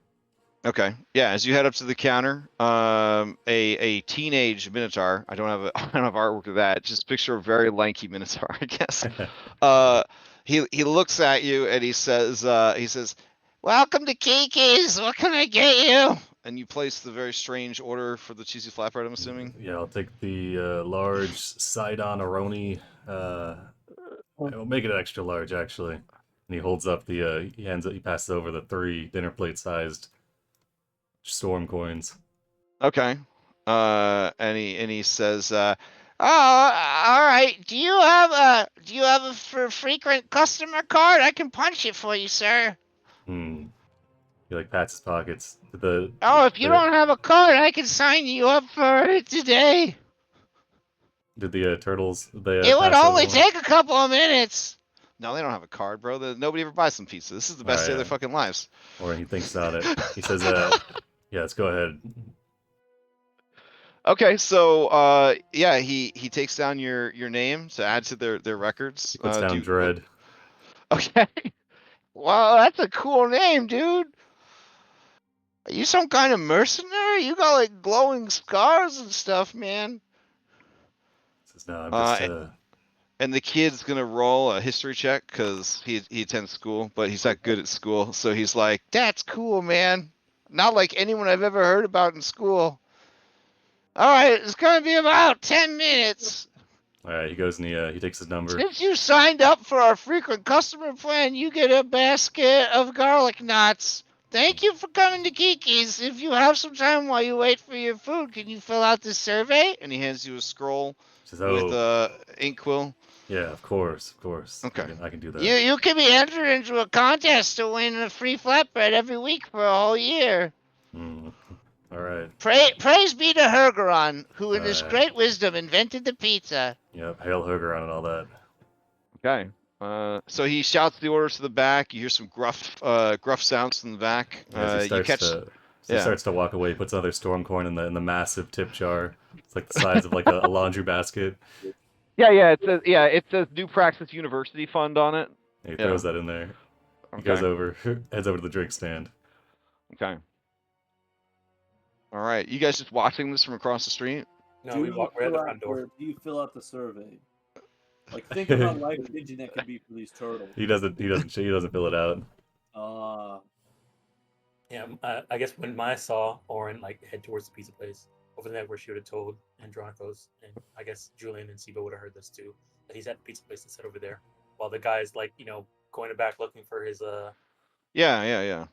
Okay. Yeah, as you head up to the counter, a teenage minotaur. I don't have artwork of that. Just picture a very lanky minotaur, I guess. He looks at you and he says, "Welcome to Kiki's. What can I get you?" And you place the very strange order for the cheesy flatbread, I'm assuming.
Yeah, I'll take the large Sidon Aroni. I'll make it extra large, actually. And he holds up he passes over the 3 dinner plate sized storm coins.
Okay. And he says, "Oh, all right. Do you have a frequent customer card? I can punch it for you, sir."
He like pats his pockets.
If you don't have a card, I can sign you up for it today.
Did the turtles?
It would only take a couple of minutes. No, they don't have a card, bro. Nobody ever buys some pizza. This is the best day of their fucking lives.
Or he thinks on it. He says, "Yeah, let's go ahead."
Okay, so he takes down your name to add to their records.
He puts down Dread.
Okay. Wow, that's a cool name, dude. Are you some kind of mercenary? You got like glowing scars and stuff, man.
He says, "No, I'm just."
And the kid's gonna roll a history check because he attends school, but he's not good at school. So he's like, "That's cool, man. Not like anyone I've ever heard about in school." All right, it's gonna be about 10 minutes.
All right, he goes and he takes his number.
Since you signed up for our frequent customer plan, you get a basket of garlic knots. Thank you for coming to Kiki's. If you have some time while you wait for your food, can you fill out this survey? And he hands you a scroll with ink quill.
Yeah, of course.
Okay,
I can do that.
You can be entered into a contest to win a free flatbread every week for a whole year.
All right.
Praise be to Hergeron, who in his great wisdom invented the pizza.
Yep, hail Hergeron and all that.
Okay. So he shouts the orders to the back. You hear some gruff sounds from the back.
As he starts to walk away, he puts another storm coin in the massive tip jar. It's like the size of like a laundry basket.
Yeah. It says New Praxis University Fund on it.
He throws that in there. He goes over, heads over to the drink stand.
Okay. All right. You guys just watching this from across the street?
No, we walk right out the front door.
Do you fill out the survey? Like, think about life changing that could be for these turtles.
He doesn't fill it out.
Yeah, I guess when Maya saw Oren like head towards the pizza place over there where she would have told Andronicos, and I guess Julian and Sibo would have heard this too, that he's at the pizza place instead over there, while the guy's like going back looking for his
Yeah.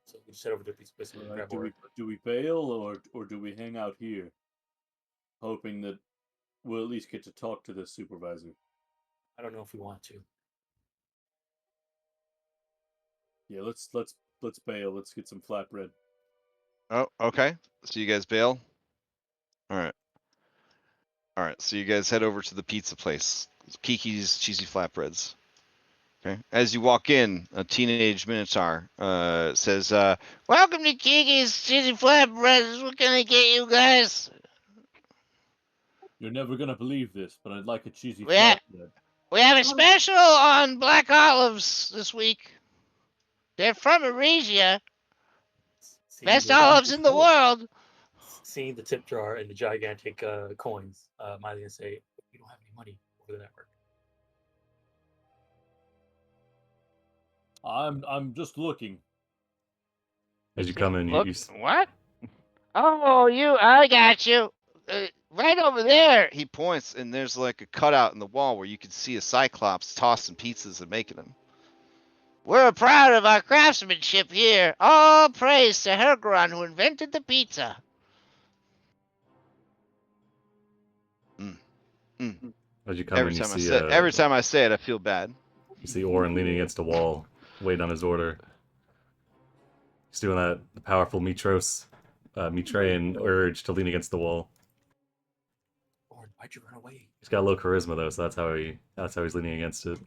So we just head over to the pizza place and grab Oren.
Do we bail or do we hang out here, hoping that we'll at least get to talk to the supervisor?
I don't know if we want to.
Yeah, let's bail. Let's get some flatbread.
Oh, okay. So you guys bail? All right. So you guys head over to the pizza place. Kiki's Cheesy Flatbreads. Okay. As you walk in, a teenage Minotaur says, "Welcome to Kiki's Cheesy Flatbreads. What can I get you guys?"
You're never gonna believe this, but I'd like a cheesy
We have,
flatbread.
we have a special on black olives this week. They're from Eurasia. Best olives in the world.
Seeing the tip jar and the gigantic coins, Miley's gonna say, "We don't have any money over the network."
I'm just looking.
As you come in,
Look,
you
what? Oh, I got you. Right over there. He points, and there's like a cutout in the wall where you can see a Cyclops tossing pizzas and making them. We're proud of our craftsmanship here. All praise to Hergron, who invented the pizza.
As you come
Every
in,
time I say it, I feel bad.
You see Oren leaning against a wall, waiting on his order. He's doing that powerful Mitrean urge to lean against the wall.
Oren, why'd you run away?
He's got low charisma though, so that's how he's leaning against it.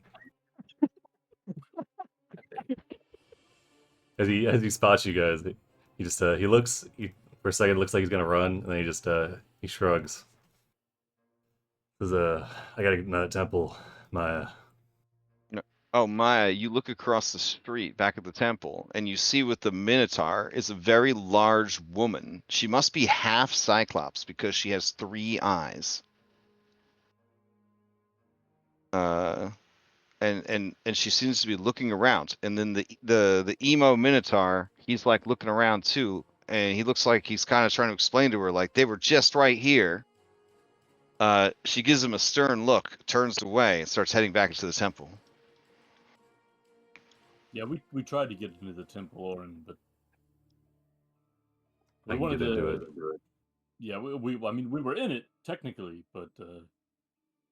As he spots you guys, he just for a second it looks like he's gonna run, and then he shrugs. Says, "I gotta get in that temple, Maya."
Oh, Maya, you look across the street back at the temple, and you see with the Minotaur is a very large woman. She must be half Cyclops because she has 3 eyes. And she seems to be looking around. And then the emo Minotaur, he's like looking around too, and he looks like he's kind of trying to explain to her like they were just right here. She gives him a stern look, turns away, and starts heading back into the temple.
Yeah, we tried to get into the temple, Oren, but
we wanted to do it.
Yeah, we were in it technically, but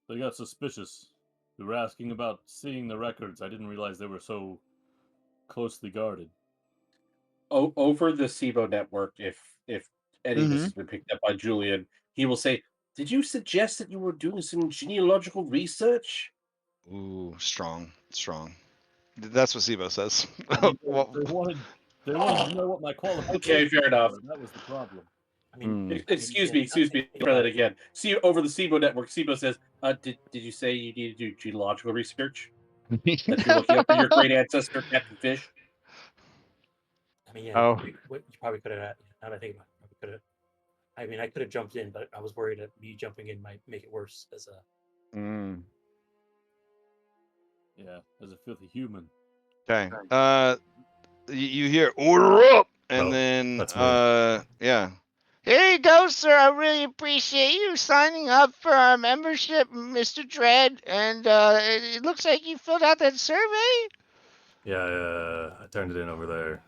they got suspicious. We were asking about seeing the records. I didn't realize they were so closely guarded.
Over the SIBO network, if any of this has been picked up by Julian, he will say, "Did you suggest that you were doing some genealogical research?"
Ooh, strong. That's what Sibo says.
I mean, they wanted to know what my qualifications
Okay, fair enough.
were. That was the problem.
I mean,
excuse me. Try that again. See, over the SIBO network, SIBO says, "Did you say you need to do genealogical research? That you're looking up for your great ancestor, Captain Fish?"
I mean, yeah. You probably could have. Now that I think about it, probably could have. I mean, I could have jumped in, but I was worried that me jumping in might make it worse as a.
Yeah, as a filthy human.
Okay. You hear "order up," and then yeah. Here you go, sir. I really appreciate you signing up for our membership, Mr. Dredd. And it looks like you filled out that survey.
Yeah, I turned it in over there.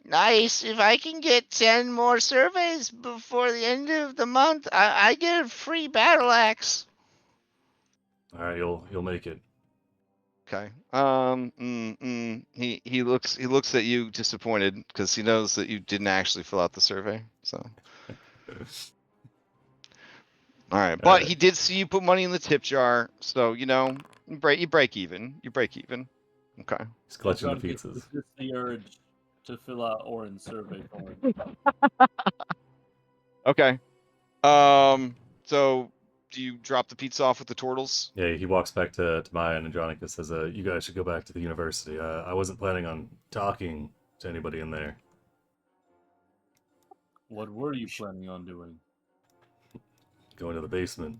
Nice. If I can get 10 more surveys before the end of the month, I get a free battle axe.
All right, you'll make it.
Okay. He looks at you disappointed because he knows that you didn't actually fill out the survey. So. All right, but he did see you put money in the tip jar, so you break even. You break even. Okay.
He's clutching the pizzas.
It's just the urge to fill out Oren's survey form.
Okay. So do you drop the pizza off with the turtles?
Yeah, he walks back to Maya and Andronicus, says, "You guys should go back to the university. I wasn't planning on talking to anybody in there."
What were you planning on doing?
Going to the basement.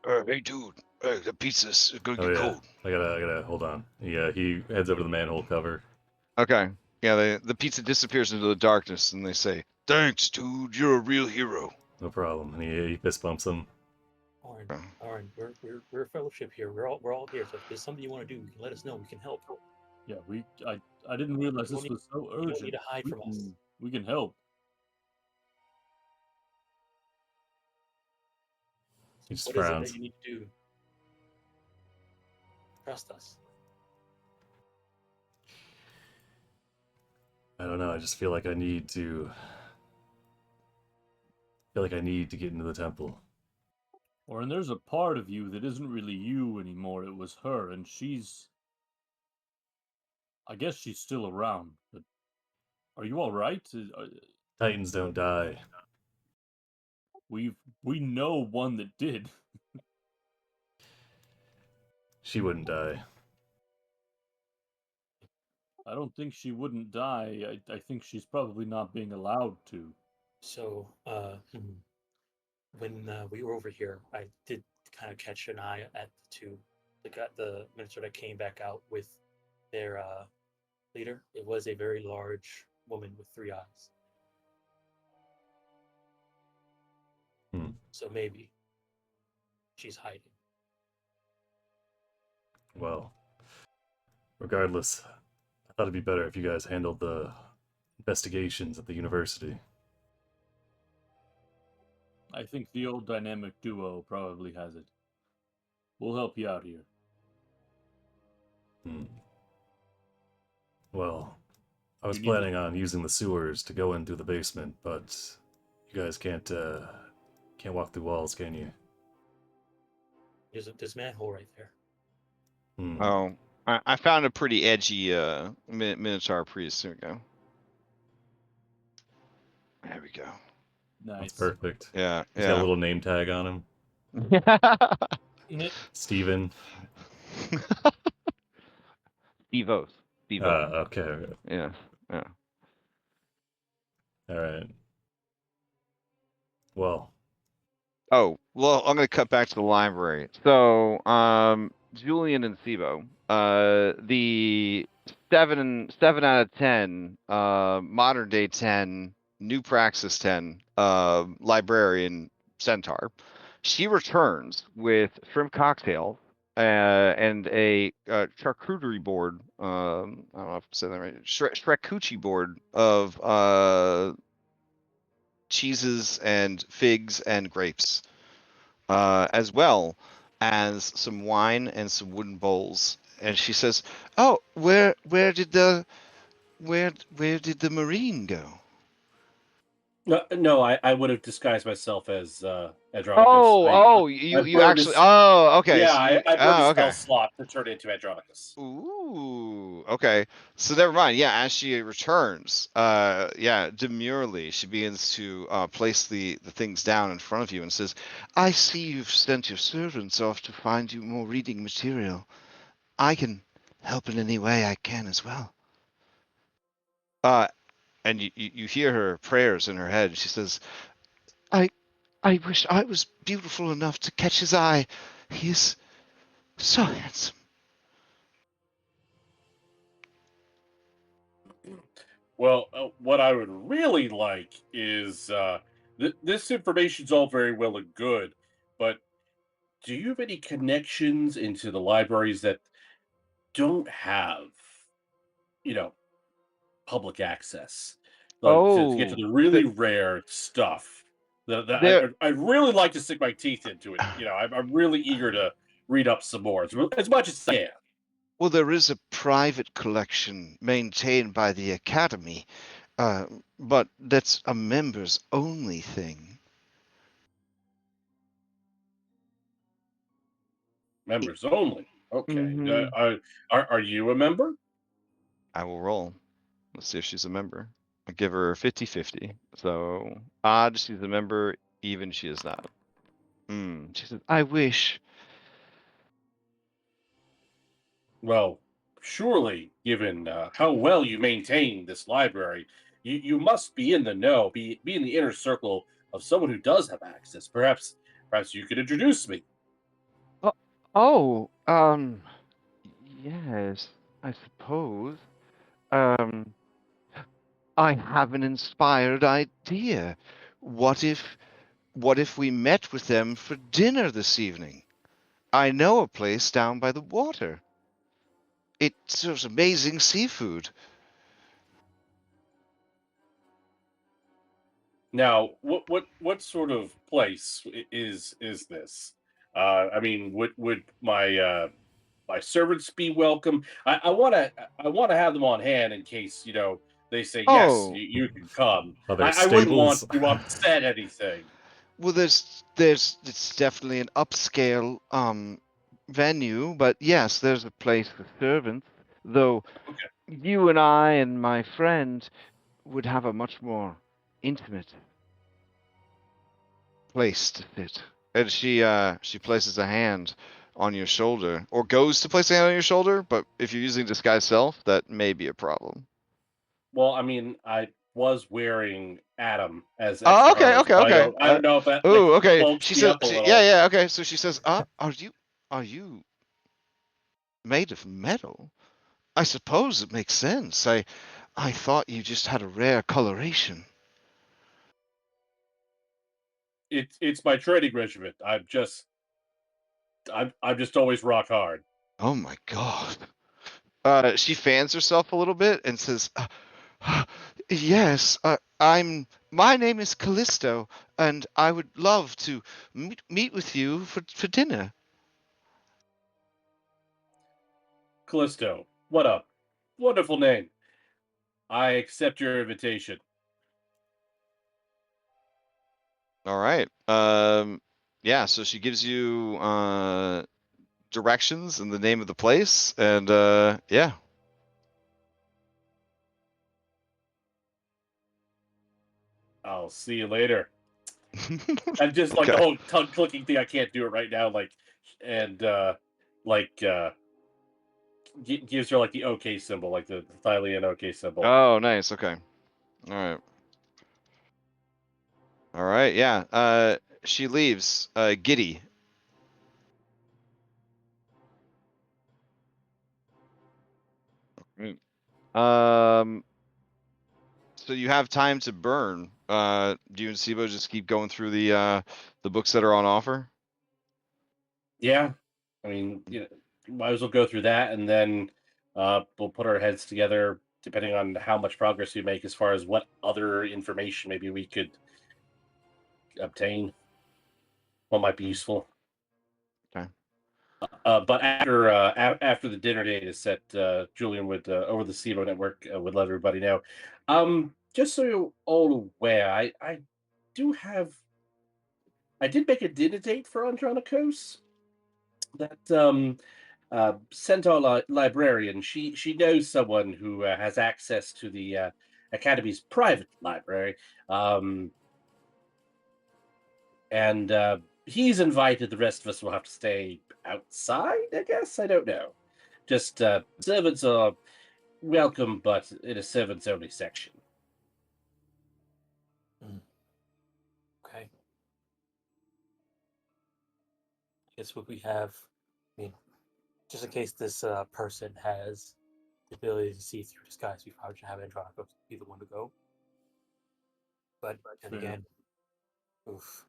Hey, dude. The pizza's gonna get cold.
I gotta hold on. He heads over to the manhole cover.
Okay. Yeah, the pizza disappears into the darkness, and they say, "Thanks, dude. You're a real hero."
No problem. And he fist bumps him.
Oren, we're a fellowship here. We're all here. So if there's something you want to do, you can let us know. We can help.
Yeah, I didn't realize this was so urgent.
You don't need to hide from us.
We can help.
He just
What
frowns.
is it that you need to do? Trust us.
I don't know. I just feel like I need to. Get into the temple.
Or and there's a part of you that isn't really you anymore. It was her, and she's. I guess she's still around. But are you all right?
Titans don't die.
We know one that did.
She wouldn't die.
I don't think she wouldn't die. I think she's probably not being allowed to.
So, when we were over here, I did kind of catch an eye at the minister that came back out with their leader. It was a very large woman with 3 eyes. So maybe she's hiding.
Well, regardless, I thought it'd be better if you guys handled the investigations at the university.
I think the old dynamic duo probably has it. We'll help you out here.
Well, I was planning on using the sewers to go in through the basement, but you guys can't walk through walls, can you?
There's a manhole right there.
Oh, I found a pretty edgy Minotaur priest. Here we go. There we go.
Nice.
That's perfect.
Yeah,
He's got a little name tag on him. Steven.
Steve-O's.
Okay.
Yeah.
All right. Well.
Oh, well, I'm going to cut back to the library. So, Julian and Sibo, the 7 out of 10, modern day 10, new praxis 10, librarian Centaur, she returns with shrimp cocktails and a charcuterie board. I don't know if I'm saying that right. Shrecucci board of cheeses and figs and grapes, as well as some wine and some wooden bowls. And she says, "Oh, where did the marine go?"
No, I would have disguised myself as Andronicus.
You actually. Oh, okay.
Yeah,
So
I burned a spell
okay.
slot to turn into Andronicus.
Ooh, okay. So never mind. Yeah, as she returns, demurely, she begins to place the things down in front of you and says, "I see you've sent your servants off to find you more reading material. I can help in any way I can as well." And you hear her prayers in her head. She says, I wish I was beautiful enough to catch his eye. He is so handsome."
Well, what I would really like is this information's all very well and good, but do you have any connections into the libraries that don't have, public access to get to the really rare stuff that I'd really like to stick my teeth into it? I'm really eager to read up some more as much as I can.
Well, there is a private collection maintained by the Academy, but that's a members only thing.
Members only. Okay. Are you a member?
I will roll. Let's see if she's a member. I give her 50-50. So odd, she's a member. Even, she is not. She says, "I wish."
Well, surely, given how well you maintain this library, you must be in the know, be in the inner circle of someone who does have access. Perhaps you could introduce me.
Yes, I suppose. I have an inspired idea. What if we met with them for dinner this evening? I know a place down by the water. It serves amazing seafood.
Now, what sort of place is this? I mean, would my servants be welcome? I want to have them on hand in case they say yes,
Oh,
you can come.
Are there
I wouldn't want
stables?
to upset anything.
well, it's definitely an upscale venue, but yes, there's a place for servants. Though
Okay.
you and I and my friend would have a much more intimate place to sit. And she places a hand on your shoulder, or goes to place a hand on your shoulder. But if you're using disguise self, that may be a problem.
Well, I mean, I was wearing Adam as
Oh,
extra
okay,
armor,
okay,
so
okay.
I don't know if that like
Oh, okay.
bulks
She
me
says,
up a
yeah,
little.
yeah, okay. So she says, are you made of metal? I suppose it makes sense. I thought you just had a rare coloration.
It's my training regiment. I'm just always rock hard.
Oh my God. She fans herself a little bit and says, yes, my name is Callisto, and I would love to meet with you for dinner.
Callisto, what a wonderful name. I accept your invitation.
All right. Yeah, so she gives you directions and the name of the place, and yeah.
I'll see you later. And just like the
Okay.
whole tongue clicking thing, I can't do it right now. And like gives her like the OK symbol, like the Thylea OK symbol.
Oh, nice. Okay. All right. All right. Yeah. She leaves. Giddy. Mm. Um. So you have time to burn. Do you and Sibo just keep going through the books that are on offer?
Yeah, I mean, might as well go through that, and then we'll put our heads together, depending on how much progress we make, as far as what other information maybe we could obtain, what might be useful.
Okay.
But after the dinner date is set, Julian would over the CMO network would let everybody know. Just so you're all aware, do have I did make a dinner date for Andronikos. That centaur librarian. She knows someone who has access to the academy's private library, um, and he's invited. The rest of us will have to stay outside. I guess I don't know. Just servants are welcome, but in a servants only section.
Okay. Guess what we have. I mean, just in case this person has the ability to see through disguise, we probably should have Andronicus be the one to go. But then again, oof.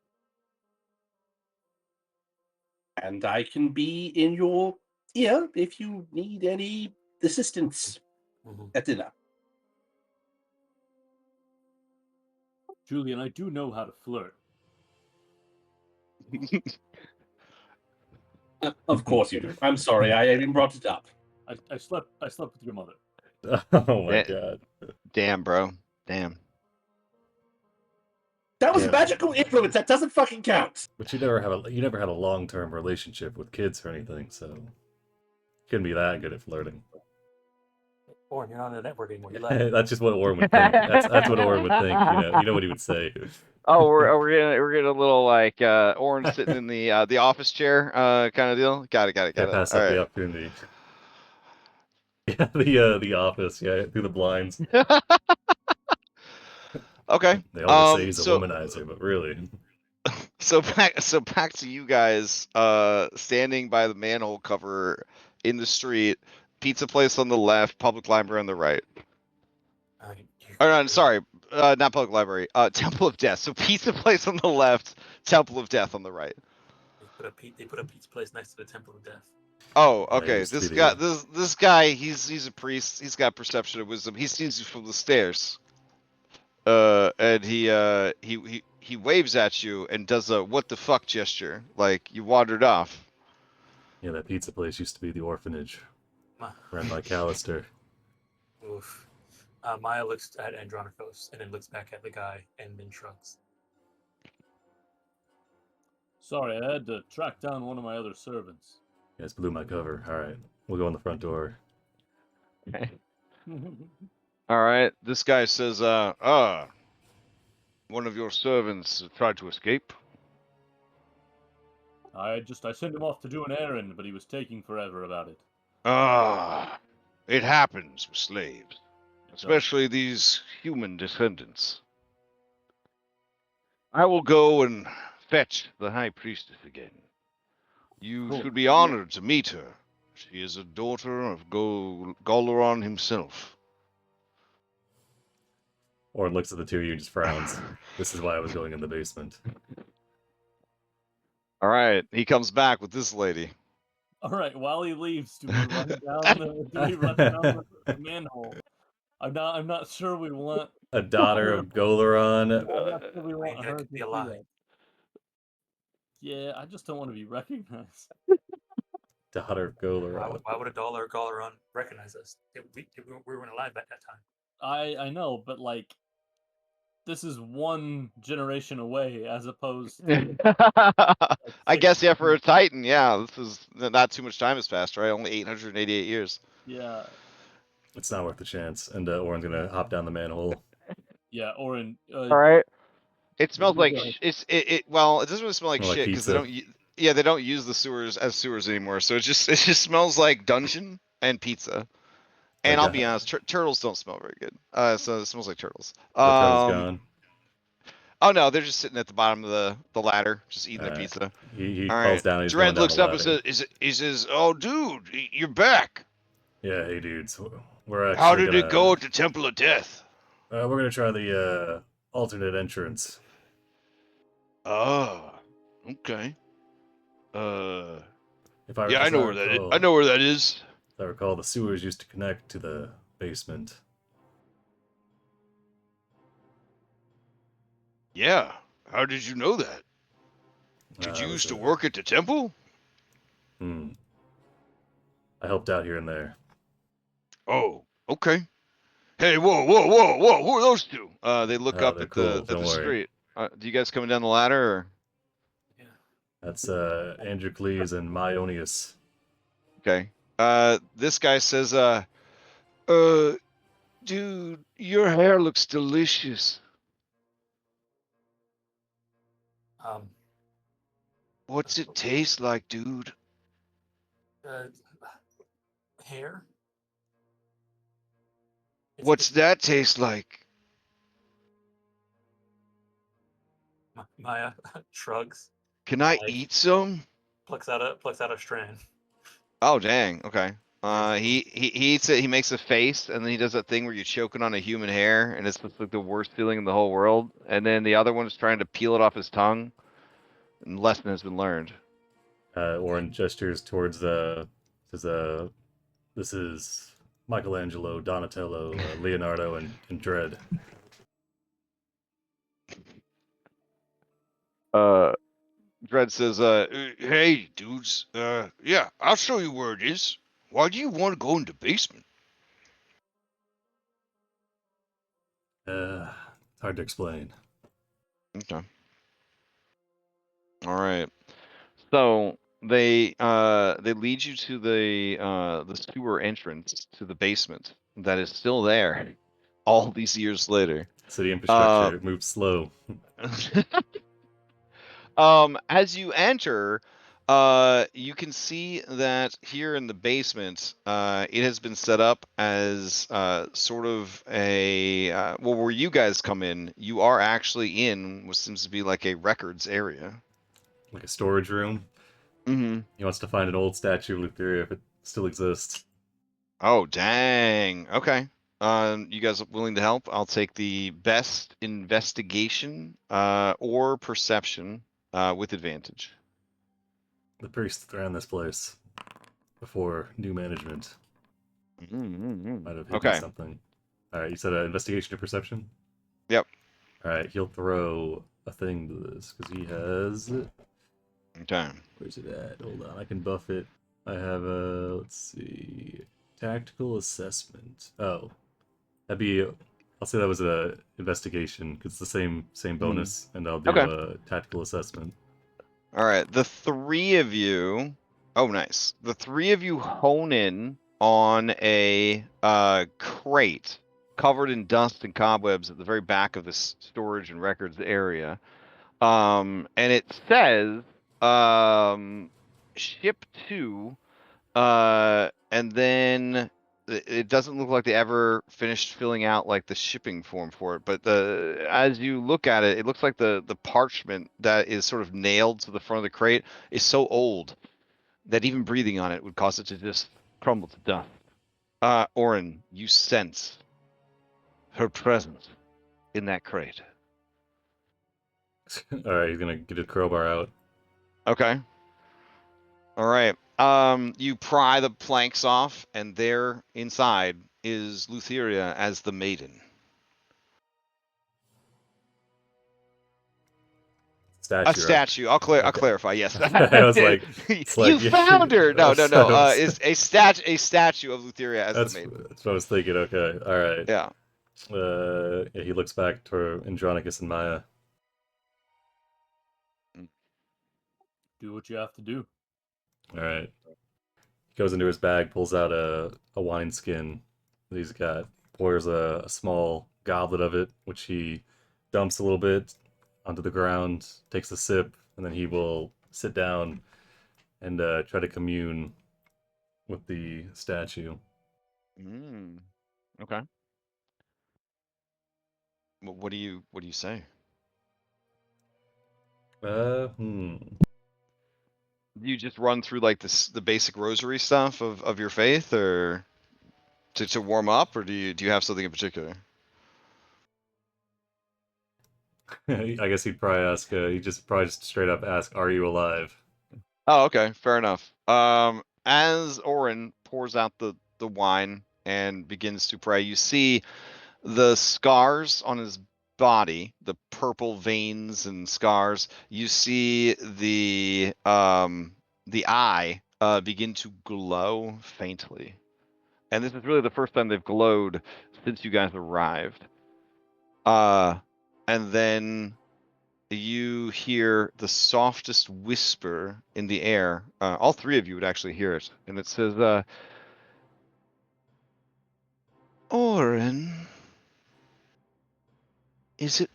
And I can be in your ear if you need any assistance at dinner.
Julian, I do know how to flirt.
Of course you do. I'm sorry, I even brought it up.
I slept with your mother.
Oh my God.
Damn, bro. Damn.
That was
Yeah.
magical influence. That doesn't fucking count.
But you never had a long-term relationship with kids or anything, so you couldn't be that good at flirting.
Oren, you're not on the network anymore. You left.
That's just what Oren would think. That's what Oren would think. You know what he would say.
Oh, we're getting a little like Orange sitting in the office chair kind of deal. Got it.
Can't pass
All
up
right.
the opportunity. Yeah, the office. Yeah, through the blinds.
Okay.
They always say he's a
So
womanizer, but really.
back to you guys standing by the manhole cover in the street, pizza place on the left, public library on the right. Sorry, not public library. Temple of Death. So pizza place on the left, Temple of Death on the right.
They put a pizza place next to the Temple of Death.
Oh,
Yeah,
okay.
used to
This
be
guy,
the-
this guy, he's a priest. He's got perception of wisdom. He sees you from the stairs. And he waves at you and does a what the fuck gesture, like you wandered off.
Yeah, that pizza place used to be the orphanage
Ma-
run by Callister.
Oof. Maya looks at Andronikos and then looks back at the guy and then shrugs.
Sorry, I had to track down one of my other servants.
You guys blew my cover. All right, we'll go in the front door.
Okay. All right. This guy says, one of your servants tried to escape.
I sent him off to do an errand, but he was taking forever about it.
It happens with slaves, especially these human descendants. I will go and fetch the high priestess again. You
Cool.
should be honored to meet her. She is a daughter of Goloron himself.
Orin looks at the two of you and just frowns. This is why I was going in the basement.
All right, he comes back with this lady.
All right, while he leaves, do we run down the manhole? I'm not sure we want
A daughter of Goloron.
I'm not sure we want her to
be
see
alive.
that. Yeah, I just don't want to be recognized.
Daughter of Goloron.
Why would a dollar Galaron recognize us? We weren't alive at that time.
I know, but like, this is one generation away, as opposed to.
I guess, yeah, for a Titan, yeah, this is not too much time has passed, right? Only 888 years.
Yeah.
It's not worth the chance. And Orin's gonna hop down the manhole.
Yeah, Orin.
All right. It smells like
go.
well, it doesn't really smell like
More like
shit because they
pizza.
don't. Yeah, they don't use the sewers as sewers anymore. So it just smells like dungeon and pizza. And
Like,
I'll be honest, turtles don't smell very good. So it smells like turtles.
The turtle's gone.
Oh no, they're just sitting at the bottom of the ladder, just eating their
Alright.
pizza.
He
All
falls
right.
down and he's
Dredd
going down
looks
the
up and
ladder.
he says, "Oh, dude, you're back.
Yeah, hey dudes. We're actually
How did it go at the Temple of Death?"
We're gonna try the alternate entrance.
Oh, okay.
If I,
Yeah, I
as
know where that is.
recall-
I know where that is.
As I recall, the sewers used to connect to the basement.
Yeah. How did you know that? Did you used to work at the temple?
I helped out here and there.
Oh, okay. Hey, whoa! Who are those two? They look
Oh,
up
they're
at
cool,
the
don't worry.
street. Do you guys coming down the ladder? Or?
Yeah.
That's Androcles and Myonius.
Okay. This guy says, dude, your hair looks delicious. What's it taste like, dude?
Hair.
What's that taste like?
Maya shrugs.
Can I eat some?
Plucks out a strand.
Oh dang. Okay. He eats it. He makes a face, and then he does that thing where you're choking on a human hair, and it's just like the worst feeling in the whole world. And then the other one is trying to peel it off his tongue. And lesson has been learned.
Orin gestures towards says, this is Michelangelo, Donatello, Leonardo, and Dredd.
Dredd says, hey, dudes, yeah, I'll show you where it is. Why do you want to go in the basement?
It's hard to explain.
Okay. All right. So they lead you to the sewer entrance to the basement that is still there all these years later.
City infrastructure moves slow.
As you enter, you can see that here in the basement, it has been set up as sort of a well, where you guys come in, you are actually in what seems to be like a records area.
Like a storage room.
Mm-hmm.
He wants to find an old statue of Lutheria if it still exists.
Oh, dang. Okay. You guys are willing to help? I'll take the best investigation or perception with advantage.
The priests ran this place before new management. Might have hidden something. All right, you said investigation or perception?
Yep.
All right, he'll throw a thing to this because he has.
Okay.
Where's it at? Hold on, I can buff it. I have a, let's see, tactical assessment. Oh, that'd be. I'll say that was a investigation because it's the same bonus, and I'll do a tactical assessment.
All right, the three of you. Oh, nice. The three of you hone in on a crate covered in dust and cobwebs at the very back of this storage and records area. And it says ship to, and then it doesn't look like they ever finished filling out like the shipping form for it. But as you look at it, it looks like the parchment that is sort of nailed to the front of the crate is so old that even breathing on it would cause it to just crumble to dust. Orin, you sense her presence in that crate.
All right, he's gonna get a crowbar out.
Okay. All right. You pry the planks off, and there inside is Lutheria as the maiden.
Statue.
A statue. I'll clarify. Yes.
I was like,
you found her. No. It's a statue of Lutheria as the maiden.
That's what I was thinking. Okay. All right.
Yeah.
Yeah, he looks back to Andronicus and Maya.
Do what you have to do.
All right. He goes into his bag, pulls out a wine skin that he's got, pours a small goblet of it, which he dumps a little bit onto the ground, takes a sip, and then he will sit down and try to commune with the statue.
Okay. What do you say? Do you just run through like the basic rosary stuff of your faith, or to warm up, or do you have something in particular?
I guess he'd probably ask. He'd probably just straight up ask, "Are you alive?"
Oh, okay, fair enough. As Orin pours out the wine and begins to pray, you see the scars on his body, the purple veins and scars. You see the eye begin to glow faintly, and this is really the first time they've glowed since you guys arrived. And then you hear the softest whisper in the air. All three of you would actually hear it, and it says, "Orin, is it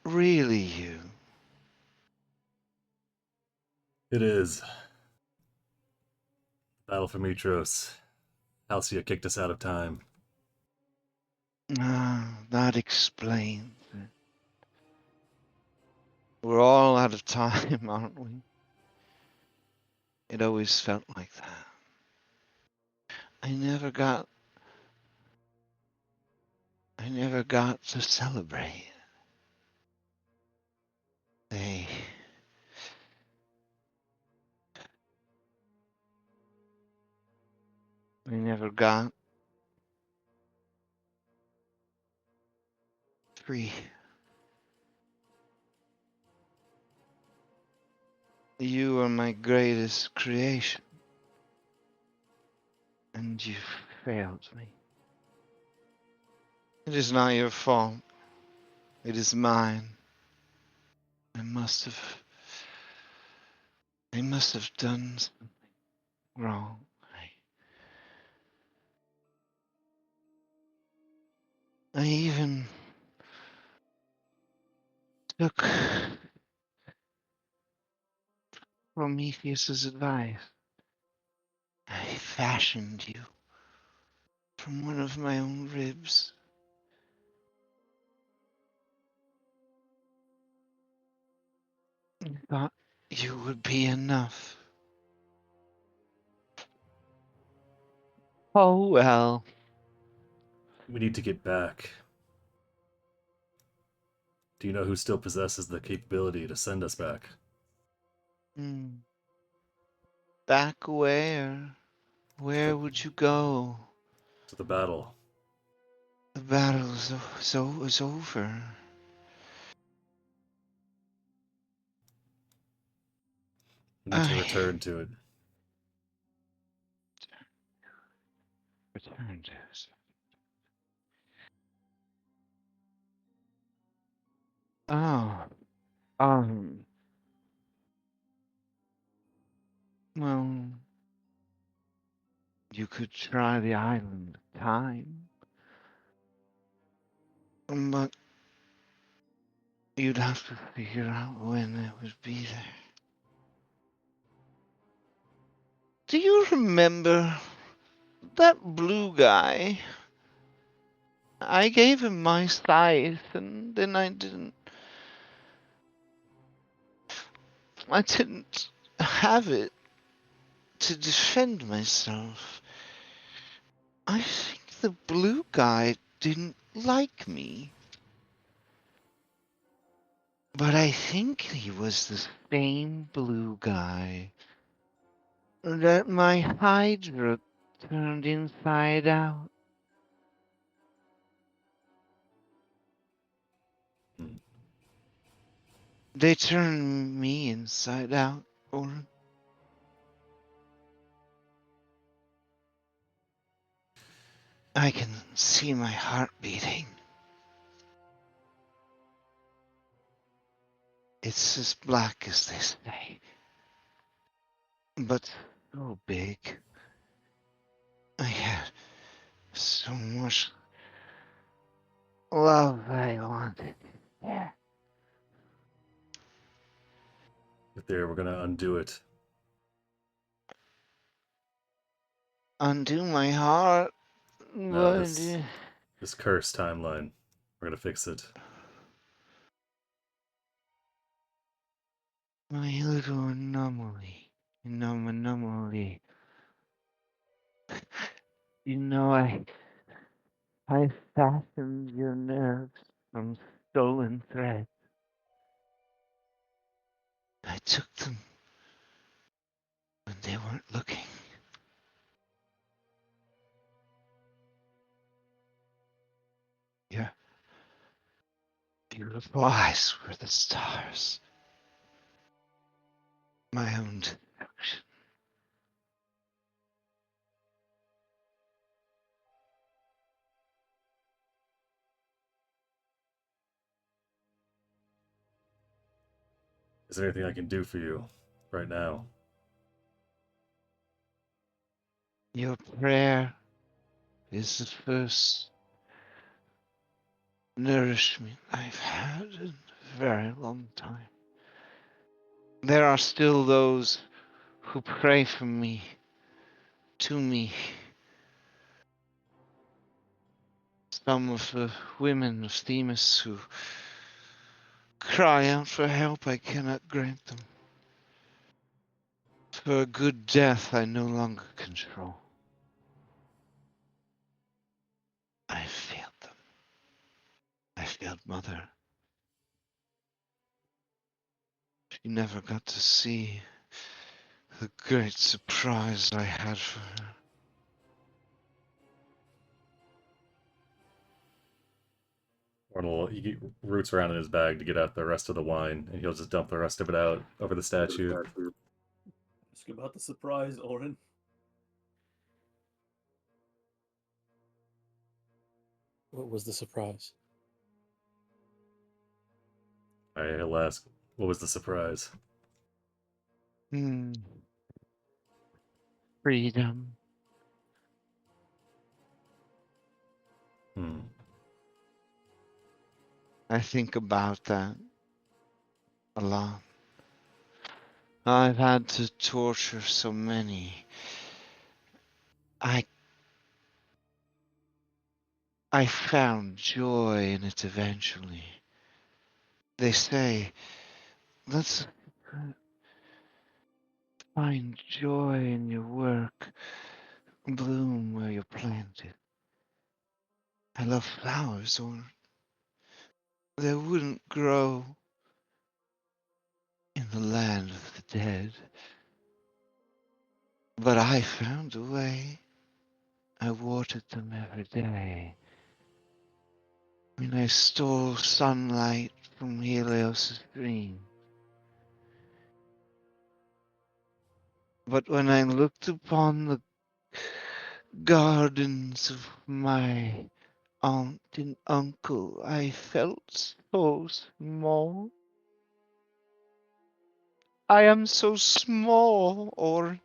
really you?"
It is. Battle for Mitros. Halcyon kicked us out of time.
That explains it. We're all out of time, aren't we? It always felt like that. I never got to celebrate. I never got free. You are my greatest creation, and you failed me. It is not your fault. It is mine. I must have done something wrong. I even took Prometheus's advice. I fashioned you from one of my own ribs. I thought you would be enough. Oh well.
We need to get back. Do you know who still possesses the capability to send us back?
Back where? Where would you go?
To the battle.
The battle is over.
We need to return to it.
Return to it. Oh. Well, you could try the island of time. But you'd have to figure out when it would be there. Do you remember that blue guy? I gave him my scythe, and then I didn't have it to defend myself. I think the blue guy didn't like me. But I think he was the same blue guy that my Hydra turned inside out. They turned me inside out, or I can see my heart beating. It's as black as they say, but so big. I had so much love I wanted. Yeah.
If we're gonna undo it.
Undo my heart.
No,
But
this cursed timeline. We're gonna fix it.
my little anomaly. Anomaly. You know, I fastened your nerves from stolen threads. I took them when they weren't looking. Your beautiful eyes were the stars. My own destruction.
Is there anything I can do for you right now?
Your prayer is the first nourishment I've had in a very long time. There are still those who pray for me, to me. Some of the women of Themis who cry out for help I cannot grant them. For a good death I no longer control. I failed them. I failed Mother. She never got to see the great surprise I had for her.
He roots around in his bag to get out the rest of the wine, and he'll just dump the rest of it out over the statue.
Ask about the surprise, Oren.
What was the surprise?
He'll ask, what was the surprise?
Freedom. I think about that a lot. I've had to torture so many. I found joy in it eventually. They say, let's find joy in your work, bloom where you're planted. I love flowers, or they wouldn't grow in the land of the dead. But I found a way. I watered them every day. I mean, I stole sunlight from Helios' dream. But when I looked upon the gardens of my aunt and uncle, I felt so small. I am so small, or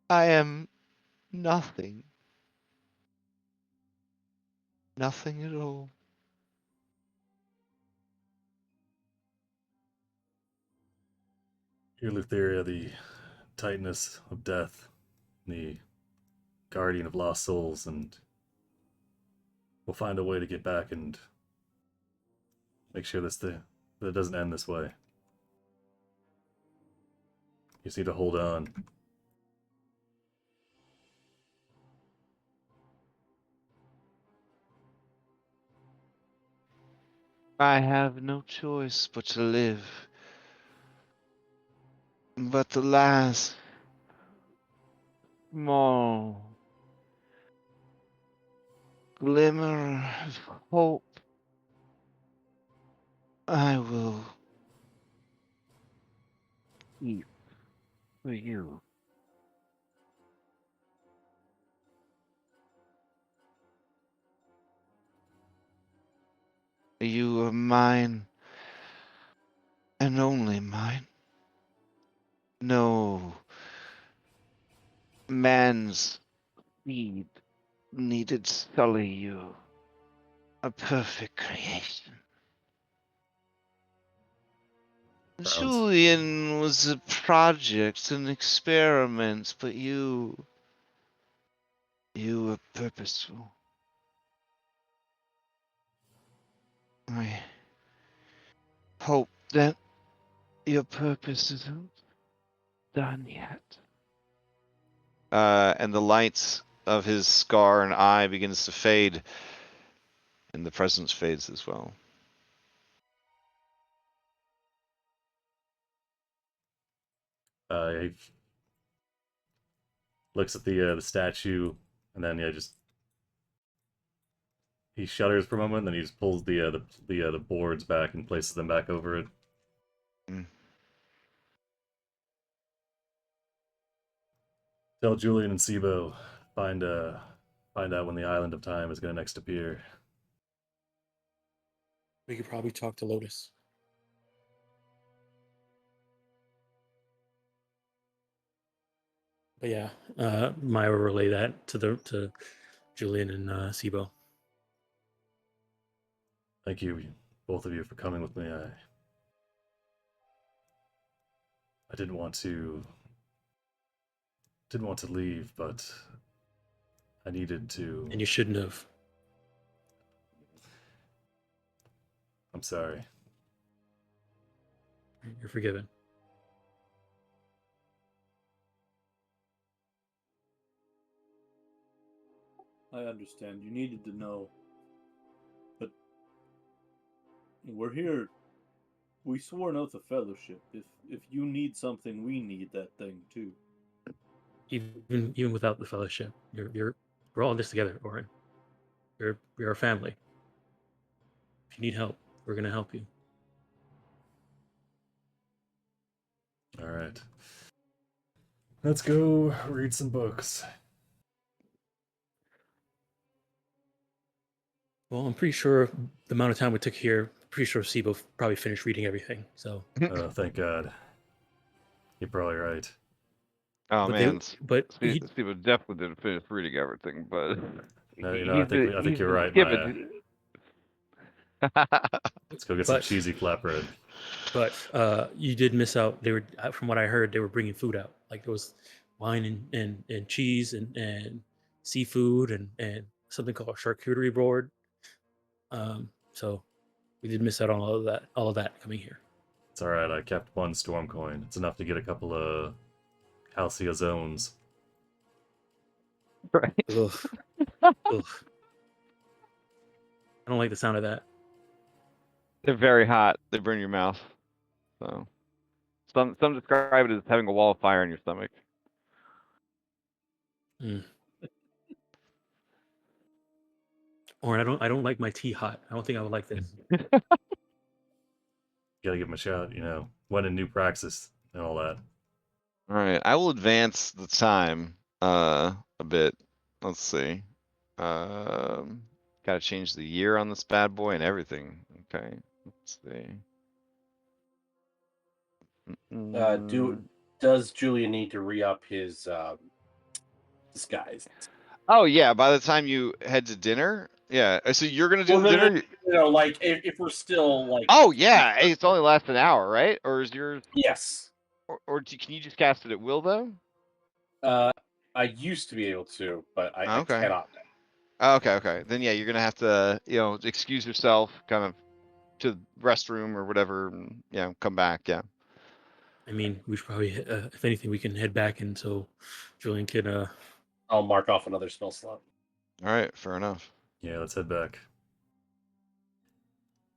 I am nothing. Nothing at all.
Eleutheria, the Titaness of death, the guardian of lost souls, and we'll find a way to get back and make sure that it doesn't end this way. You just need to hold on.
I have no choice but to live. But the last small glimmer of hope I will keep for you. You are mine, and only mine. No man's seed needed sully you. A perfect creation.
Browns.
Julian was a project, an experiment, but you were purposeful. I hope that your purpose isn't done yet. And the lights of his scar and eye begins to fade, and the presence fades as well.
He looks at the statue, and then he shudders for a moment, and then he just pulls the boards back and places them back over it. Tell Julian and Sibo, find out when the Island of Time is going to next appear.
We could probably talk to Lotus. But yeah, Maya will relay that to Julian and Sibo.
Thank you, both of you, for coming with me. I didn't want to leave, but I needed to.
And you shouldn't have.
I'm sorry.
You're forgiven.
I understand. You needed to know. But we're here. We swore an oath of fellowship. If you need something, we need that thing too.
Even without the fellowship, we're all in this together, Oren. You're our family. If you need help, we're gonna help you.
All right. Let's go read some books.
Well, I'm pretty sure the amount of time we took here, pretty sure Sibo probably finished reading everything. So.
Thank God. You're probably right.
Oh
but
man,
Steve
definitely didn't finish reading everything, but
I think you're right, Maya. Let's go get some cheesy flatbread.
But you did miss out. They were, from what I heard, they were bringing food out. Like there was wine and cheese and seafood and something called a charcuterie board. So we did miss out on all of that coming here.
It's all right. I kept one storm coin. It's enough to get a couple of Halcyon zones.
Right.
Ugh. I don't like the sound of that.
They're very hot. They burn your mouth. So some describe it as having a wall of fire in your stomach.
Or I don't like my tea hot. I don't think I would like this.
Gotta give him a shot, When in new praxis and all that.
All right, I will advance the time a bit. Let's see. Got to change the year on this bad boy and everything. Okay, let's see.
Does Julian need to re-up his disguise?
Oh yeah, by the time you head to dinner, yeah. So you're gonna do the dinner?
Like if we're still like.
Oh yeah, hey, it's only lasts an hour, right? Or is yours?
Yes.
Or can you just cast it at will though?
I used to be able to, but I
Okay.
cannot now.
Okay. Then yeah, you're gonna have to, excuse yourself, kind of to the restroom or whatever, and come back. Yeah.
I mean, we should probably, if anything, we can head back until Julian can.
I'll mark off another spell slot.
All right, fair enough.
Yeah, let's head back.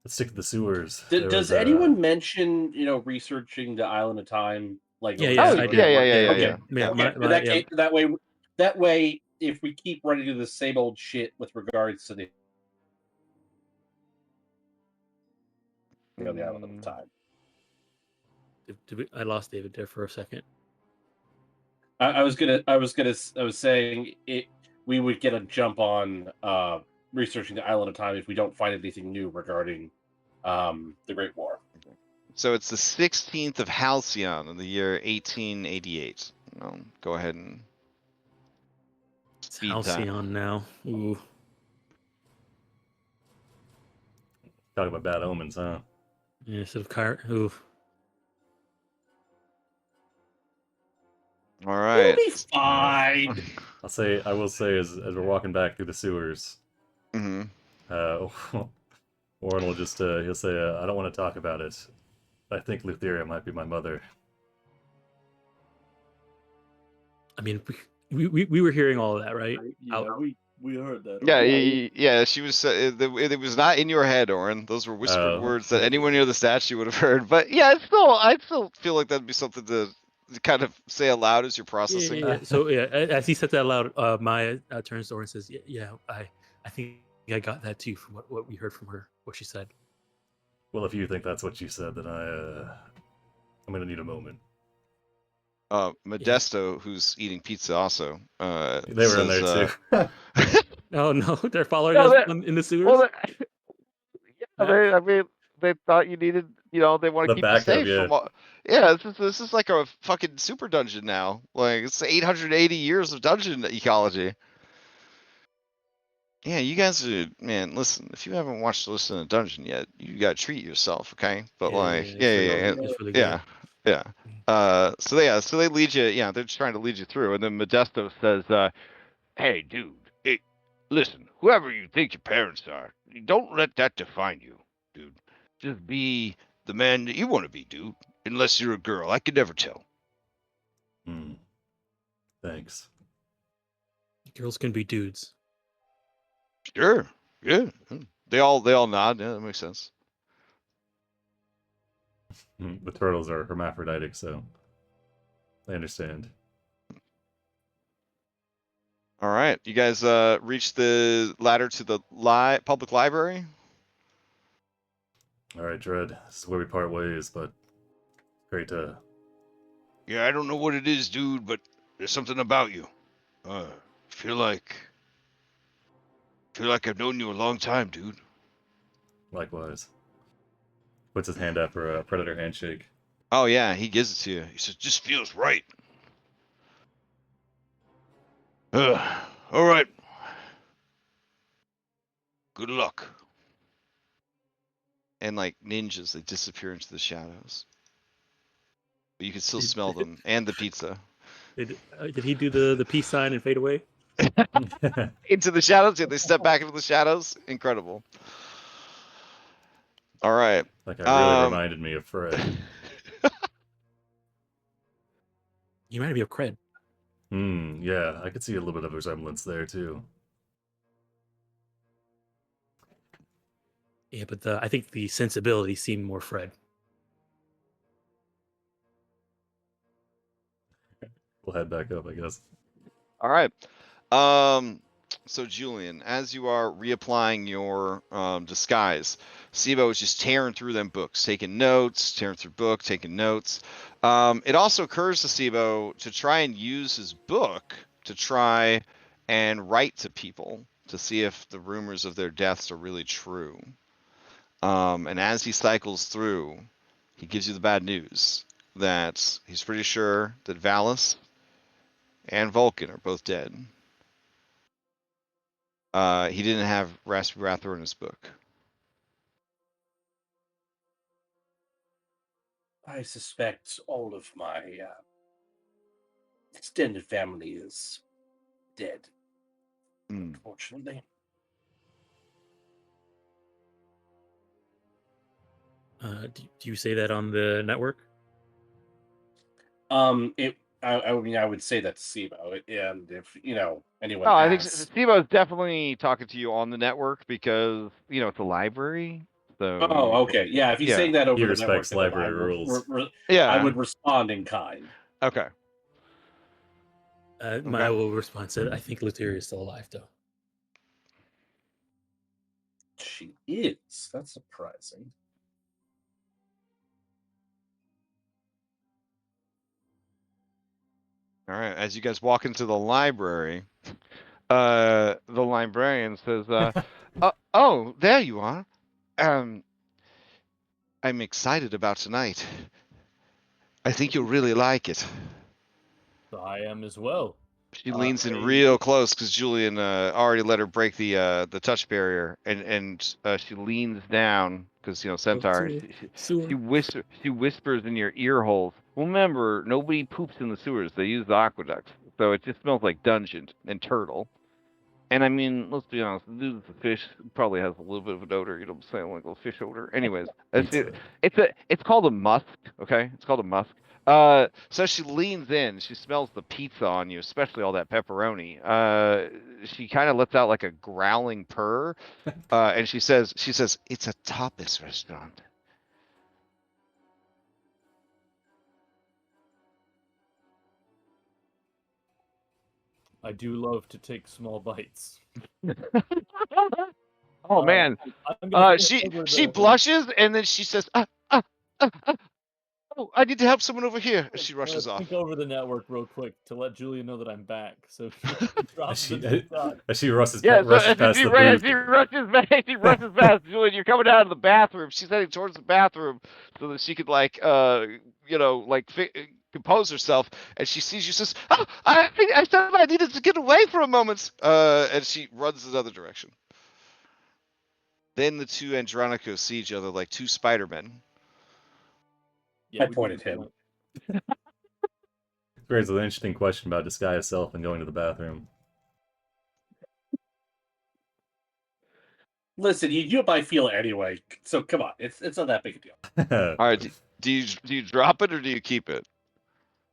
Let's stick to the sewers.
Does anyone mention, researching the Island of Time? Like,
yeah,
I did.
Okay. That way, if we keep running into the same old shit with regards to the Island of Time.
I lost David there for a second.
I was saying it. We would get a jump on researching the Island of Time if we don't find anything new regarding the Great War.
So it's the 16th of Halcyon in the year 1888. I'll go ahead and
it's Halcyon now. Ooh.
Talking about bad omens, huh?
Yeah, instead of Ooh.
All right.
We'll be fine.
I will say, as we're walking back through the sewers, Warren will just he'll say, "I don't want to talk about it. I think Lutheria might be my mother."
I mean, we were hearing all of that, right?
Yeah, we heard that.
Yeah. She was. It was not in your head, Oren. Those were whispered words that anyone near the statue would have heard. But yeah, I still feel like that'd be something to kind of say aloud as you're processing.
Yeah. So yeah, as he said that aloud, Maya turns to Oren and says, "Yeah, I think I got that too from what we heard from her, what she said."
Well, if you think that's what she said, then I'm gonna need a moment.
Modesto, who's eating pizza, also.
They were in there too.
Oh no, they're following us in the sewers.
Well, they thought you needed, they want to keep you safe from all. Yeah, this is like a fucking super dungeon now. Like it's 880 years of dungeon ecology. Yeah, you guys are, man. Listen, if you haven't watched Listen to Dungeon yet, you gotta treat yourself, okay? But so they lead you. Yeah, they're just trying to lead you through, and then Modesto says, "Hey, dude, listen, whoever you think your parents are, don't let that define you, dude. Just be the man that you want to be, dude. Unless you're a girl, I could never tell."
Thanks.
Girls can be dudes.
Sure. Yeah. They all nod. Yeah, that makes sense.
The turtles are hermaphroditic, so I understand.
All right, you guys reach the ladder to the public library.
All right, Dread. This is where we part ways, but great to.
Yeah, I don't know what it is, dude, but there's something about you. Feel like I've known you a long time, dude.
Likewise. Puts his hand out for a predator handshake.
Oh yeah, he gives it to you. He says, "Just feels right." All right. Good luck. And like ninjas, they disappear into the shadows. But you can still smell them, and the pizza.
Did he do the peace sign and fade away?
Into the shadows? Yeah, they step back into the shadows. Incredible. All right.
Like I really reminded me of Fred.
You reminded me of Cred.
Yeah, I could see a little bit of resemblance there too.
Yeah, but I think the sensibility seemed more Fred.
We'll head back up, I guess.
All right. So Julian, as you are reapplying your disguise, Sibo is just tearing through them books, taking notes, tearing through book, taking notes. It also occurs to Sibo to try and use his book to try and write to people to see if the rumors of their deaths are really true. And as he cycles through, he gives you the bad news that he's pretty sure that Valis and Vulcan are both dead. He didn't have Rathor in his book.
I suspect all of my extended family is dead, unfortunately.
Do you say that on the network?
I mean, I would say that's SIBO, and if anyone
I think
asks,
Steve is definitely talking to you on the network because it's a library. So
okay, yeah. If he's saying that over
he
the network,
respects library rules.
I would respond in kind.
Okay.
My will response said, "I think Luteria is still alive, though."
She is. That's surprising.
All right. As you guys walk into the library, the librarian says, "Oh, there you are. I'm excited about tonight. I think you'll really like it."
I am as well.
She leans in real close because Julian already let her break the touch barrier, and she leans down because Centaur. She whispers in your ear holes. Well, remember, nobody poops in the sewers. They use the aqueducts, so it just smells like dungeon and turtle. And I mean, let's be honest, the fish probably has a little bit of an odor. You know what I'm saying, like a fish odor. Anyways, it's called a musk. Okay, it's called a musk. So she leans in. She smells the pizza on you, especially all that pepperoni. She kind of lets out like a growling purr, and she says, "It's a tapas restaurant."
I do love to take small bites.
Oh man, she blushes and then she says, "Oh, I need to help someone over here." And she rushes off.
Think over the network real quick to let Julia know that I'm back. So
she rushes past the booth.
She rushes past Julian. You're coming out of the bathroom. She's heading towards the bathroom so that she could compose herself. And she sees you, says, "Oh, I said I needed to get away for a moment." And she runs the other direction. Then the two Andronicos see each other like two Spider-Men.
Yeah, I pointed him.
Raises an interesting question about disguise self and going to the bathroom.
Listen, you do it by feel anyway, so come on, it's not that big a deal.
All right, do you drop it or do you keep it?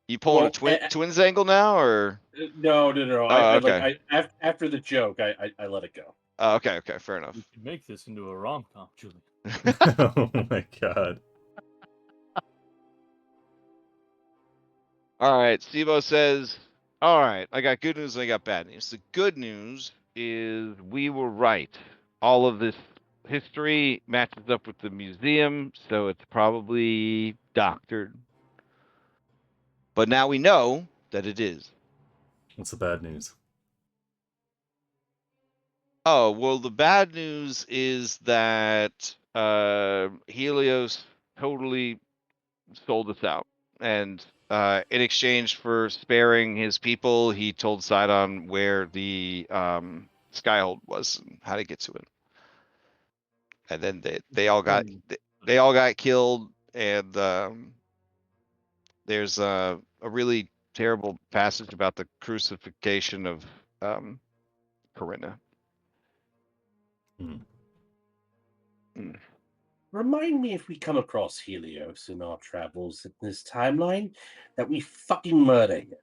You pulling a twins angle now, or
no?
Oh, okay.
After the joke, I let it go.
Oh, okay, fair enough.
We could make this into a rom-com, Julie.
Oh my god.
All right, Stevo says, "All right, I got good news and I got bad news. The good news is we were right. All of this history matches up with the museum, so it's probably doctored. But now we know that it is."
What's the bad news?
Oh, well, the bad news is that Helios totally sold us out. And in exchange for sparing his people, he told Sidon where the Skyhold was and how to get to it. And then they all got killed. And there's a really terrible passage about the crucifixion of Corinna.
Remind me if we come across Helios in our travels in this timeline that we fucking murder him.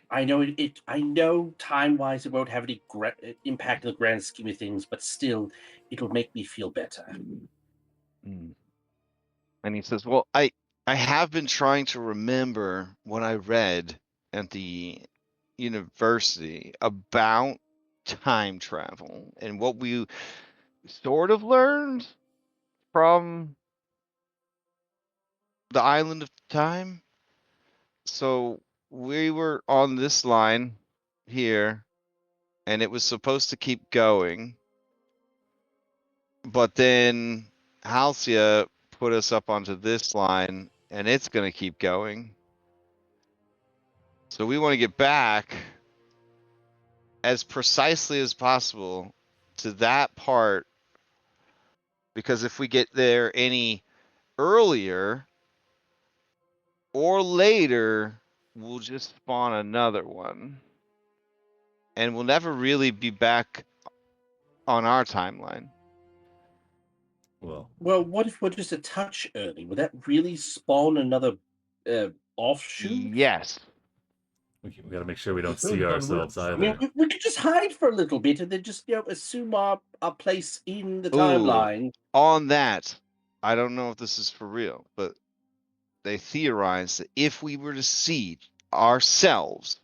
I know I know time-wise it won't have any impact in the grand scheme of things, but still, it'll make me feel better.
And he says, "Well, I have been trying to remember what I read at the university about time travel and what we sort of learned from the island of time. So we were on this line here, and it was supposed to keep going, but then Halcyon put us up onto this line, and it's going to keep going. So we want to get back as precisely as possible to that part, because if we get there any earlier or later, we'll just spawn another one. And we'll never really be back on our timeline.
Well,
what if we're just a touch early? Would that really spawn another offshoot?
Yes.
we got to make sure we don't
Depends
see
on
ourselves
which.
I
either.
mean, we could just hide for a little bit and then just assume our place in the
Ooh.
timeline.
On that, I don't know if this is for real, but they theorize that if we were to see ourselves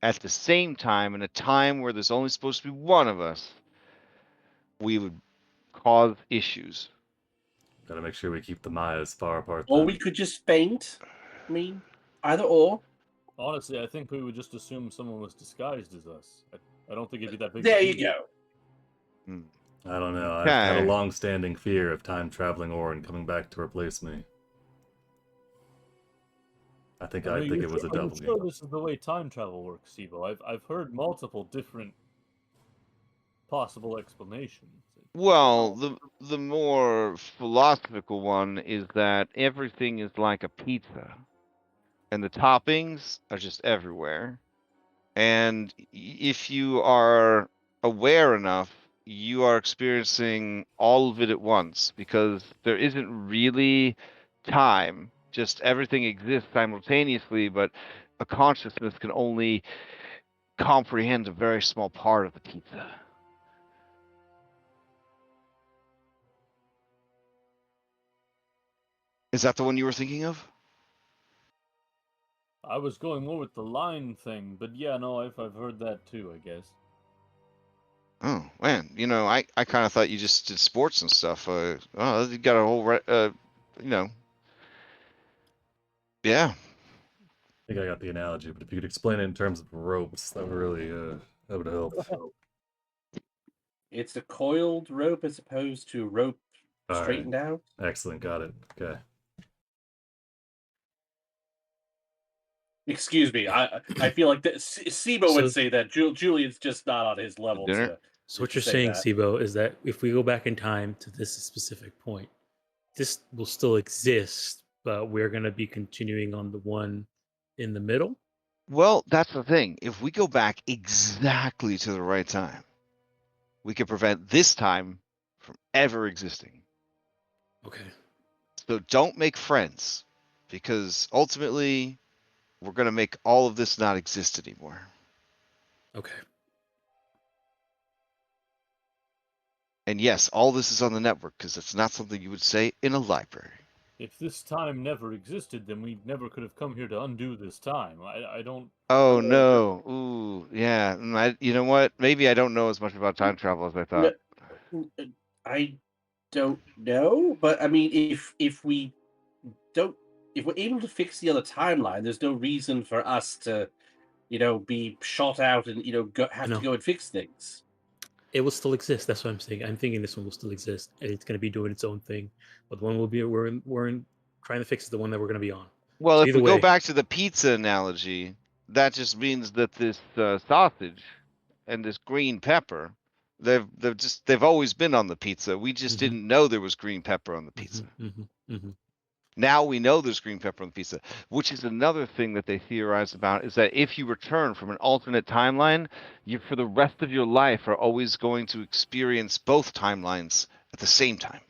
at the same time in a time where there's only supposed to be one of us, we would cause issues.
Got to make sure we keep the Mayas far apart.
Or
then.
we could just faint. I mean, either or.
Honestly, I think we would just assume someone was disguised as us. I don't think it'd be that big.
There you go.
I don't know.
Okay.
I've had a long-standing fear of time-traveling Orin coming back to replace me. I think it was a double game.
Sure, this is the way time travel works, Sibo. I've heard multiple different possible explanations.
Well, the more philosophical one is that everything is like a pizza, and the toppings are just everywhere. And if you are aware enough, you are experiencing all of it at once, because there isn't really time. Just everything exists simultaneously, but a consciousness can only comprehend a very small part of the pizza. Is that the one you were thinking of?
I was going more with the line thing, but yeah, no, I've heard that too, I guess.
Oh man, I kind of thought you just did sports and stuff. You got a whole, yeah.
I think I got the analogy, but if you could explain it in terms of ropes, that would really that would help.
It's a coiled rope as opposed to rope straightened out.
Excellent, got it. Okay.
Excuse me, I feel like that Sibo would say that Julian's just not on his level to.
So what you're saying, Sibo, is that if we go back in time to this specific point, this will still exist, but we're going to be continuing on the one in the middle?
Well, that's the thing. If we go back exactly to the right time, we can prevent this time from ever existing.
Okay.
So don't make friends, because ultimately we're going to make all of this not exist anymore.
Okay.
And yes, all this is on the network, because it's not something you would say in a library.
If this time never existed, then we never could have come here to undo this time. I don't.
Oh no! Ooh, yeah. You know what? Maybe I don't know as much about time travel as I thought.
I don't know, but I mean, if we're able to fix the other timeline, there's no reason for us to, be shot out and have to go and fix things.
It will still exist. That's what I'm saying. I'm thinking this one will still exist, and it's going to be doing its own thing. But the one we're trying to fix is the one that we're going to be on.
Well, so if we go back to the pizza analogy, that just means that this sausage and this green pepper, they've always been on the pizza. We just didn't know there was green pepper on the pizza. Now we know there's green pepper on the pizza, which is another thing that they theorize about, is that if you return from an alternate timeline, you, for the rest of your life, are always going to experience both timelines at the same time.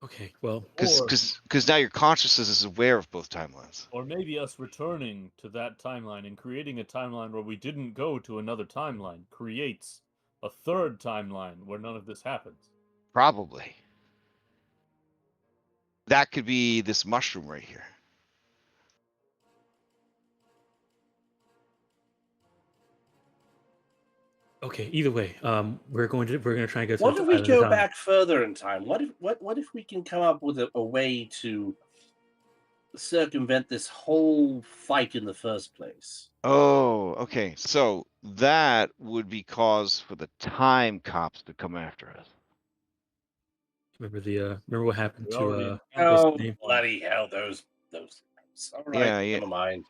Okay, well,
because now your consciousness is aware of both timelines.
Or maybe us returning to that timeline and creating a timeline where we didn't go to another timeline creates a third timeline where none of this happens.
Probably. That could be this mushroom right here.
okay. Either way, we're gonna try and get to
What
the
if we
island
go
of time.
back further in time? What if we can come up with a way to circumvent this whole fight in the first place?
Oh, okay. So that would be cause for the time cops to come after us.
Remember what happened
We
to
already
what's
Oh
his name?
bloody hell! Those. All right,
Yeah, yeah.
never mind.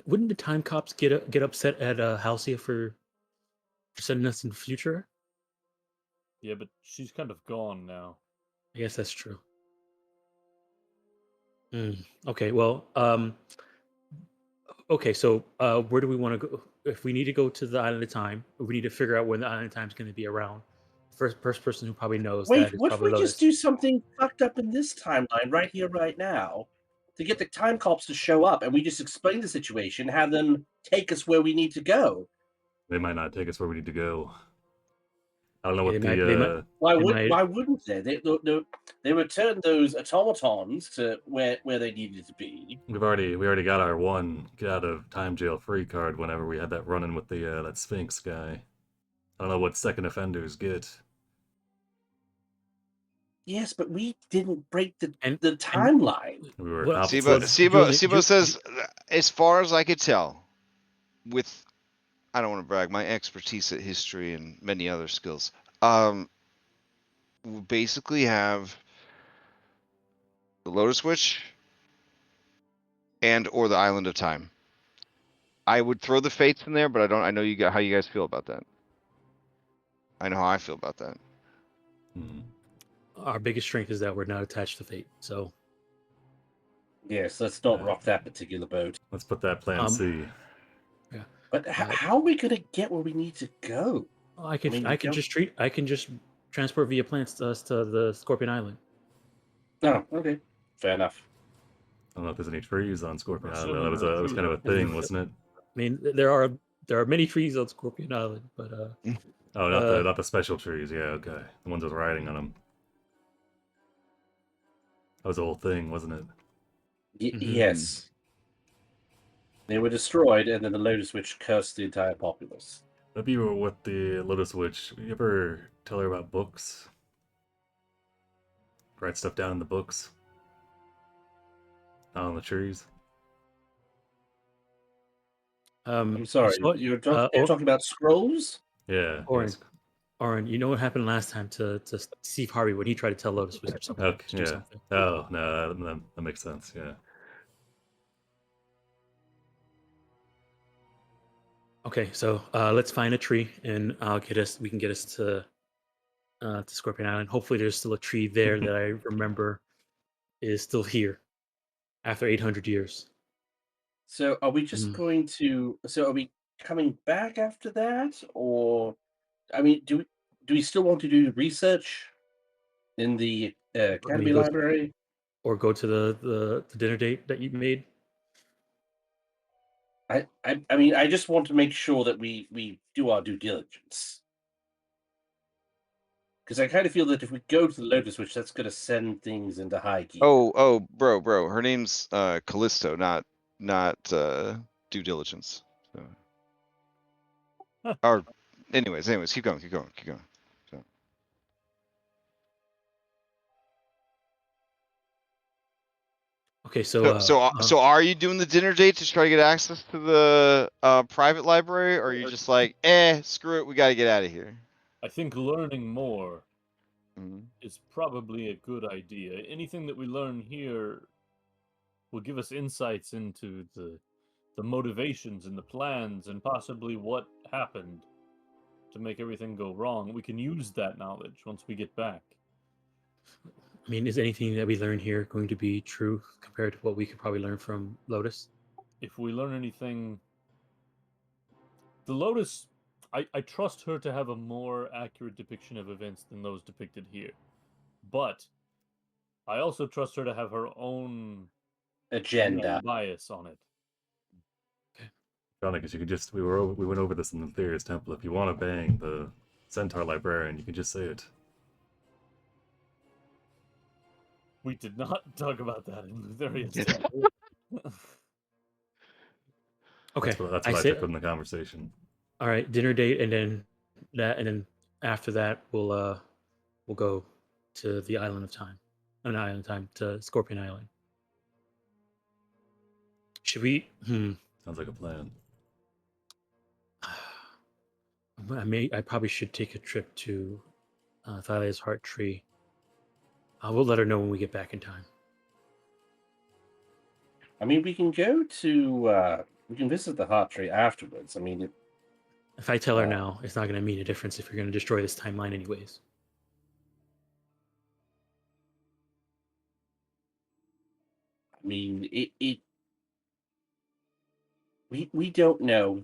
Wouldn't the time cops get upset at Halcyon for sending us in the future?
Yeah, but she's kind of gone now.
I guess that's true. Okay, well, okay, so where do we want to go? If we need to go to the island of time, we need to figure out when the island of time is going to be around. First person who probably knows
Wait,
that is
what if
probably
we just
Lotus.
do something fucked up in this timeline right here, right now, to get the time cops to show up, and we just explain the situation, have them take us where we need to go?
They might not take us where we need to go. I don't know what
Why wouldn't they? They return those automatons to where they needed to be.
we already got our one get out of time jail free card whenever we had that run-in with the that Sphinx guy. I don't know what second offenders get.
Yes, but we didn't break the timeline.
We were
Sibo says, as far as I could tell, with I don't want to brag, my expertise at history and many other skills, we basically have the Lotus Witch and or the Island of Time. I would throw the Fates in there, but I know how you guys feel about that. I know how I feel about that.
Our biggest strength is that we're not attached to fate. So
yes, let's not rock that particular boat.
Let's put that plan C.
Yeah,
but how are we gonna get where we need to go?
I can just transport via plants to the Scorpion Island.
Oh, okay, fair enough.
I don't know if there's any trees on Scorpion Island. That was kind of a thing, wasn't it?
I mean, there are many trees on Scorpion Island, but
oh, not the special trees. Yeah, okay, the ones with writing on them. That was the whole thing, wasn't it?
Yes. They were destroyed, and then the Lotus Witch cursed the entire populace.
Maybe you were with the Lotus Witch. You ever tell her about books? Write stuff down in the books? Not on the trees?
I'm sorry, you're talking about scrolls?
Yeah.
Oren, you know what happened last time to Steve Harvey when he tried to tell Lotus Witch something?
Okay, yeah. Something. Oh, no, that makes sense, yeah.
Okay, so let's find a tree, and we can get us to Scorpion Island. Hopefully, there's still a tree there that I remember is still here after 800 years.
So, are we just going to? So, are we coming back after that, or? I mean, do we still want to do research in the Academy Library,
or go to the dinner date that you made?
I mean, I just want to make sure that we do our due diligence. Because I kind of feel that if we go to the Lotus Witch, that's going to send things into high gear.
Oh, bro, her name's Callisto, not due diligence. So. Or, anyways, keep going. So.
Okay, so
are you doing the dinner date to try to get access to the private library, or are you just like, screw it, we got to get out of here?
I think learning more is probably a good idea. Anything that we learn here will give us insights into the motivations and the plans and possibly what happened to make everything go wrong. We can use that knowledge once we get back.
I mean, is anything that we learn here going to be true compared to what we could probably learn from Lotus?
If we learn anything, the Lotus, I trust her to have a more accurate depiction of events than those depicted here. but I also trust her to have her own
agenda
bias on it.
Because you can just we went over this in the Theria's Temple. If you want to bang the Centaur Librarian, you can just say it.
We did not talk about that in the Theria's Temple.
Okay,
that's what I took from the conversation.
All right, dinner date, and then after that we'll go to the Island of Time, to Scorpion Island. Should we?
Sounds like a plan.
I probably should take a trip to Thylea's Heart Tree. We'll let her know when we get back in time.
I mean, we can go to we can visit the Heart Tree afterwards. I mean,
if I tell her now, it's not going to mean a difference if you're going to destroy this timeline anyways.
I mean, we don't know.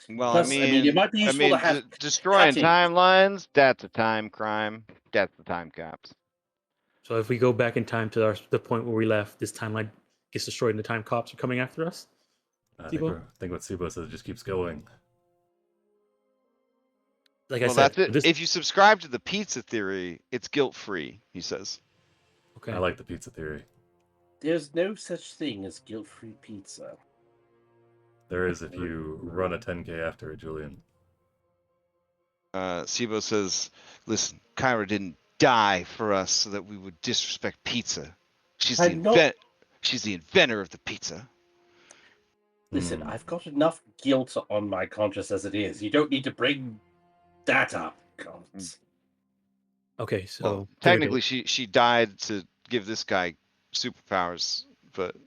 Well,
Plus, I mean, it might be useful to have
destroying timelines. That's a time crime. That's the time caps.
So if we go back in time to the point where we left, this timeline gets destroyed and the time cops are coming after us?
I think what Sibo says just keeps going.
Like I said,
that's it. If you subscribe to the pizza theory, it's guilt-free, he says.
Okay.
I like the pizza theory.
There's no such thing as guilt-free pizza.
There is if you run a 10K after it, Julian.
Sibo says, listen, Kyra didn't die for us so that we would disrespect pizza. She's the inventor of the pizza.
Listen, I've got enough guilt on my conscience as it is. You don't need to bring that up.
Okay, so
well, technically she died to give this guy superpowers, but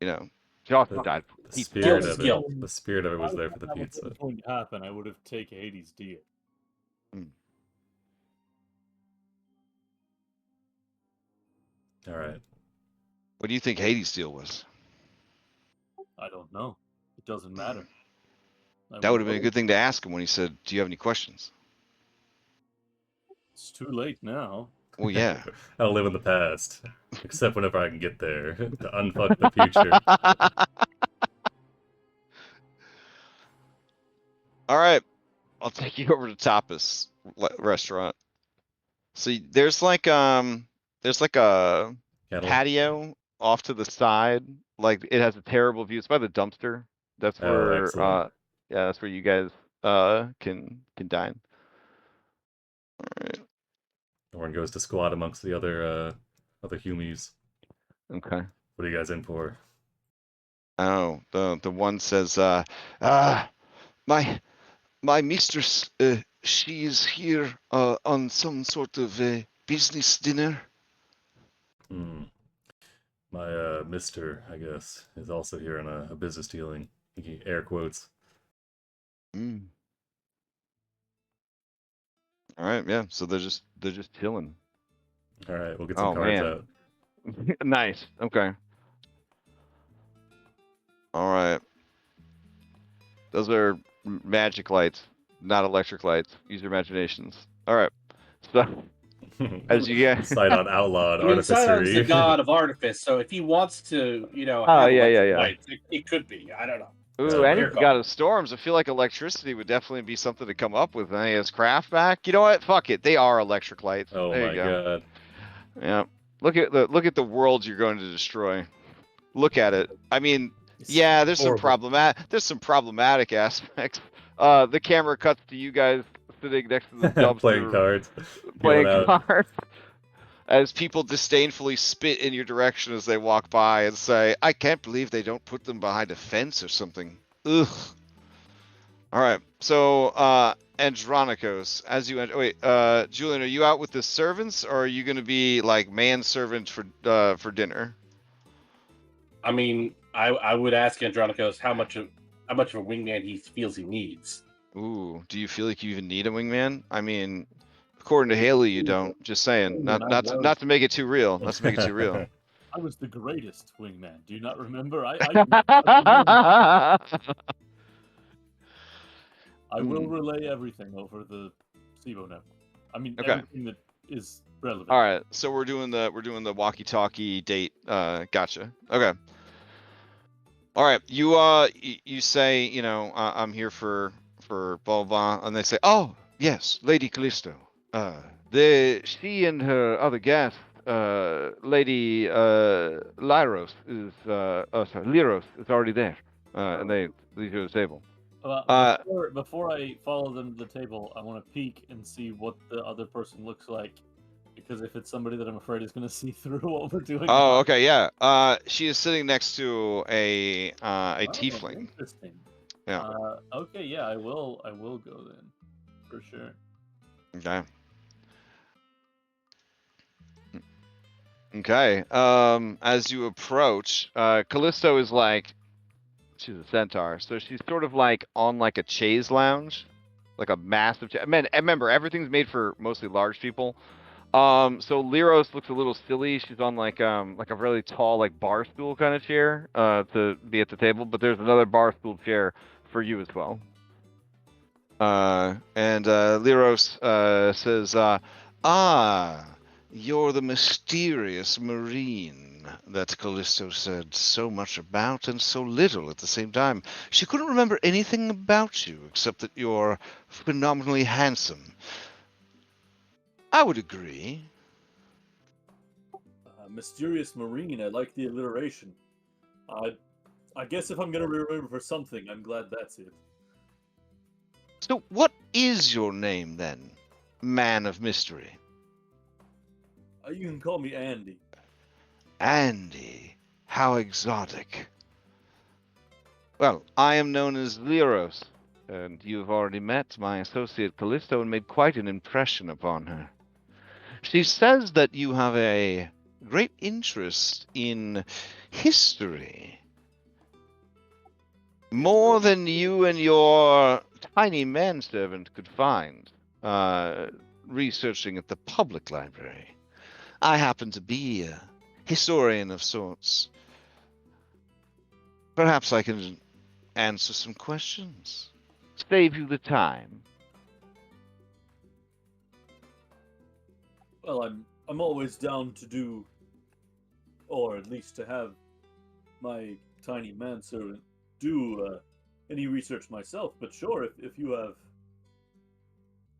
she also died for
the spirit of it. The spirit of it was there for the pizza. If that was
going to happen, I would have taken Hades' deal.
All right.
What do you think Hades' deal was?
I don't know. It doesn't matter.
That would have been a good thing to ask him when he said, do you have any questions?
It's too late now.
Well, yeah.
I don't live in the past, except whenever I can get there to unfuck the future.
All right. I'll take you over to Tapas restaurant. So there's like a patio off to the side. Like it has a terrible view. It's by the dumpster. That's where that's where you guys can dine. All right.
Orin goes to squat amongst the other humies.
Okay.
What are you guys in for?
Oh, the one says, my mistress, she is here on some sort of business dinner.
My Mr., I guess, is also here on a business dealing. Air quotes.
All right, yeah. So they're just chilling.
All right, we'll get some cards out.
Nice. Okay. All right. Those are magic lights, not electric lights. Use your imaginations. All right. So as you get
Sidon outlawed artificery.
Sidon's the god of artifice, so if he wants to,
have
lights, it could be. I don't know.
Ooh, and he's God of Storms. I feel like electricity would definitely be something to come up with. And he has craft back. You know what? Fuck it. They are electric lights.
Oh
there
my god.
Yeah. Look at the world you're going to destroy. Look at it. I mean, yeah, there's some problematic aspects. The camera cuts to you guys sitting next to the dumpster
playing cards.
As people disdainfully spit in your direction as they walk by and say, I can't believe they don't put them behind a fence or something. Ugh. All right. So, Andronikos, as you enter, wait, Julian, are you out with the servants or are you going to be like manservant for dinner?
I mean, I would ask Andronikos how much of a wingman he feels he needs.
Ooh, do you feel like you even need a wingman? I mean, according to Haley, you don't. Just saying, not to make it too real. Not to make it too real.
I was the greatest wingman. Do you not remember? I will relay everything over the SIBO network. I mean, everything that is relevant.
All right, so we're doing the walkie-talkie date. Gotcha. Okay. All right, you say, you know, I'm here for blah blah, and they say, oh yes, Lady Callisto. She and her other guest, Lady Lyros is sorry, Lyros is already there, and they lead you to the table.
Before I follow them to the table, I want to peek and see what the other person looks like, because if it's somebody that I'm afraid is going to see through what we're doing.
Oh, okay, yeah. She is sitting next to a tiefling.
Interesting.
Yeah.
Okay, yeah, I will go then, for sure.
Okay. Okay. As you approach, Callisto is like, she's a centaur, so she's sort of like on like a chaise lounge, like a massive. Man, remember everything's made for mostly large people. So Lyros looks a little silly. She's on like a really tall like bar stool kind of chair to be at the table, but there's another bar stool chair for you as well. And Lyros says, "Ah, you're the mysterious marine that Callisto said so much about and so little at the same time. She couldn't remember anything about you except that you're phenomenally handsome. I would agree."
Mysterious Marine, I like the alliteration. I guess if I'm going to remember for something, I'm glad that's it.
So what is your name then, man of mystery?
You can call me Andy.
Andy, how exotic. Well, I am known as Lyros, and you have already met my associate Callisto and made quite an impression upon her. She says that you have a great interest in history. More than you and your tiny manservant could find, researching at the public library. I happen to be a historian of sorts. Perhaps I can answer some questions. Save you the time.
Well, I'm always down to do, or at least to have my tiny manservant do any research myself. But sure, if you have,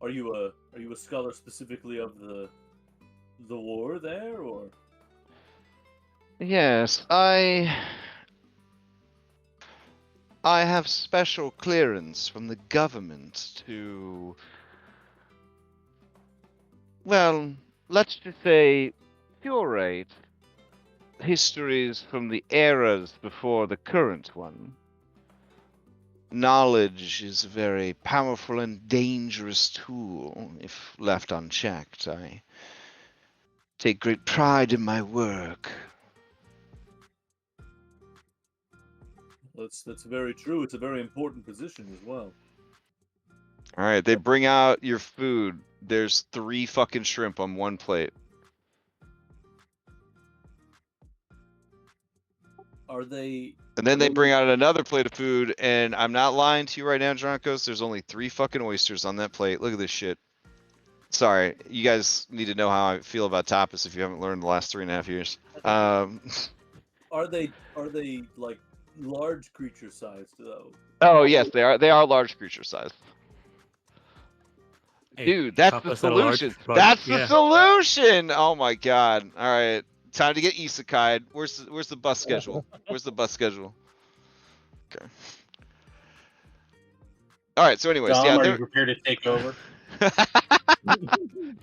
are you a scholar specifically of the war there, or?
Yes, I have special clearance from the government to, well, let's just say, curate histories from the eras before the current one. Knowledge is a very powerful and dangerous tool if left unchecked. I take great pride in my work.
That's very true. It's a very important position as well.
All right, they bring out your food. There's 3 fucking shrimp on one plate.
Are they?
And then they bring out another plate of food, and I'm not lying to you right now, Dronkos. There's only 3 fucking oysters on that plate. Look at this shit. Sorry, you guys need to know how I feel about tapas if you haven't learned the last 3.5 years.
Are they like large creature sized though?
Oh yes, they are. They are large creature sized.
Hey,
dude, that's the solution. That's the solution. Oh my god. All right, time to get isekai'd. Where's the bus schedule? Where's the bus schedule? Okay. All right. So, anyways,
Dom, are you prepared to take over?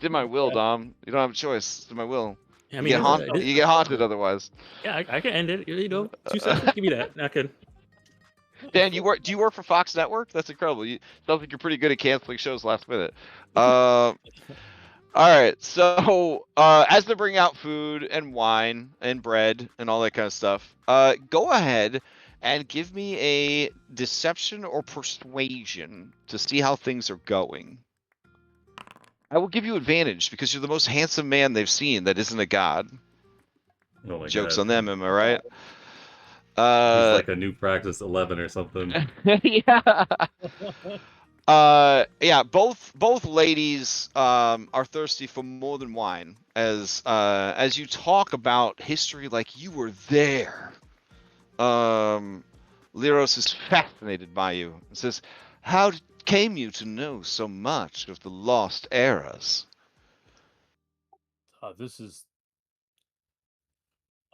Did my will, Dom. You don't have a choice. It's my will.
Yeah, I mean,
you get haunted otherwise.
Yeah, I can end it. You know, 2 seconds. Give me that. Not good.
Dan, do you work for Fox Network? That's incredible. Sounds like you're pretty good at canceling shows last minute. All right. So, as they bring out food and wine and bread and all that kind of stuff, go ahead and give me a deception or persuasion to see how things are going. I will give you advantage because you're the most handsome man they've seen that isn't a god.
Oh my
Joke's
God.
on them, am I right?
He's like a new practice 11 or something.
Yeah. Yeah, both ladies are thirsty for more than wine. As you talk about history like you were there. Lyros is fascinated by you and says, "How came you to know so much of the lost eras?"
This is.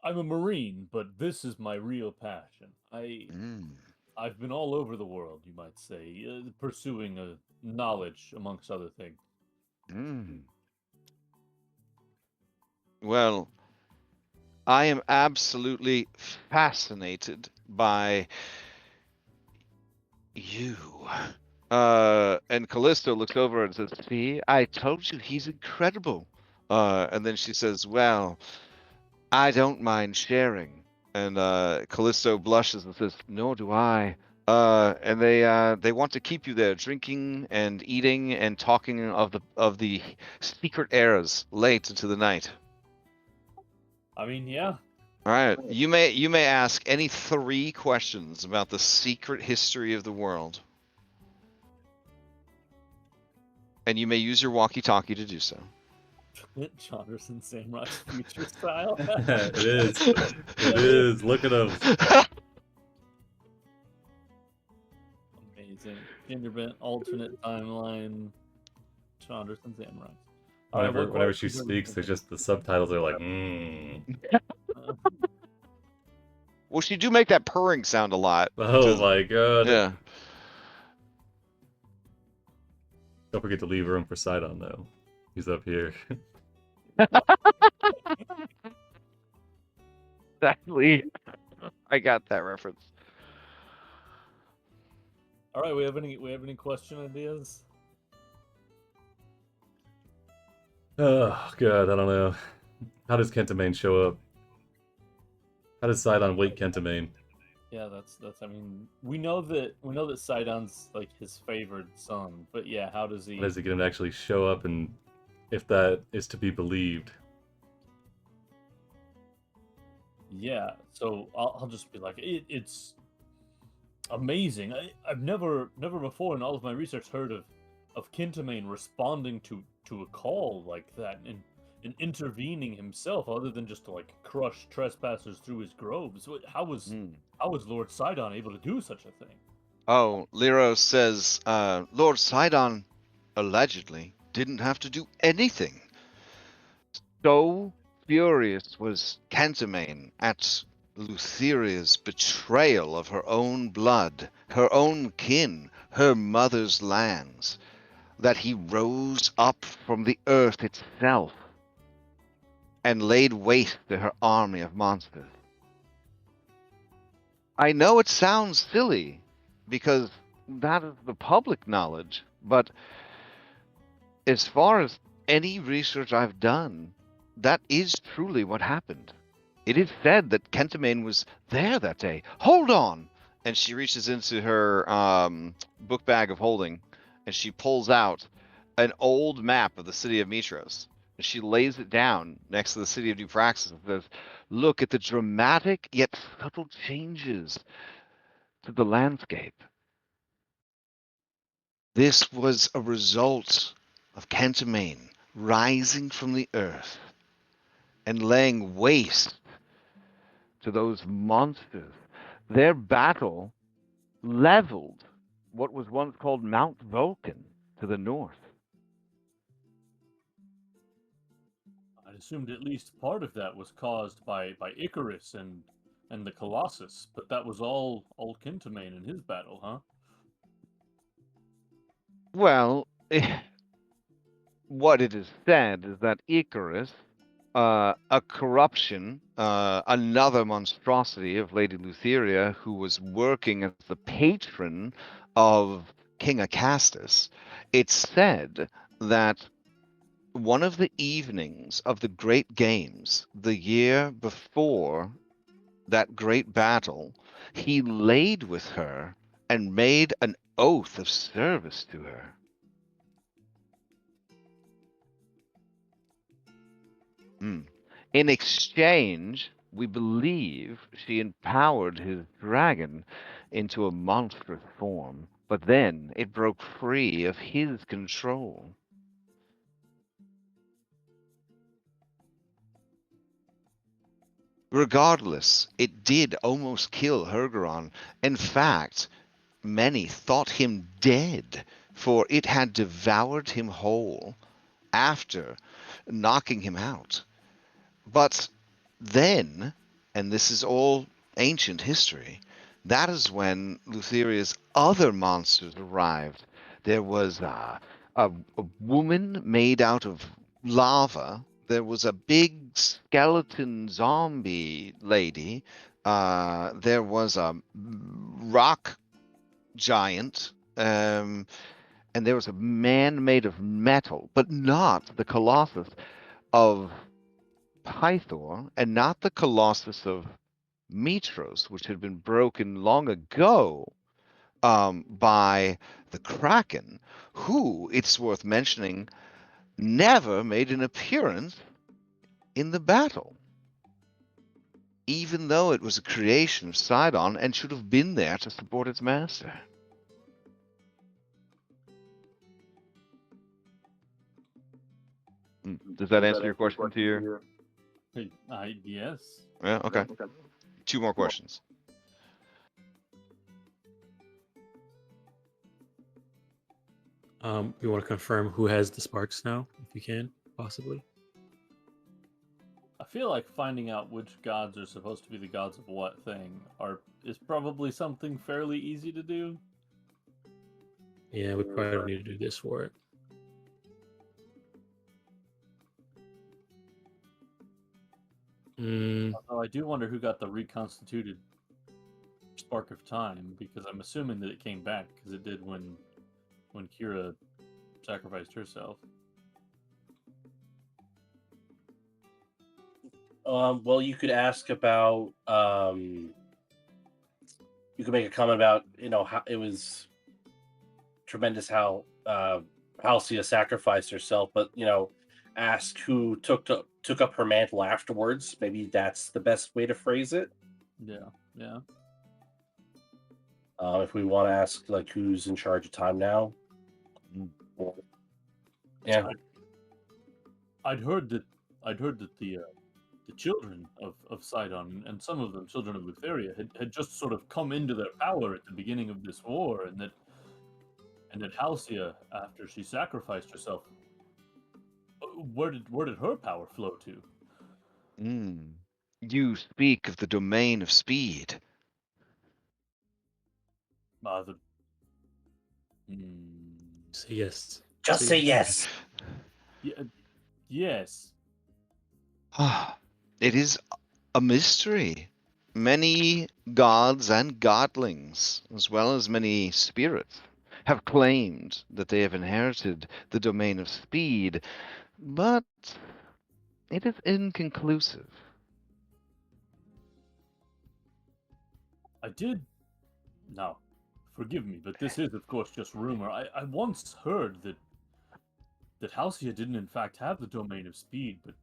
I'm a Marine, but this is my real passion. I've been all over the world, you might say, pursuing knowledge, amongst other things.
Well, I am absolutely fascinated by you. And Callisto looks over and says, "See, I told you he's incredible." And then she says, "Well, I don't mind sharing." And Callisto blushes and says, "Nor do I." And they want to keep you there, drinking and eating and talking of the secret eras late into the night.
I mean, yeah.
All right, you may ask any 3 questions about the secret history of the world, and you may use your walkie-talkie to do so.
Jonathan Samrock's future style.
It is. It is. Look at him.
Amazing. Genderbent alternate timeline. Jonathan Samrock.
Whenever she speaks, there's just the subtitles are like,
Well, she do make that purring sound a lot.
Oh my god.
Yeah.
Don't forget to leave room for Sidon, though. He's up here.
Exactly. I got that reference.
All right, we have any question ideas?
Oh god, I don't know. How does Kentamane show up? How does Sidon wake Kentamane?
Yeah, that's. I mean, we know that Sidon's like his favored son, but yeah, how does he?
How does he get him to actually show up, and if that is to be believed?
Yeah, so I'll just be like, it's amazing. I've never before in all of my research heard of Kentamane responding to a call like that and intervening himself, other than just to like crush trespassers through his groves. How was Lord Sidon able to do such a thing?
Oh, Lyros says, Lord Sidon allegedly didn't have to do anything. So furious was Kentamane at Lutheria's betrayal of her own blood, her own kin, her mother's lands, that he rose up from the earth itself and laid waste to her army of monsters. I know it sounds silly, because that is the public knowledge, but as far as any research I've done, that is truly what happened. It is said that Kentamane was there that day. Hold on! And she reaches into her book bag of holding, and she pulls out an old map of the city of Mitros. And she lays it down next to the city of New Praxis and says, "Look at the dramatic yet subtle changes to the landscape. This was a result of Kentamane rising from the earth and laying waste to those monsters. Their battle leveled what was once called Mount Vulcan to the north."
I assumed at least part of that was caused by Icarus and the Colossus, but that was all Kentamane in his battle, huh?
Well, what it is said is that Icarus, a corruption, another monstrosity of Lady Lutheria, who was working as the patron of King Acastus, it's said that one of the evenings of the Great Games, the year before that great battle, he laid with her and made an oath of service to her. In exchange, we believe she empowered his dragon into a monstrous form, But then it broke free of his control. Regardless, it did almost kill Hergeron. In fact, many thought him dead, for it had devoured him whole after knocking him out. But then, and this is all ancient history, that is when Lutheria's other monsters arrived. There was a woman made out of lava. There was a big skeleton zombie lady. There was a rock giant. And there was a man made of metal, but not the Colossus of Pythor, and not the Colossus of Mitros, which had been broken long ago by the Kraken, who, it's worth mentioning, never made an appearance in the battle, even though it was a creation of Sidon and should have been there to support its master. Does that answer your question to your...
Yes.
Yeah, okay. 2 more questions.
We want to confirm who has the sparks now, if you can, possibly.
I feel like finding out which gods are supposed to be the gods of what thing is probably something fairly easy to do.
Yeah, we probably don't need to do this for it.
Although I do wonder who got the reconstituted Spark of Time, because I'm assuming that it came back, because it did when Kira sacrificed herself.
Well, you could ask about. You could make a comment about how it was tremendous how Halcyon sacrificed herself, but ask who took up her mantle afterwards. Maybe that's the best way to phrase it.
Yeah.
If we want to ask who's in charge of time now. Yeah.
I'd heard that the children of Sidon, and some of them children of Lutheria, had just sort of come into their power at the beginning of this war, and that Halcyon, after she sacrificed herself, where did her power flow to?
You speak of the domain of speed.
Say yes.
Just say yes.
Yeah, yes.
It is a mystery. Many gods and godlings, as well as many spirits, have claimed that they have inherited the domain of speed, but it is inconclusive.
I did. Now, forgive me, but this is, of course, just rumor. I once heard that Halcyon didn't, in fact, have the domain of speed, but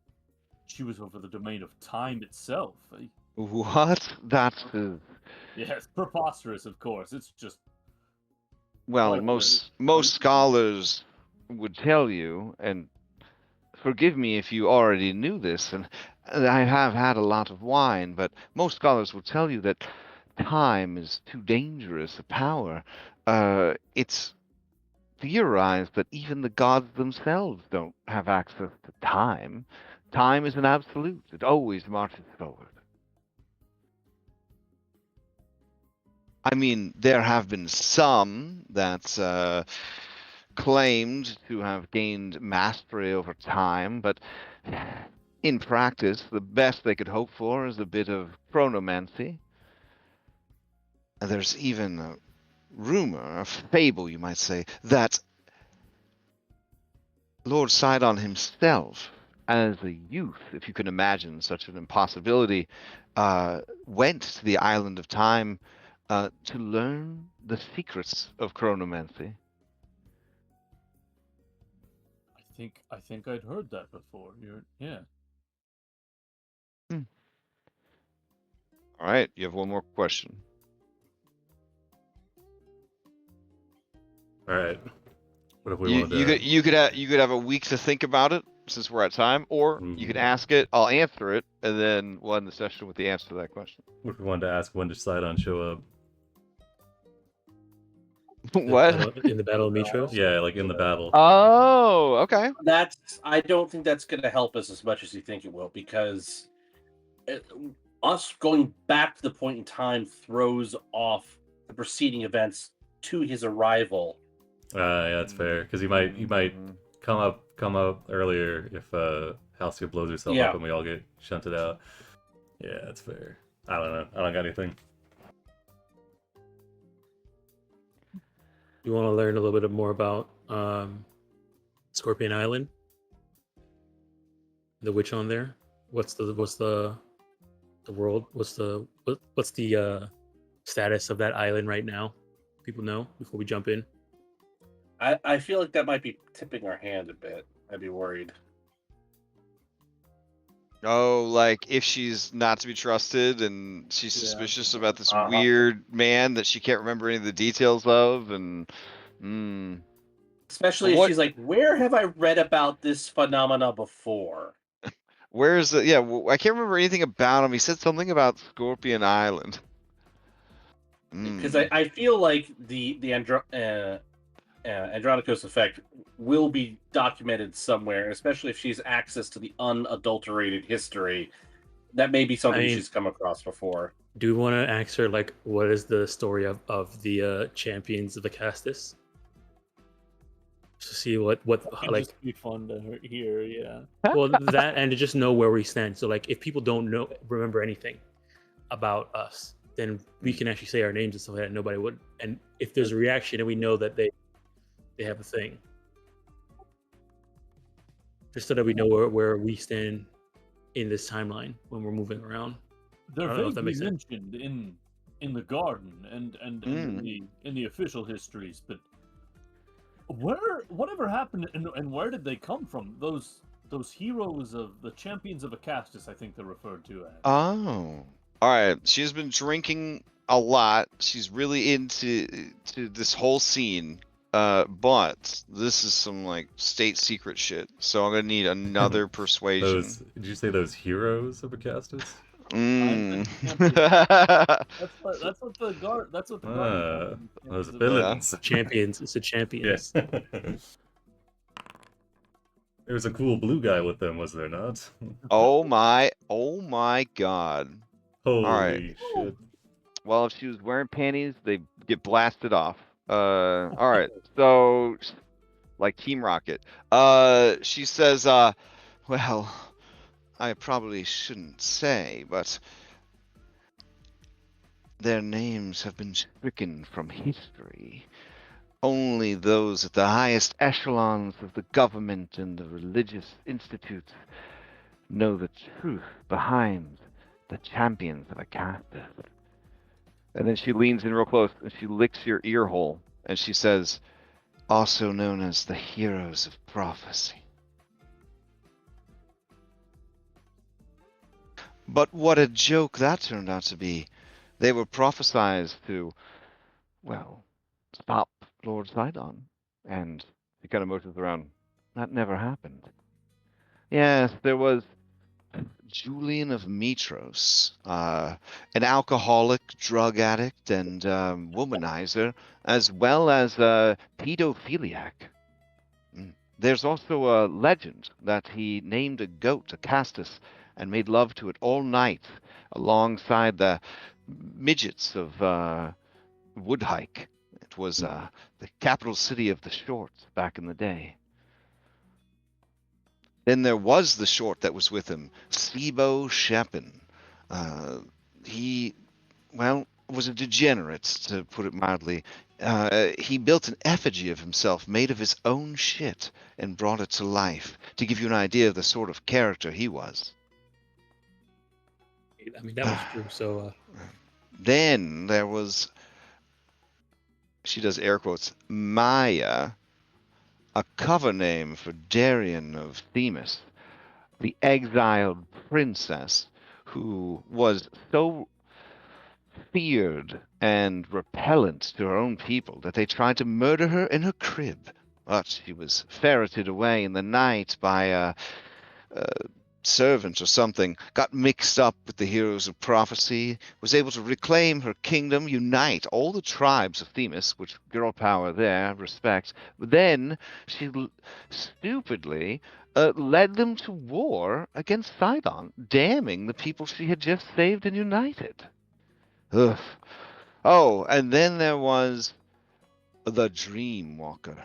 she was over the domain of time itself.
What? That's...
Yeah, it's preposterous, of course. It's just...
Well, most scholars would tell you, and forgive me if you already knew this, and I have had a lot of wine, but most scholars will tell you that time is too dangerous a power. It's theorized that even the gods themselves don't have access to time. Time is an absolute. It always marches forward. I mean, there have been some that claimed to have gained mastery over time, but in practice, the best they could hope for is a bit of chronomancy. And there's even a rumor, a fable, you might say, that Lord Sidon himself, as a youth, if you can imagine such an impossibility, went to the island of time to learn the secrets of chronomancy.
I think I'd heard that before. Yeah.
All right, you have one more question.
All right. What if we
You,
wanted
you
to?
could you could have a week to think about it since we're at time, or you could ask it. I'll answer it, and then we'll end the session with the answer to that question.
What if we wanted to ask when to Sidon show up?
What?
In the Battle of Mitros?
Yeah, like in the battle.
Oh, okay.
I don't think that's going to help us as much as you think it will, because us going back to the point in time throws off the preceding events to his arrival.
Yeah, that's fair. Because he might come up earlier if Halcyon blows herself up and we all get shunted out. Yeah, that's fair. I don't know. I don't got anything.
You want to learn a little bit more about Scorpion Island? The witch on there? What's the world? What's the status of that island right now? People know before we jump in.
I feel like that might be tipping our hand a bit. I'd be worried.
Oh, like if she's not to be trusted and she's suspicious about this weird man that she can't remember any of the details of, and
especially if she's like, where have I read about this phenomena before?
Where is it? Yeah, I can't remember anything about him. He said something about Scorpion Island.
Because I feel like the Andronicos effect will be documented somewhere, especially if she's access to the unadulterated history. That may be something she's come across before.
Do we want to ask her, like, what is the story of the champions of the Castus? To see what like
just be fun to hear, yeah.
Well, that and to just know where we stand. So, like, if people don't remember anything about us, then we can actually say our names and stuff like that. Nobody would. And if there's a reaction and we know that they have a thing, just so that we know where we stand in this timeline when we're moving around.
They're vaguely mentioned in the garden and in the official histories, but whatever happened and where did they come from? Those heroes of the champions of Acastus, I think they're referred to as.
Oh, all right. She's been drinking a lot. She's really into this whole scene. But this is some like state secret shit. So I'm gonna need another persuasion.
Did you say those heroes of Acastus?
That's what the guard. That's what the guard.
Those villains.
Champions. It's a champions.
Yeah. There was a cool blue guy with them, was there not?
Oh my god.
Holy
all right.
Shit.
Well, if she was wearing panties, they get blasted off. All right. So, like Team Rocket. She says, well, I probably shouldn't say, but their names have been stricken from history. Only those at the highest echelons of the government and the religious institutes know the truth behind the champions of Acastus. And then she leans in real close and she licks your ear hole and she says, also known as the heroes of prophecy. But what a joke that turned out to be. They were prophesized to, well, stop Lord Sidon. And he kind of motions around. That never happened. Yes, there was Julian of Mitros, an alcoholic, drug addict, and womanizer, as well as a pedophiliac. There's also a legend that he named a goat Acastus and made love to it all night alongside the midgets of Woodhike. It was the capital city of the Shorts back in the day. Then there was the short that was with him, Sibo Shepin. He, well, was a degenerate, to put it mildly. He built an effigy of himself made of his own shit and brought it to life, to give you an idea of the sort of character he was.
I mean, that was true, so...
Then there was, she does air quotes, Maya, a cover name for Darien of Themis, the exiled princess who was so feared and repellent to her own people that they tried to murder her in her crib. But she was ferreted away in the night by a servant or something, got mixed up with the heroes of prophecy, was able to reclaim her kingdom, unite all the tribes of Themis, which girl power there, respect. But then she stupidly led them to war against Sidon, damning the people she had just saved and united. Ugh. Oh, and then there was the Dreamwalker,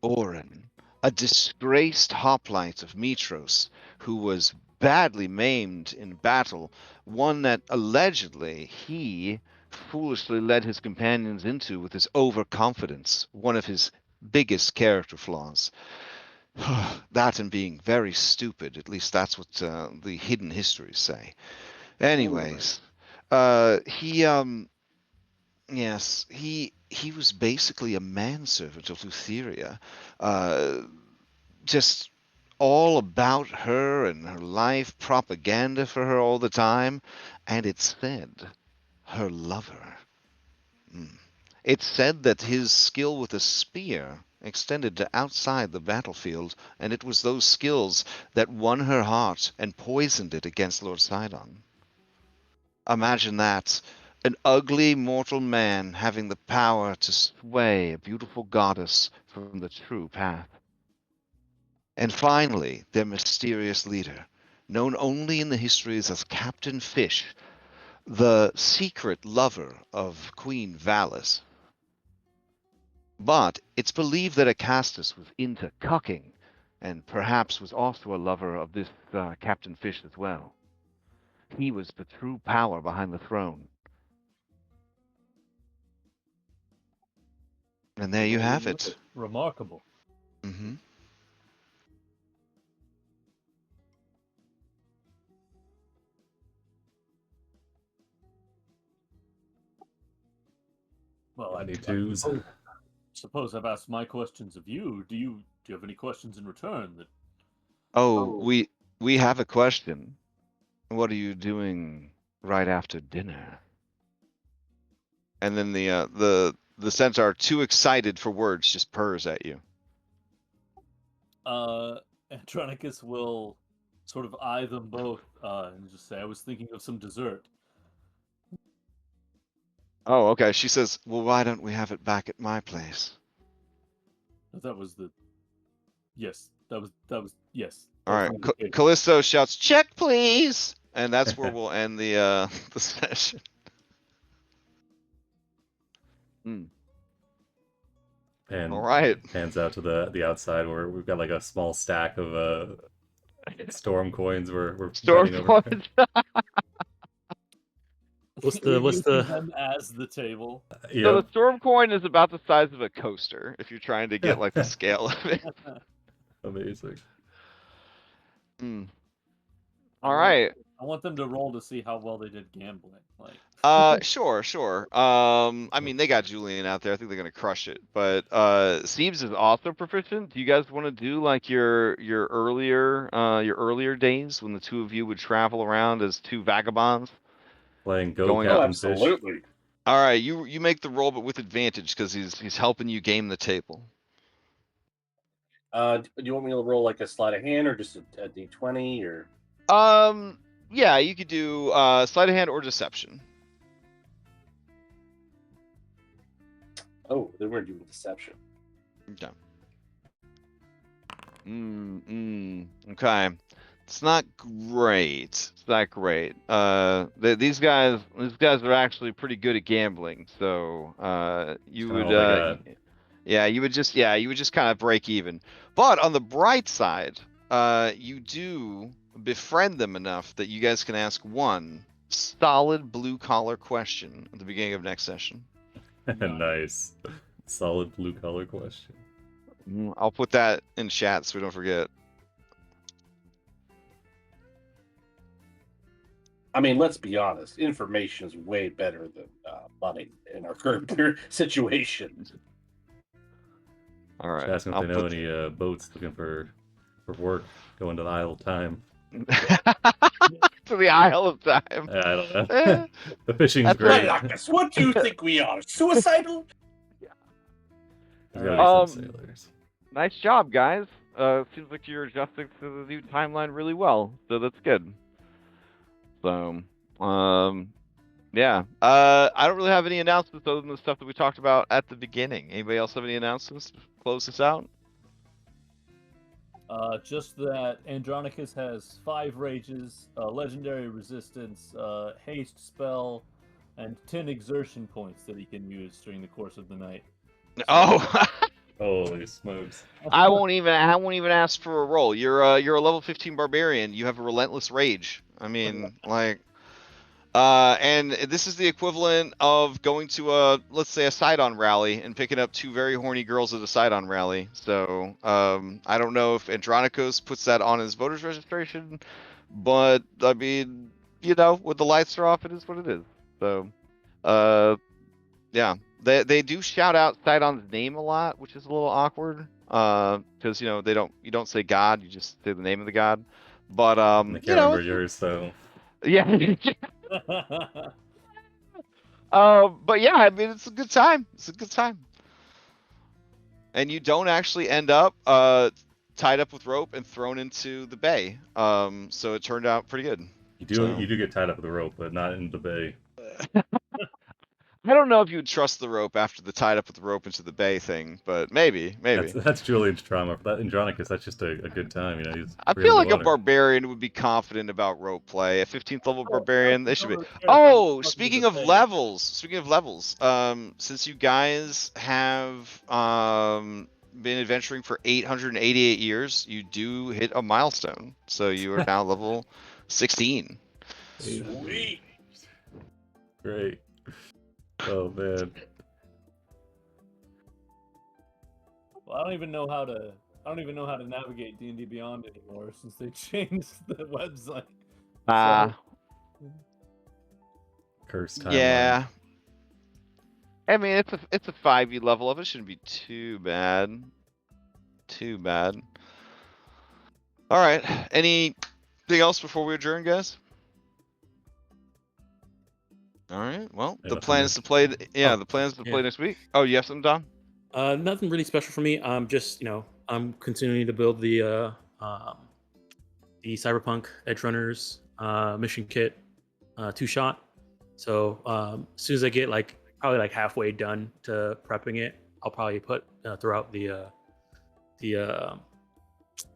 Ohlen, a disgraced hoplite of Mitros, who was badly maimed in battle, one that allegedly he foolishly led his companions into with his overconfidence, one of his biggest character flaws. That and being very stupid, at least that's what the hidden histories say. Anyways, he yes, he was basically a manservant of Lutheria, just all about her and her life, propaganda for her all the time, and it said her lover. It said that his skill with a spear extended to outside the battlefield, and it was those skills that won her heart and poisoned it against Lord Sidon. Imagine that. An ugly mortal man having the power to sway a beautiful goddess from the true path. And finally, their mysterious leader, known only in the histories as Captain Fish, the secret lover of Queen Valis. But it's believed that Acastus was into cucking, and perhaps was also a lover of this Captain Fish as well. He was the true power behind the throne. And there you have it.
Remarkable.
Mm-hmm.
Well, I
need to
suppose I've asked my questions of you. Do you have any questions in return? That
We have a question. What are you doing right after dinner? And then the centaur, too excited for words, just purrs at you.
Andronicus will sort of eye them both and just say, "I was thinking of some dessert."
Oh, okay. She says, "Well, why don't we have it back at my place?"
That was the. Yes, that was yes.
All right. Callisto shouts, "Check, please!" And that's where we'll end the session.
And
all right,
hands out to the outside where we've got like a small stack of storm coins. We're
storm
coins.
What's the
them as the table?
Yep.
So the storm coin is about the size of a coaster. If you're trying to get like the scale of it.
Amazing.
All right.
I want them to roll to see how well they did gambling. Like.
Sure. I mean, they got Julian out there. I think they're gonna crush it. But Siebes is also proficient. Do you guys want to do like your earlier days when the two of you would travel around as two vagabonds?
Playing
Going
Captain
up.
Absolutely.
Fish.
All right, you make the roll, but with advantage because he's helping you game the table.
Do you want me to roll like a sleight of hand or just a d20 or?
Yeah, you could do sleight of hand or deception.
Oh, then we're doing deception.
Okay. Okay. It's not great. It's not great. These guys are actually pretty good at gambling. So you would you would just kind of break even. But on the bright side, you do befriend them enough that you guys can ask one solid blue collar question at the beginning of next session.
Nice. Solid blue collar question.
I'll put that in chat so we don't forget.
I mean, let's be honest. Information is way better than money in our current situation.
All right.
Just ask them if they know any boats looking for work going to the Isle of Time.
to the Isle of Time.
I don't know.
Eh,
The fishing's
that's
great.
Malacus, what do you think we are? Suicidal?
There's gotta be some sailors.
Nice job, guys. Seems like you're adjusting to the new timeline really well, so that's good. So, yeah. I don't really have any announcements other than the stuff that we talked about at the beginning. Anybody else have any announcements to close this out?
Just that Andronicus has 5 rages, legendary resistance, haste spell, and 10 exertion points that he can use during the course of the night.
Oh,
Holy smokes!
I won't even ask for a roll. You're a level 15 barbarian. You have a relentless rage. I mean, like, and this is the equivalent of going to let's say a Sidon rally and picking up 2 very horny girls at a Sidon rally. So, I don't know if Andronicus puts that on his voter's registration, but I mean, you know, with the lights are off, it is what it is. So, yeah. They do shout out Sidon's name a lot, which is a little awkward. Because you know you don't say God, you just say the name of the god. But
I can't
you know,
remember yours, so
yeah. But yeah, I mean it's a good time. It's a good time. And you don't actually end up tied up with rope and thrown into the bay. So it turned out pretty good.
you do get tied up with a rope, but not in the bay.
I don't know if you would trust the rope after the tied up with the rope into the bay thing, but maybe.
That's Julian's trauma. For that Andronicus, that's just a good time, you know. He's
I
free
feel
on
like
the
a
water.
barbarian would be confident about rope play. A 15th level barbarian, they should be.
Another character
Oh,
that's
speaking
fucking
of
the
levels, since you guys have been adventuring for 888 years, you do hit a milestone. So you are now level 16.
Sweet.
Great. Oh man.
Well, I don't even know how to navigate D&D Beyond anymore since they changed the website.
Cursed timeline.
Yeah. I mean, it's a 5e level up. It shouldn't be too bad. Too bad. All right. Anything else before we adjourn, guys? All right. Well, the plan is to play. The plan is to play next week. Oh, you have something, Don?
Nothing really special for me. I'm just, I'm continuing to build the Cyberpunk Edge Runners mission kit 2-shot. So as soon as I get probably halfway done to prepping it, I'll probably put throughout the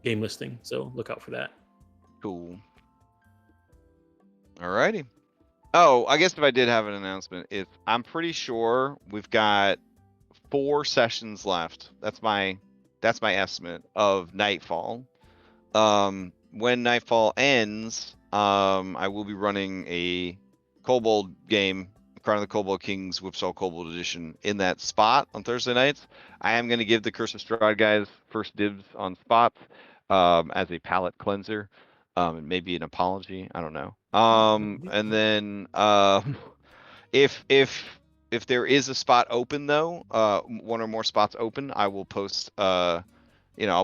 game listing. So look out for that.
Cool. All righty. Oh, I guess if I did have an announcement, I'm pretty sure we've got 4 sessions left. That's my estimate of Nightfall. When Nightfall ends, I will be running a Kobold game, Crown of the Kobold Kings Whipsaw Kobold Edition, in that spot on Thursday nights. I am going to give the Curse of Strahd guys first dibs on spots as a palate cleanser. And maybe an apology. I don't know. And then if there is a spot open though, 1 or more spots open, I will post I'll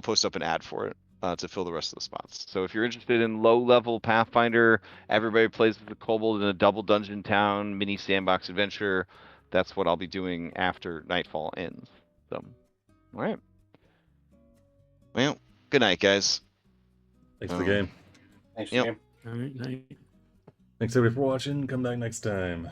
post up an ad for it to fill the rest of the spots. So if you're interested in low level Pathfinder, everybody plays with the Kobold in a double dungeon town mini sandbox adventure, that's what I'll be doing after Nightfall ends. So, all right. Well, good night, guys.
Thanks for the game.
Thanks,
Yep.
Jim.
All right, night.
Thanks everybody for watching. Come back next time.